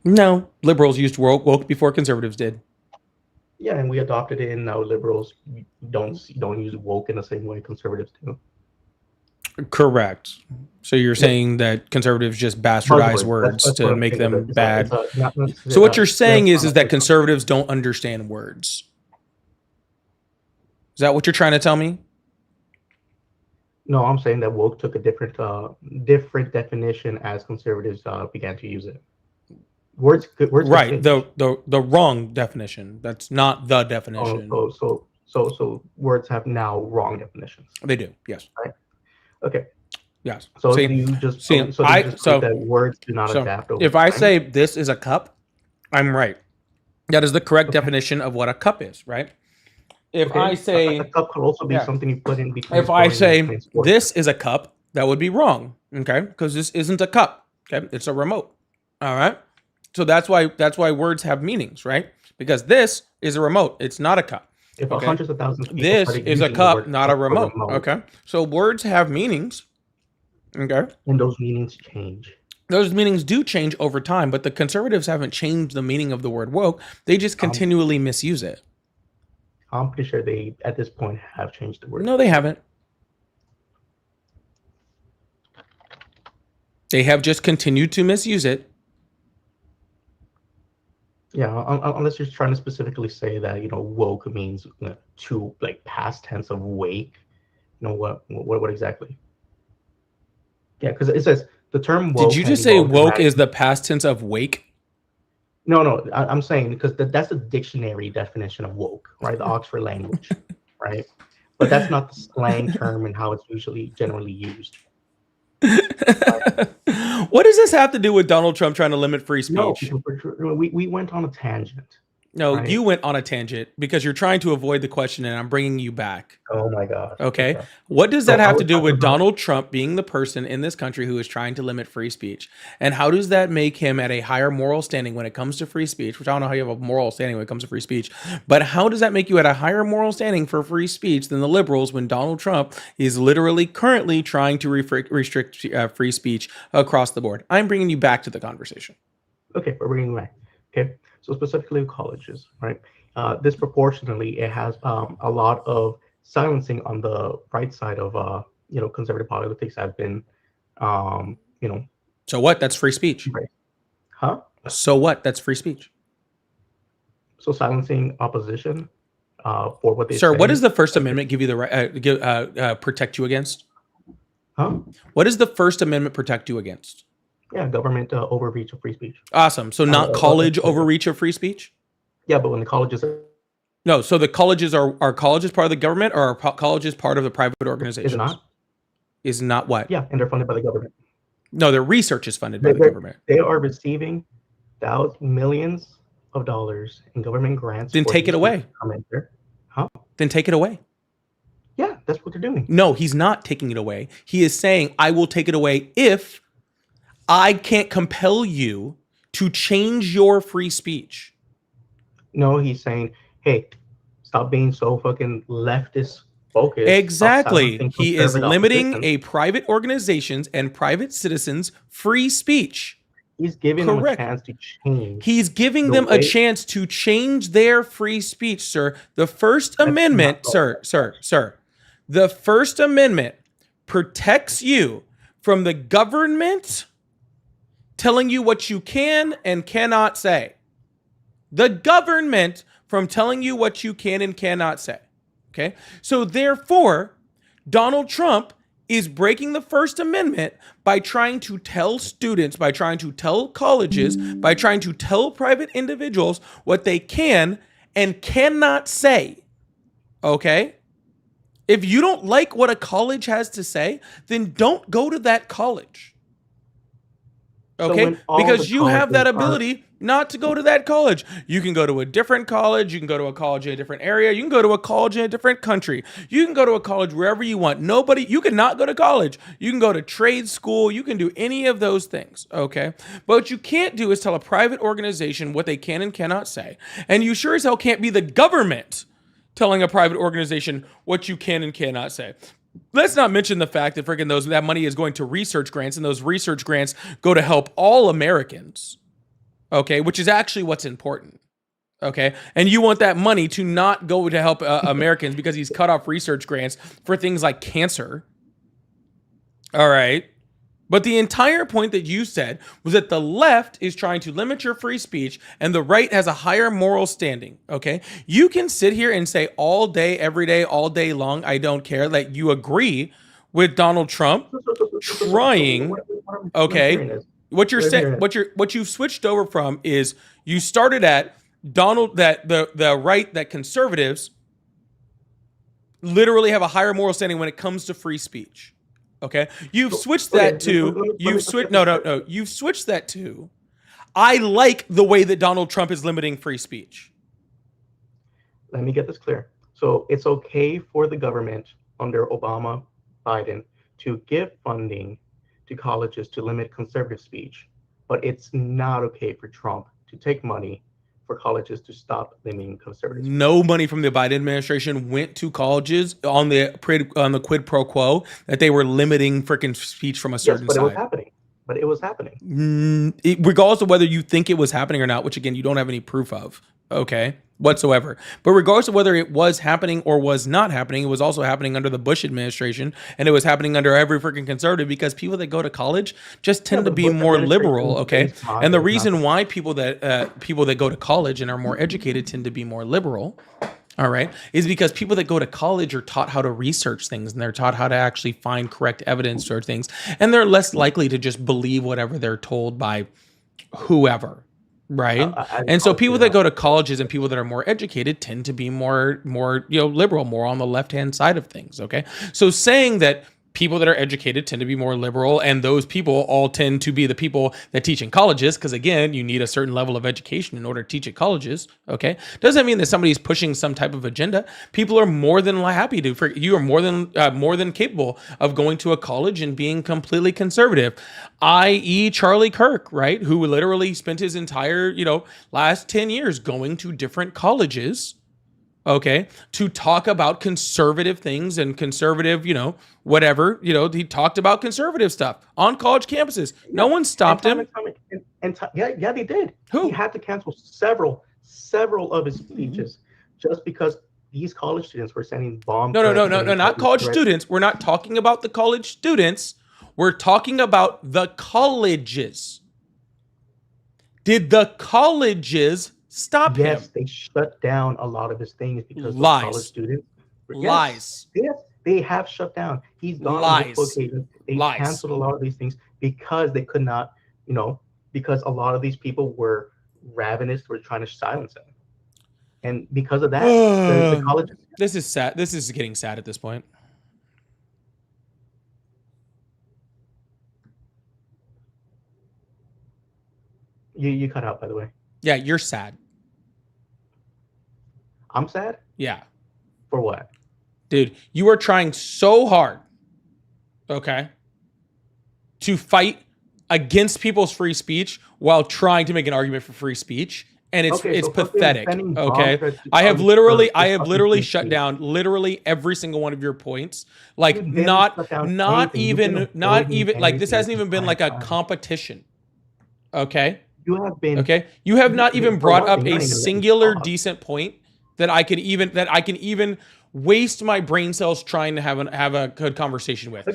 No, liberals used woke before conservatives did. Yeah, and we adopted it, and now liberals don't use woke in the same way conservatives do. Correct. So you're saying that conservatives just bastardize Buzzwords. words That's what to I'm make saying. them bad. Not So what you're saying that's is that conservatives don't understand words. Is that what you're trying to tell me? No, I'm saying that woke took a different definition as conservatives began to use it. Words Right. The wrong definition. That's not the definition. So words have now wrong definitions. They do. Yes. Right. Okay. Yes. So see, do you just see, so do you just think that words do not adapt over if I time? say this is a cup, I'm right. That is the correct definition of what a cup is, right? If I say a cup could also be something you put in between. If I say this is a cup, that would be wrong, okay? Because this isn't a cup, okay? It's a remote. All right? So that's why words have meanings, right? Because this is a remote. It's not a cup. If Okay? hundreds of thousands of people This started is a using the cup, word not a cup for remote. Okay? So words have meanings. Okay? And those meanings change. Those meanings do change over time, but the conservatives haven't changed the meaning of the word woke. They just continually misuse it. I'm pretty sure they, at this point, have changed the word. No, they haven't. They have just continued to misuse it. Yeah, unless you're trying to specifically say that, woke means to like past tense of wake. What exactly? Yeah, because it says the term woke. Did you just say woke is the past tense of wake? No, I'm saying because that's the dictionary definition of woke, right? The Oxford language, right? But that's not the slang term and how it's usually generally used. What does this have to do with Donald Trump trying to limit free speech? No, we went on a tangent. No, right? You went on a tangent because you're trying to avoid the question and I'm bringing you back. Oh my gosh. Okay. What does that have to do with Donald Trump being the person in this country who is trying to limit free speech? And how does that make him at a higher moral standing when it comes to free speech? Which I don't know how you have a moral standing when it comes to free speech, but how does that make you at a higher moral standing for free speech than the liberals when Donald Trump is literally currently trying to restrict free speech across the board? I'm bringing you back to the conversation. Okay, we're bringing you back. Okay. So specifically colleges, right? Disproportionately, it has a lot of silencing on the right side of conservative politics have been, So what? That's free speech. Right. Huh? So what? That's free speech. So silencing opposition for what they Sir, say. what does the First Amendment give you the right protect you against? Huh? What does the First Amendment protect you against? Yeah, government overreach of free speech. Awesome. So not college overreach of free speech? Yeah, but when the colleges are... No, so the colleges are colleges part of the government or are colleges part of the private organizations? Is it not? Is not what? Yeah, and they're funded by the government. No, their research is funded by the government. They are receiving millions of dollars in government grants. Then take it away. Huh? Then take it away. Yeah, that's what they're doing. No, he's not taking it away. He is saying, I will take it away if I can't compel you to change your free speech. No, he's saying, hey, stop being so fucking leftist focused. Exactly. He is limiting a private organization's and private citizens' free speech. He's giving them a chance to change. He's giving them a chance to change their free speech, sir. The First Amendment, sir. The First Amendment protects you from the government telling you what you can and cannot say. The government from telling you what you can and cannot say. Okay? So therefore, Donald Trump is breaking the First Amendment by trying to tell students, by trying to tell colleges, by trying to tell private individuals what they can and cannot say. Okay? If you don't like what a college has to say, then don't go to that college. Okay? Because you have that ability not to go to that college. You can go to a different college. You can go to a college in a different area. You can go to a college in a different country. You can go to a college wherever you want. You cannot go to college. You can go to trade school. You can do any of those things. Okay? But what you can't do is tell a private organization what they can and cannot say. And you sure as hell can't be the government telling a private organization what you can and cannot say. Let's not mention the fact that that money is going to research grants, and those research grants go to help all Americans. okay, which is actually what's important. Okay, and you want that money to not go to help Americans because he's cut off research grants for things like cancer. All right. But the entire point that you said was that the left is trying to limit your free speech and the right has a higher moral standing. Okay. You can sit here and say all day, every day, all day long, I don't care, that you agree with Donald Trump trying. Okay. What you're saying, what you've switched over from is you started at Donald, that the right, that conservatives literally have a higher moral standing when it comes to free speech. Okay, you've switched that to you've switched you've switched that to I like the way that Donald Trump is limiting free speech. Let me get this clear. So it's okay for the government under Obama, Biden to give funding to colleges to limit conservative speech, but it's not okay for Trump to take money for colleges to stop limiting conservative speech. No money from the Biden administration went to colleges on the quid pro quo that they were limiting freaking speech from a certain but side. It was happening. But it was happening. Regardless of whether you think it was happening or not, which again, you don't have any proof of, okay, whatsoever. But regardless of whether it was happening or was not happening, it was also happening under the Bush administration, and it was happening under every freaking conservative, because people that go to college just tend to be more liberal, okay? And the reason why people that go to college and are more educated tend to be more liberal, all right, is because people that go to college are taught how to research things, and they're taught how to actually find correct evidence for things, and they're less likely to just believe whatever they're told by whoever, right? And so people that go to colleges and people that are more educated tend to be more liberal, more on the left-hand side of things, okay? So saying that people that are educated tend to be more liberal, and those people all tend to be the people that teach in colleges, because again, you need a certain level of education in order to teach at colleges, okay? Doesn't mean that somebody's pushing some type of agenda. People are more than happy to, you are more than capable of going to a college and being completely conservative, i.e. Charlie Kirk, right? Who literally spent his entire, last 10 years going to different colleges, okay, to talk about conservative things and conservative, whatever, he talked about conservative stuff on college campuses. No one stopped him. Yeah, they did. Who? He had to cancel several of his speeches just because these college students were sending bombs. No, not college students. We're not talking about the college students. We're talking about the colleges. Did the colleges stop him? Yes, they shut down a lot of his things because Lies. Of college students. Lies. Yes, they have shut down. He's gone on multiple occasions. They canceled a lot of these things because they could not, because a lot of these people were ravenous, were trying to silence him. And because of that, the college. This is sad. This is getting sad at this point. You cut out, by the way. Yeah, you're sad. I'm sad? Yeah. For what? Dude, you are trying so hard, okay, to fight against people's free speech while trying to make an argument for free speech, and it's pathetic, okay? I have literally shut down literally every single one of your points. Like not even like this hasn't even been like a competition. Okay? You have been You have not even brought up a singular decent point that I can even waste my brain cells trying to have a good conversation with.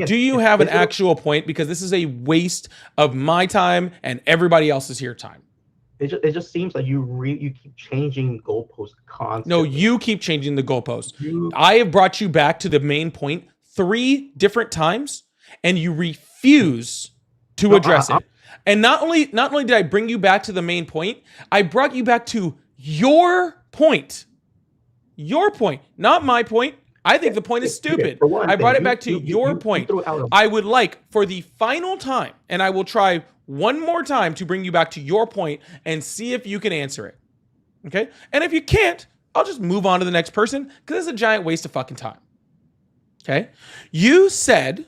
Do you have an actual point? Because this is a waste of my time and everybody else's here time. It just seems like you keep changing goalposts constantly. No, you keep changing the goalposts. I have brought you back to the main point 3 different times, and you refuse to address it. And not only did I bring you back to the main point, I brought you back to your point. Your point, not my point. I think the point is stupid. I brought it back to your point. I would like, for the final time, and I will try one more time to bring you back to your point and see if you can answer it. Okay? And if you can't, I'll just move on to the next person, because it's a giant waste of fucking time. Okay? You said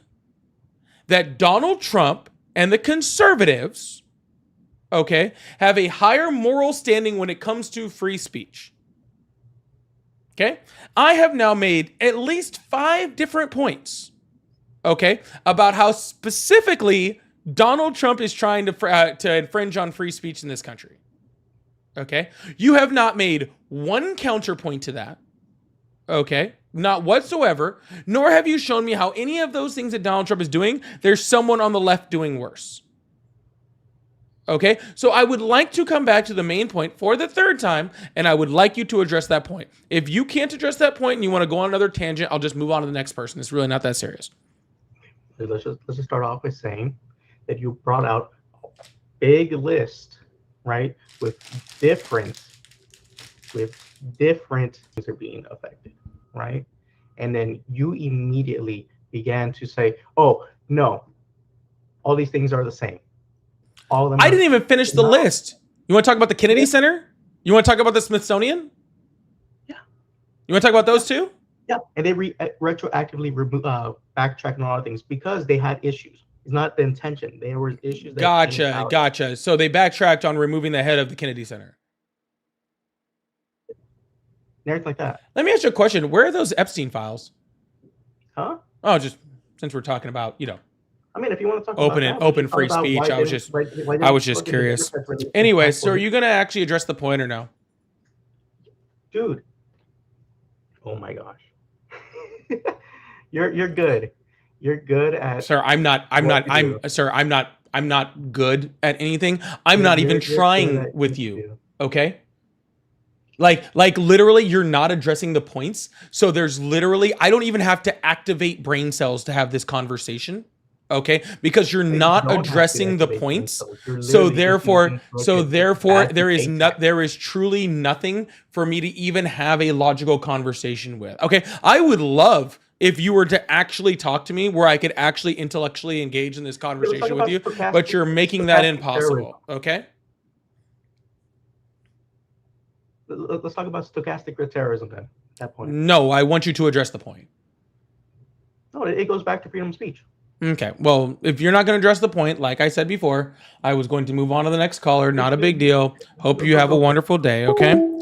that Donald Trump and the conservatives, okay, have a higher moral standing when it comes to free speech. Okay? I have now made at least 5 different points, okay, about how specifically Donald Trump is trying to infringe on free speech in this country. Okay? You have not made one counterpoint to that. Okay? Not whatsoever. Nor have you shown me how any of those things that Donald Trump is doing, there's someone on the left doing worse. Okay? So I would like to come back to the main point for the third time, and I would like you to address that point. If you can't address that point and you want to go on another tangent, I'll just move on to the next person. It's really not that serious. Let's just start off with saying that you brought out a big list, right, with different things are being affected, right? And then you immediately began to say, "Oh no, all these things are the same." All of them. I didn't even finish the list. You want to talk about the Kennedy Center? You want to talk about the Smithsonian? Yeah. You want to talk about those two? Yeah, and they retroactively backtrack on a lot of things because they had issues. It's not the intention. There were issues. That Gotcha. So they backtracked on removing the head of the Kennedy Center. And everything like that. Let me ask you a question. Where are those Epstein files? Huh? Oh, just since we're talking about, I mean, if you want to talk open free speech, I was just curious. Anyway, so are you going to actually address the point or no? Dude. Oh my gosh. You're good. You're good at. Sir, I'm not good at anything. I'm not even trying with you. Okay? Like literally you're not addressing the points. So there's literally, I don't even have to activate brain cells to have this conversation. Okay? Because you're not addressing the points. So therefore there is truly nothing for me to even have a logical conversation with. Okay? I would love if you were to actually talk to me where I could actually intellectually engage in this conversation with you, but you're making that impossible. Okay? Let's talk about stochastic terrorism then, at that point. No, I want you to address the point. No, it goes back to freedom of speech. Okay, well, if you're not going to address the point, like I said before, I was going to move on to the next caller. Not a big deal. Hope you have a wonderful day, okay?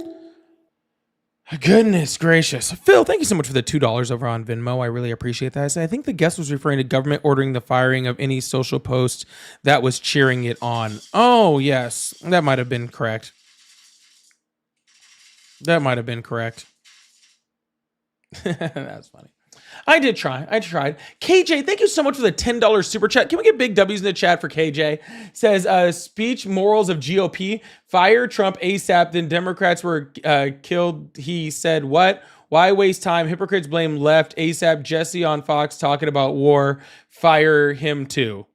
Goodness gracious. Phil, thank you so much for the $2 over on Venmo. I really appreciate that. I think the guest was referring to government ordering the firing of any social post that was cheering it on. Oh, yes. That might have been correct. That's funny. I did try. I tried. KJ, thank you so much for the $10 super chat. Can we get big W's in the chat for KJ? Says, speech morals of GOP. Fire Trump ASAP. Then Democrats were killed. He said, what? Why waste time? Hypocrites blame left. ASAP. Jesse on Fox talking about war. Fire him too.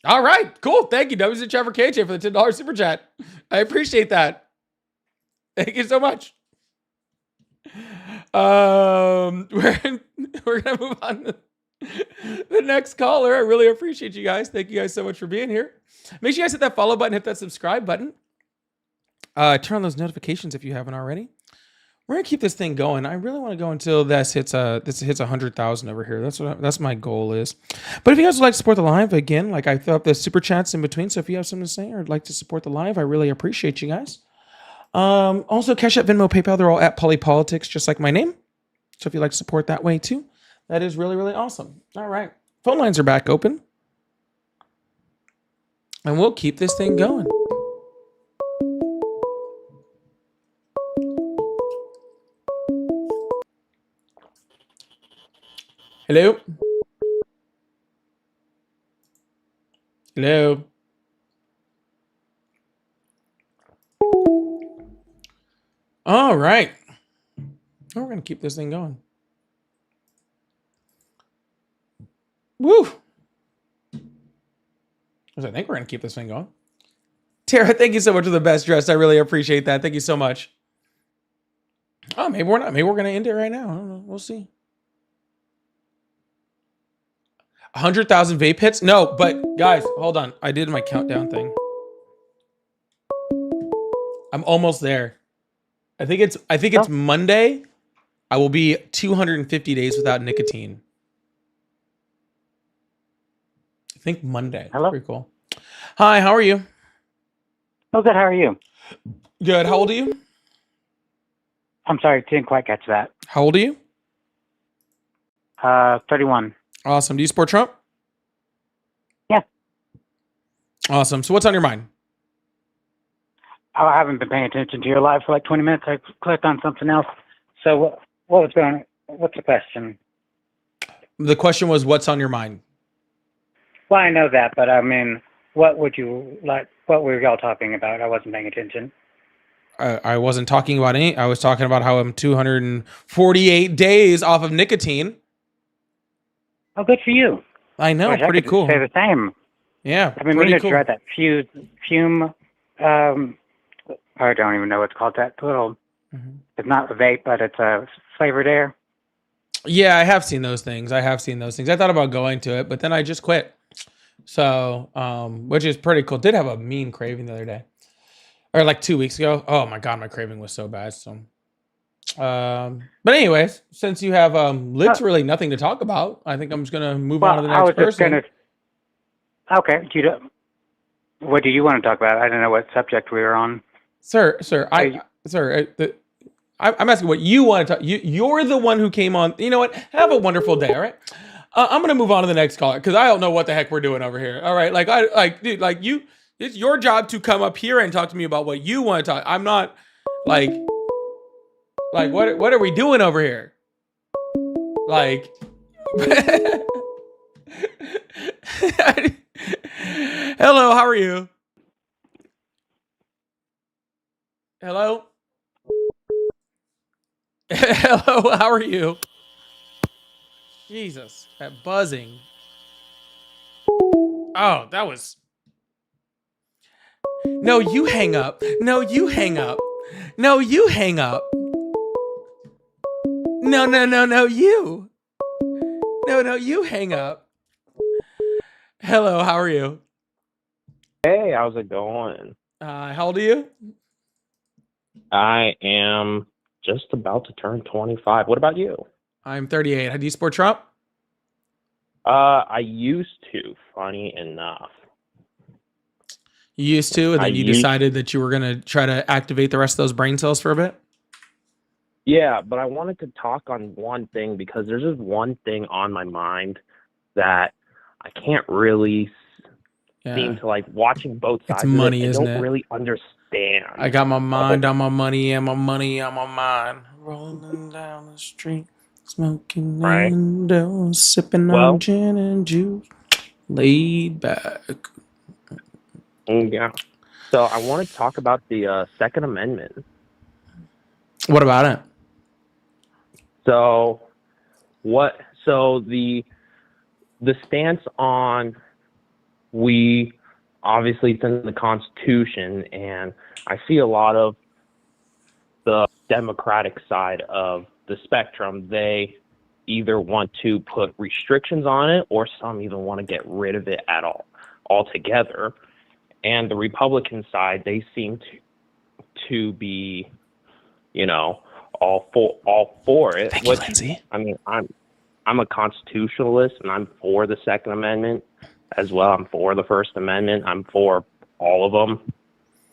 All right, cool. Thank you, W's in the chat for KJ for the $10 super chat. I appreciate that. Thank you so much. We're gonna move on to the next caller. I really appreciate you guys. Thank you guys so much for being here. Make sure you guys hit that follow button, hit that subscribe button. Turn on those notifications if you haven't already. We're gonna keep this thing going. I really want to go until this hits 100,000 over here. That's my goal is. But if you guys would like to support the live, again, like I throw up the super chats in between. So if you have something to say or would like to support the live, I really appreciate you guys. Also, Cash App, Venmo, PayPal, they're all at Polypolitics, just like my name. So if you'd like to support that way too, that is really, really awesome. All right. Phone lines are back open. And we'll keep this thing going. Hello? Hello? All right. We're going to keep this thing going. Woo! I think we're going to keep this thing going. Tara, thank you so much for the best dressed. I really appreciate that. Thank you so much. Oh, maybe we're not. Maybe we're going to end it right now. I don't know. We'll see. 100,000 vape hits? No, but guys, hold on. I did my countdown thing. I'm almost there. I think it's Monday. I will be 250 days without nicotine. I think Monday. Hello. Pretty cool. Hi, how are you? Oh, good. How are you? Good. How old are you? I'm sorry, didn't quite catch that. How old are you? 31. Awesome. Do you support Trump? Yeah. Awesome. So what's on your mind? I haven't been paying attention to your live for like 20 minutes. I clicked on something else. So what was going on? What's the question? The question was, what's on your mind? Well, I know that, but I mean, what would you like? What were y'all talking about? I wasn't paying attention. I wasn't talking about any. I was talking about how I'm 248 days off of nicotine. Oh, good for you. I know, Wish pretty I could cool. say the same. Yeah, I've been pretty meaning cool. to try that fume. I don't even know what's called. That little. Mhm. It's not a vape, but it's a flavored air. Yeah, I have seen those things. I thought about going to it, but then I just quit. So, which is pretty cool. Did have a mean craving the other day, or like 2 weeks ago. Oh my god, my craving was so bad. So, but anyways, since you have literally nothing to talk about, I think I'm just gonna move on to the I next was just person. Okay. What do you want to talk about? I don't know what subject we were on. Sir, I'm asking what you want to talk. You're the one who came on. You know what? Have a wonderful day. All right. I'm gonna move on to the next caller because I don't know what the heck we're doing over here. All right, dude, you. It's your job to come up here and talk to me about what you want to talk. I'm not like what are we doing over here? Like, hello, how are you? Hello. Hello, how are you? Jesus, that buzzing. Oh, that was. No, you hang up. No, you hang up. No, you hang up. No, you. No, you hang up. Hello, how are you? Hey, how's it going? How old are you? I am just about to turn 25. What about you? I'm 38. Do you support Trump? I used to, funny enough. You used to, and then you decided that you were going to try to activate the rest of those brain cells for a bit? Yeah, but I wanted to talk on one thing because there's just one thing on my mind that I can't really seem to like watching both sides. It's money, of it. isn't I don't it? really understand. I got my mind on my money and my money on my mind. Rolling down the street, smoking windows, sipping on gin and juice, laid back. Yeah. So I want to talk about the Second Amendment. What about it? So the stance on we obviously it's in the Constitution, and I see a lot of the Democratic side of the spectrum. They either want to put restrictions on it, or some even want to get rid of it at all altogether. And the Republican side, they seem to be, all for it. Thank you, Lindsay. I mean, I'm a constitutionalist, and I'm for the Second Amendment as well. I'm for the First Amendment. I'm for all of them,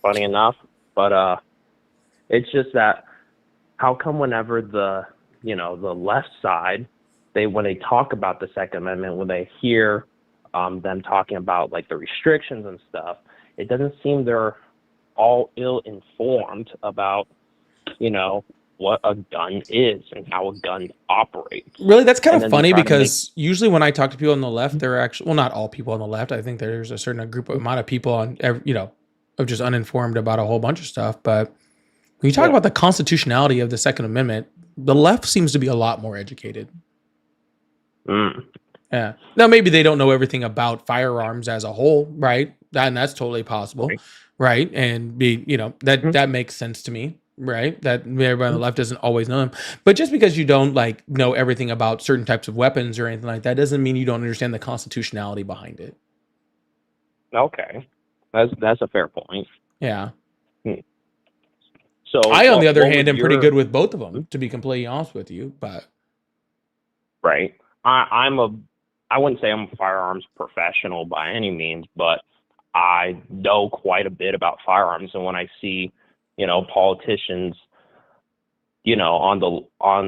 funny enough. But it's just that how come whenever the left side, when they talk about the Second Amendment, when they hear them talking about like the restrictions and stuff, it doesn't seem they're all ill-informed about, what a gun is and how a gun operates. Really, that's kind of funny because usually when I talk to people on the left, they're actually, well, not all people on the left. I think there's a certain amount of people of just uninformed about a whole bunch of stuff. But when you talk about the constitutionality of the Second Amendment, the left seems to be a lot more educated. Yeah. Now, maybe they don't know everything about firearms as a whole, right? And that's totally possible, right? And that makes sense to me. Right, that everybody on the left doesn't always know them, but just because you don't know everything about certain types of weapons or anything like that doesn't mean you don't understand the constitutionality behind it. Okay, that's a fair point. Yeah. So I, on the other hand, am pretty good with both of them, to be completely honest with you. But I wouldn't say I'm a firearms professional by any means, but I know quite a bit about firearms, and when I see politicians on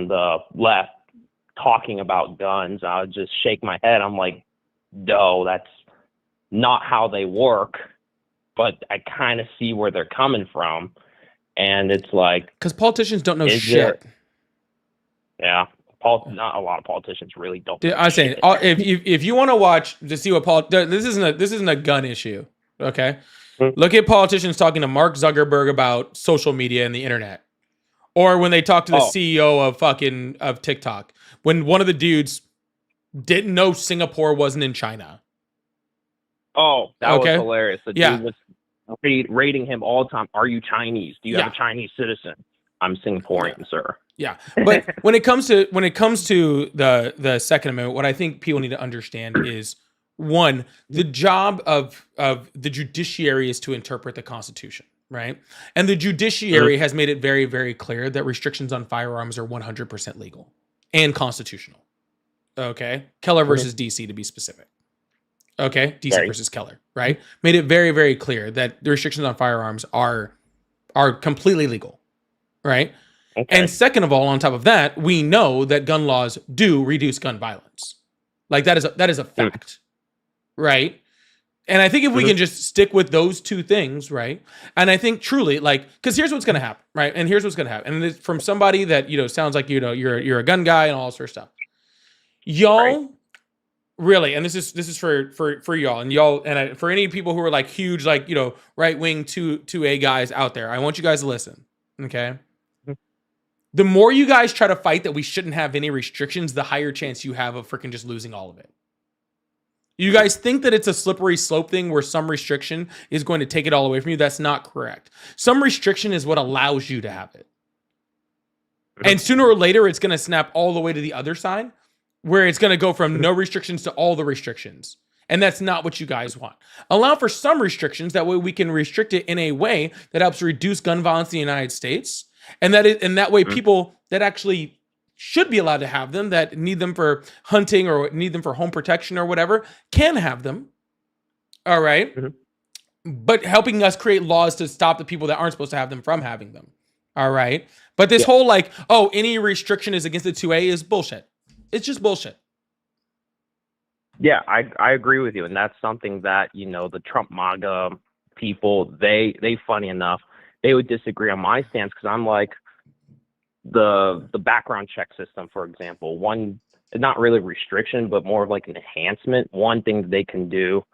the left talking about guns, I would just shake my head. I'm like, no, that's not how they work. But I kind of see where they're coming from, and it's like, because politicians don't know shit. Not a lot of politicians really don't. I'm saying, if you want to watch to see what this isn't a gun issue, okay? Look at politicians talking to Mark Zuckerberg about social media and the internet, or when they talk to the CEO of TikTok, when one of the dudes didn't know Singapore wasn't in China. Oh, that was hilarious. The dude was rating him all the time. Are you Chinese? Do you have a Chinese citizen? I'm Singaporean, sir. Yeah, but when it comes to the Second Amendment, what I think people need to understand is, one, the job of the judiciary is to interpret the Constitution, right? And the judiciary has made it very, very clear that restrictions on firearms are 100% legal and constitutional. Okay, Keller versus DC to be specific. Okay, DC versus Keller, right? Made it very, very clear that the restrictions on firearms are completely legal, right? Okay. And second of all, on top of that, we know that gun laws do reduce gun violence. Like that is a fact, right? And I think if we can just stick with those two things, right? And I think truly, like, because here's what's going to happen, right? And here's what's going to happen. And it's from somebody that sounds like you're a gun guy and all sort of stuff. Y'all, really, and this is for y'all and for any people who are like huge, like right wing 2A guys out there. I want you guys to listen, okay? The more you guys try to fight that we shouldn't have any restrictions, the higher chance you have of freaking just losing all of it. You guys think that it's a slippery slope thing where some restriction is going to take it all away from you. That's not correct. Some restriction is what allows you to have it. And sooner or later, it's going to snap all the way to the other side, where it's going to go from no restrictions to all the restrictions. And that's not what you guys want. Allow for some restrictions. That way we can restrict it in a way that helps reduce gun violence in the United States. And that way people that actually should be allowed to have them, that need them for hunting or need them for home protection or whatever, can have them. All right. But helping us create laws to stop the people that aren't supposed to have them from having them. All right. But this whole like, any restriction is against the 2A is bullshit. It's just bullshit. Yeah, I agree with you. And that's something that, the Trump MAGA people, they funny enough, they would disagree on my stance, because I'm like, the background check system, for example, one, not really restriction, but more of like an enhancement. One thing that they can do,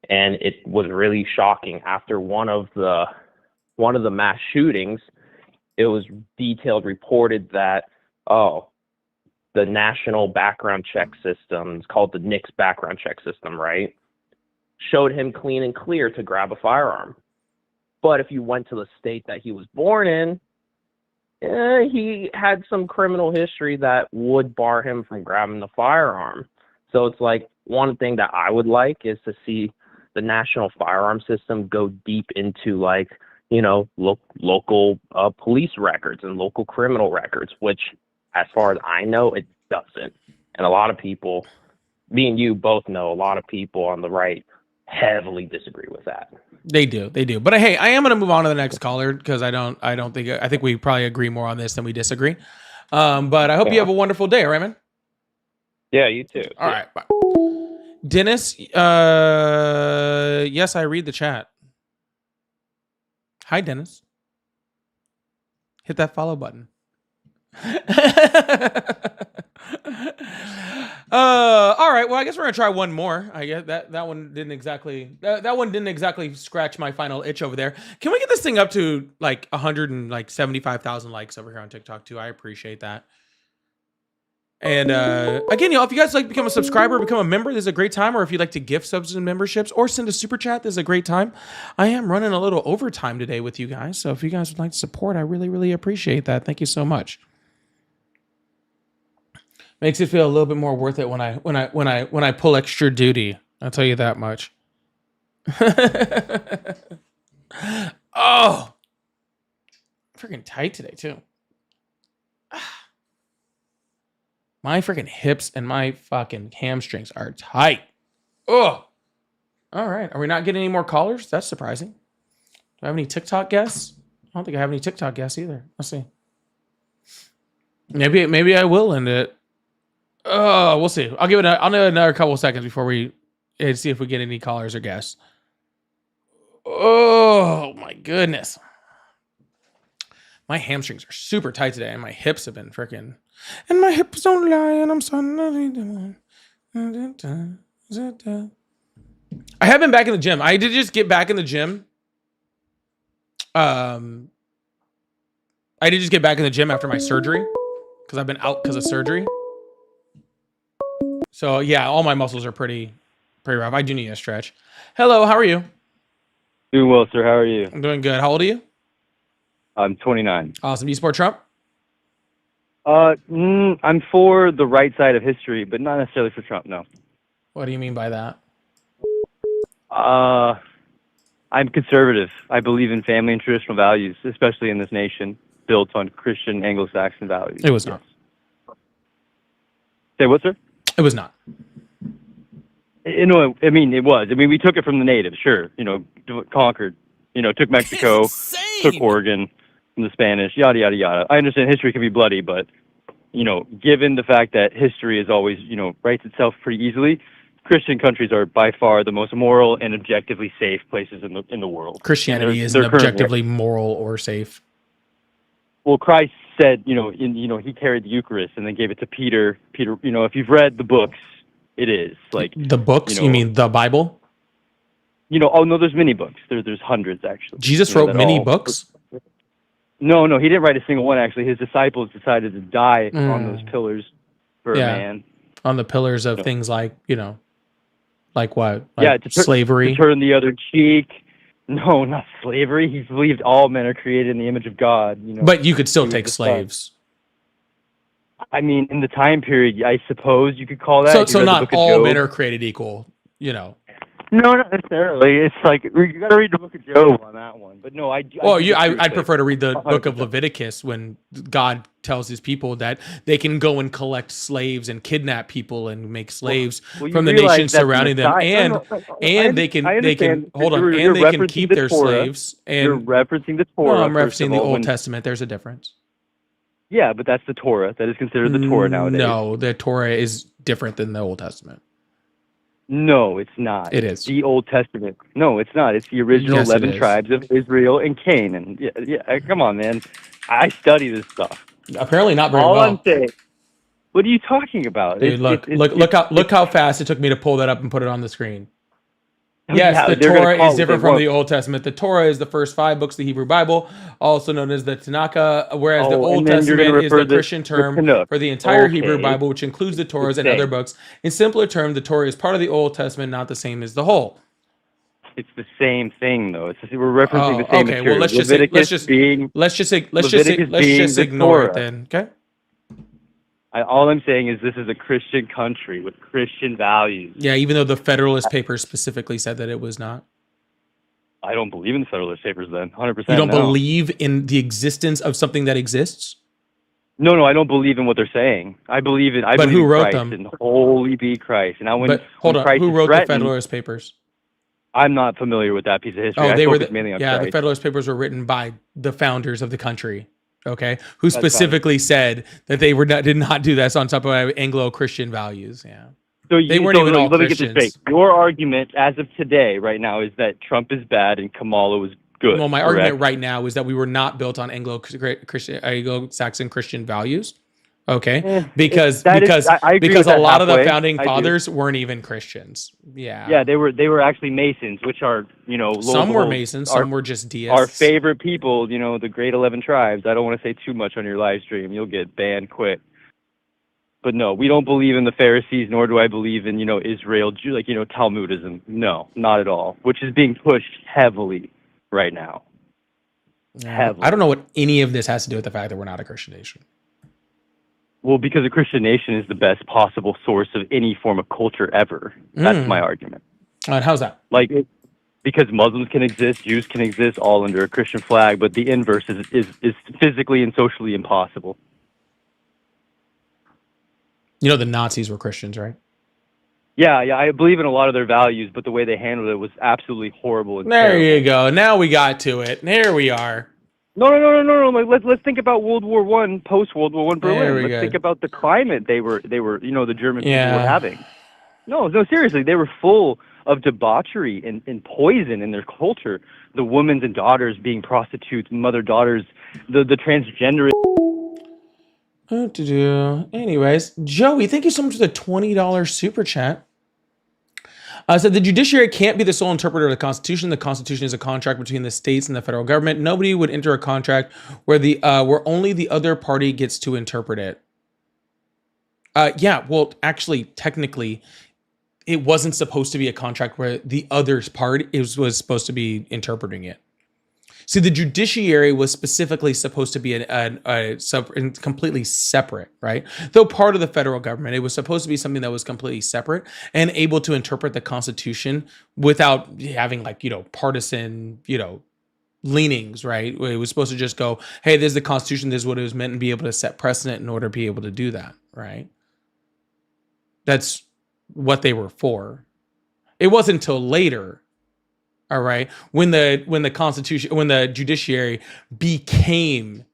and it was really shocking after one of the mass shootings, it was detailed reported that the national background check system, it's called the NICS background check system, right, showed him clean and clear to grab a firearm. But if you went to the state that he was born in, he had some criminal history that would bar him from grabbing the firearm. So it's like, one thing that I would like is to see the national firearm system go deep into like, local police records and local criminal records, which as far as I know, it doesn't. And a lot of people, me and you both know, a lot of people on the right heavily disagree with that. They do. But hey, I am going to move on to the next caller, because I think we probably agree more on this than we disagree. But I hope you have a wonderful day, all right, man? Yeah, you too. All right, bye. Dennis, yes, I read the chat. Hi, Dennis. Hit that follow button. All right, well, I guess we're gonna try one more. I guess that one didn't exactly scratch my final itch over there. Can we get this thing up to like 175,000 likes over here on TikTok too? I appreciate that. And again, y'all, if you guys like to become a subscriber, become a member, this is a great time. Or if you'd like to gift subs and memberships or send a super chat, this is a great time. I am running a little overtime today with you guys, so if you guys would like to support, I really, really appreciate that. Thank you so much. Makes it feel a little bit more worth it when I pull extra duty. I'll tell you that much. Oh, freaking tight today too. My freaking hips and my fucking hamstrings are tight. Oh, all right. Are we not getting any more callers? That's surprising. Do I have any TikTok guests? I don't think I have any TikTok guests either. Let's see. Maybe I will end it. Oh, we'll see. I'll give another couple seconds before we see if we get any callers or guests. Oh my goodness. My hamstrings are super tight today, and my hips have been freaking. And my hips don't lie, and I'm sorry. I have been back in the gym. I did just get back in the gym. I did just get back in the gym after my surgery because I've been out because of surgery. So yeah, all my muscles are pretty rough. I do need a stretch. Hello, how are you? Doing well, sir. How are you? I'm doing good. How old are you? I'm 29. Awesome. Do you support Trump? I'm for the right side of history, but not necessarily for Trump, no. What do you mean by that? I'm conservative. I believe in family and traditional values, especially in this nation, built on Christian Anglo-Saxon values. It was not. Say what, sir? It was not. You know, I mean, it was. I mean, we took it from the natives, sure. You know, conquered. You know, took Mexico, took Oregon from the Spanish, yada, yada, yada. I understand history can be bloody, but, you know, given the fact that history is always, you know, writes itself pretty easily, Christian countries are by far the most moral and objectively safe places in the world. Christianity isn't objectively moral or safe. Well, Christ said, you know, he carried the Eucharist and then gave it to Peter. Peter, you know, if you've read the books, it is like the books. You mean the Bible? You know, oh no, there's many books. There's hundreds actually. Jesus wrote many books. No, he didn't write a single one. Actually, his disciples decided to die on those pillars for a man. On the pillars of things like, you know, like what? Like slavery. To turn the other cheek. No, not slavery. He believed all men are created in the image of God. You know, but you could still take slaves. I mean, in the time period, I suppose you could call that. So not all men are created equal. You know. No, not necessarily. It's like you got to read the book of Job on that one. But no, I'd prefer to read the book of Leviticus when God tells his people that they can go and collect slaves and kidnap people and make slaves from the nations surrounding them, and they can hold on, and they can keep their slaves. And you're referencing the Torah. No, I'm referencing the Old Testament. There's a difference. Yeah, but that's the Torah. That is considered the Torah nowadays. No, the Torah is different than the Old Testament. No, it's not. It is. The Old Testament. No, it's not. It's the original 11 tribes of Israel and Canaan. Yeah, come on, man. I study this stuff. Apparently not very well. All I'm saying. What are you talking about? Dude, look how fast it took me to pull that up and put it on the screen. Yes, the Torah is different from the Old Testament. The Torah is the first 5 books of the Hebrew Bible, also known as the Tanakh, whereas the Old Testament is the Christian term for the entire Hebrew Bible, which includes the Torahs and other books. In simpler terms, the Torah is part of the Old Testament, not the same as the whole. It's the same thing, though. We're referencing the same material. Well, let's just ignore it then. Okay. All I'm saying is this is a Christian country with Christian values. Yeah, even though the Federalist Papers specifically said that it was not. I don't believe in the Federalist Papers then, 100%. You don't believe in the existence of something that exists? No, I don't believe in what they're saying. I believe in who wrote Christ them? And holy be Christ. And hold on, who wrote the Federalist Papers? I'm not familiar with that piece of history. Oh, they were mainly on the Federalist Papers were written by the founders of the country. Okay, who specifically said that they did not do that on top of Anglo-Christian values? Yeah, so they weren't even all Christians. Let me get this straight. Your argument, as of today, right now, is that Trump is bad and Kamala was good. Well, my argument right now is that we were not built on Anglo-Saxon Christian values. Okay, because a lot of the founding fathers weren't even Christians. Yeah, they were actually Masons, which are some were Masons, some were just deists. Our favorite people, the great 11 tribes. I don't want to say too much on your live stream; you'll get banned quick. But no, we don't believe in the Pharisees, nor do I believe in Israel, Talmudism. No, not at all. Which is being pushed heavily right now. Heavily. I don't know what any of this has to do with the fact that we're not a Christian nation. Well, because a Christian nation is the best possible source of any form of culture ever. That's my argument. And how's that? Because Muslims can exist, Jews can exist, all under a Christian flag, but the inverse is physically and socially impossible. The Nazis were Christians, right? Yeah, I believe in a lot of their values, but the way they handled it was absolutely horrible. There you go. Now we got to it. Here we are. No. Like, let's think about World War One, post World War One Berlin. Let's think about the climate they were, the German people were having. No, seriously, they were full of debauchery and poison in their culture. The women and daughters being prostitutes, mother-daughters, the transgender. Anyways, Joey, thank you so much for the $20 super chat. Said the judiciary can't be the sole interpreter of the Constitution. The Constitution is a contract between the states and the federal government. Nobody would enter a contract where only the other party gets to interpret it. Yeah, well, actually, technically, it wasn't supposed to be a contract where the other part was supposed to be interpreting it. See, the judiciary was specifically supposed to be completely separate, right? Though part of the federal government, it was supposed to be something that was completely separate and able to interpret the Constitution without having partisan, leanings, right? It was supposed to just go, hey, this is the Constitution, this is what it was meant, and be able to set precedent in order to be able to do that, right? That's what they were for. It wasn't until later, all right, when the judiciary became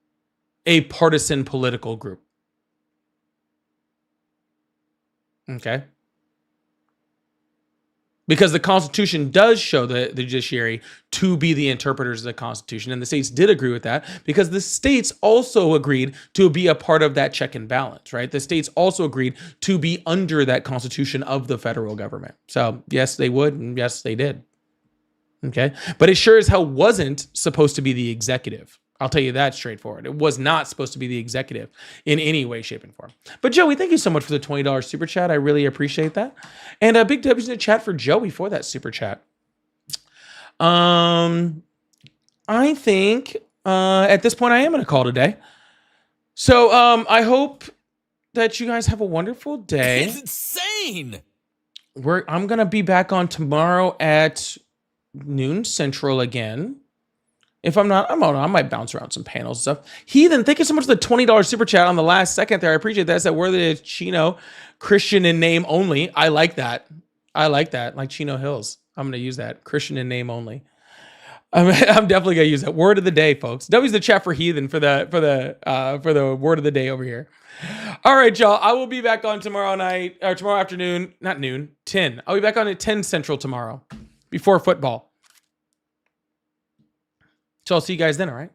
a partisan political group. Okay? Because the Constitution does show the judiciary to be the interpreters of the Constitution, and the states did agree with that because the states also agreed to be a part of that check and balance, right? The states also agreed to be under that Constitution of the federal government. So yes, they would, and yes, they did. Okay, but it sure as hell wasn't supposed to be the executive. I'll tell you that straightforward. It was not supposed to be the executive in any way, shape, and form. But Joey, thank you so much for the $20 super chat. I really appreciate that. And big W's in the chat for Joey for that super chat. I think at this point I am going to call today. So I hope that you guys have a wonderful day. It's insane. I'm going to be back on tomorrow at noon Central again. If I'm not, I might bounce around some panels and stuff. Heathen, thank you so much for the $20 super chat on the last second there. I appreciate that. It's that worthy of Chino, Christian in name only. I like that. Like Chino Hills. I'm going to use that. Christian in name only. I'm definitely going to use that. Word of the day, folks. W's the chat for Heathen for the word of the day over here. All right, y'all. I will be back on tomorrow night, or tomorrow afternoon, not noon, 10. I'll be back on at 10 Central tomorrow before football. So I'll see you guys then, all right?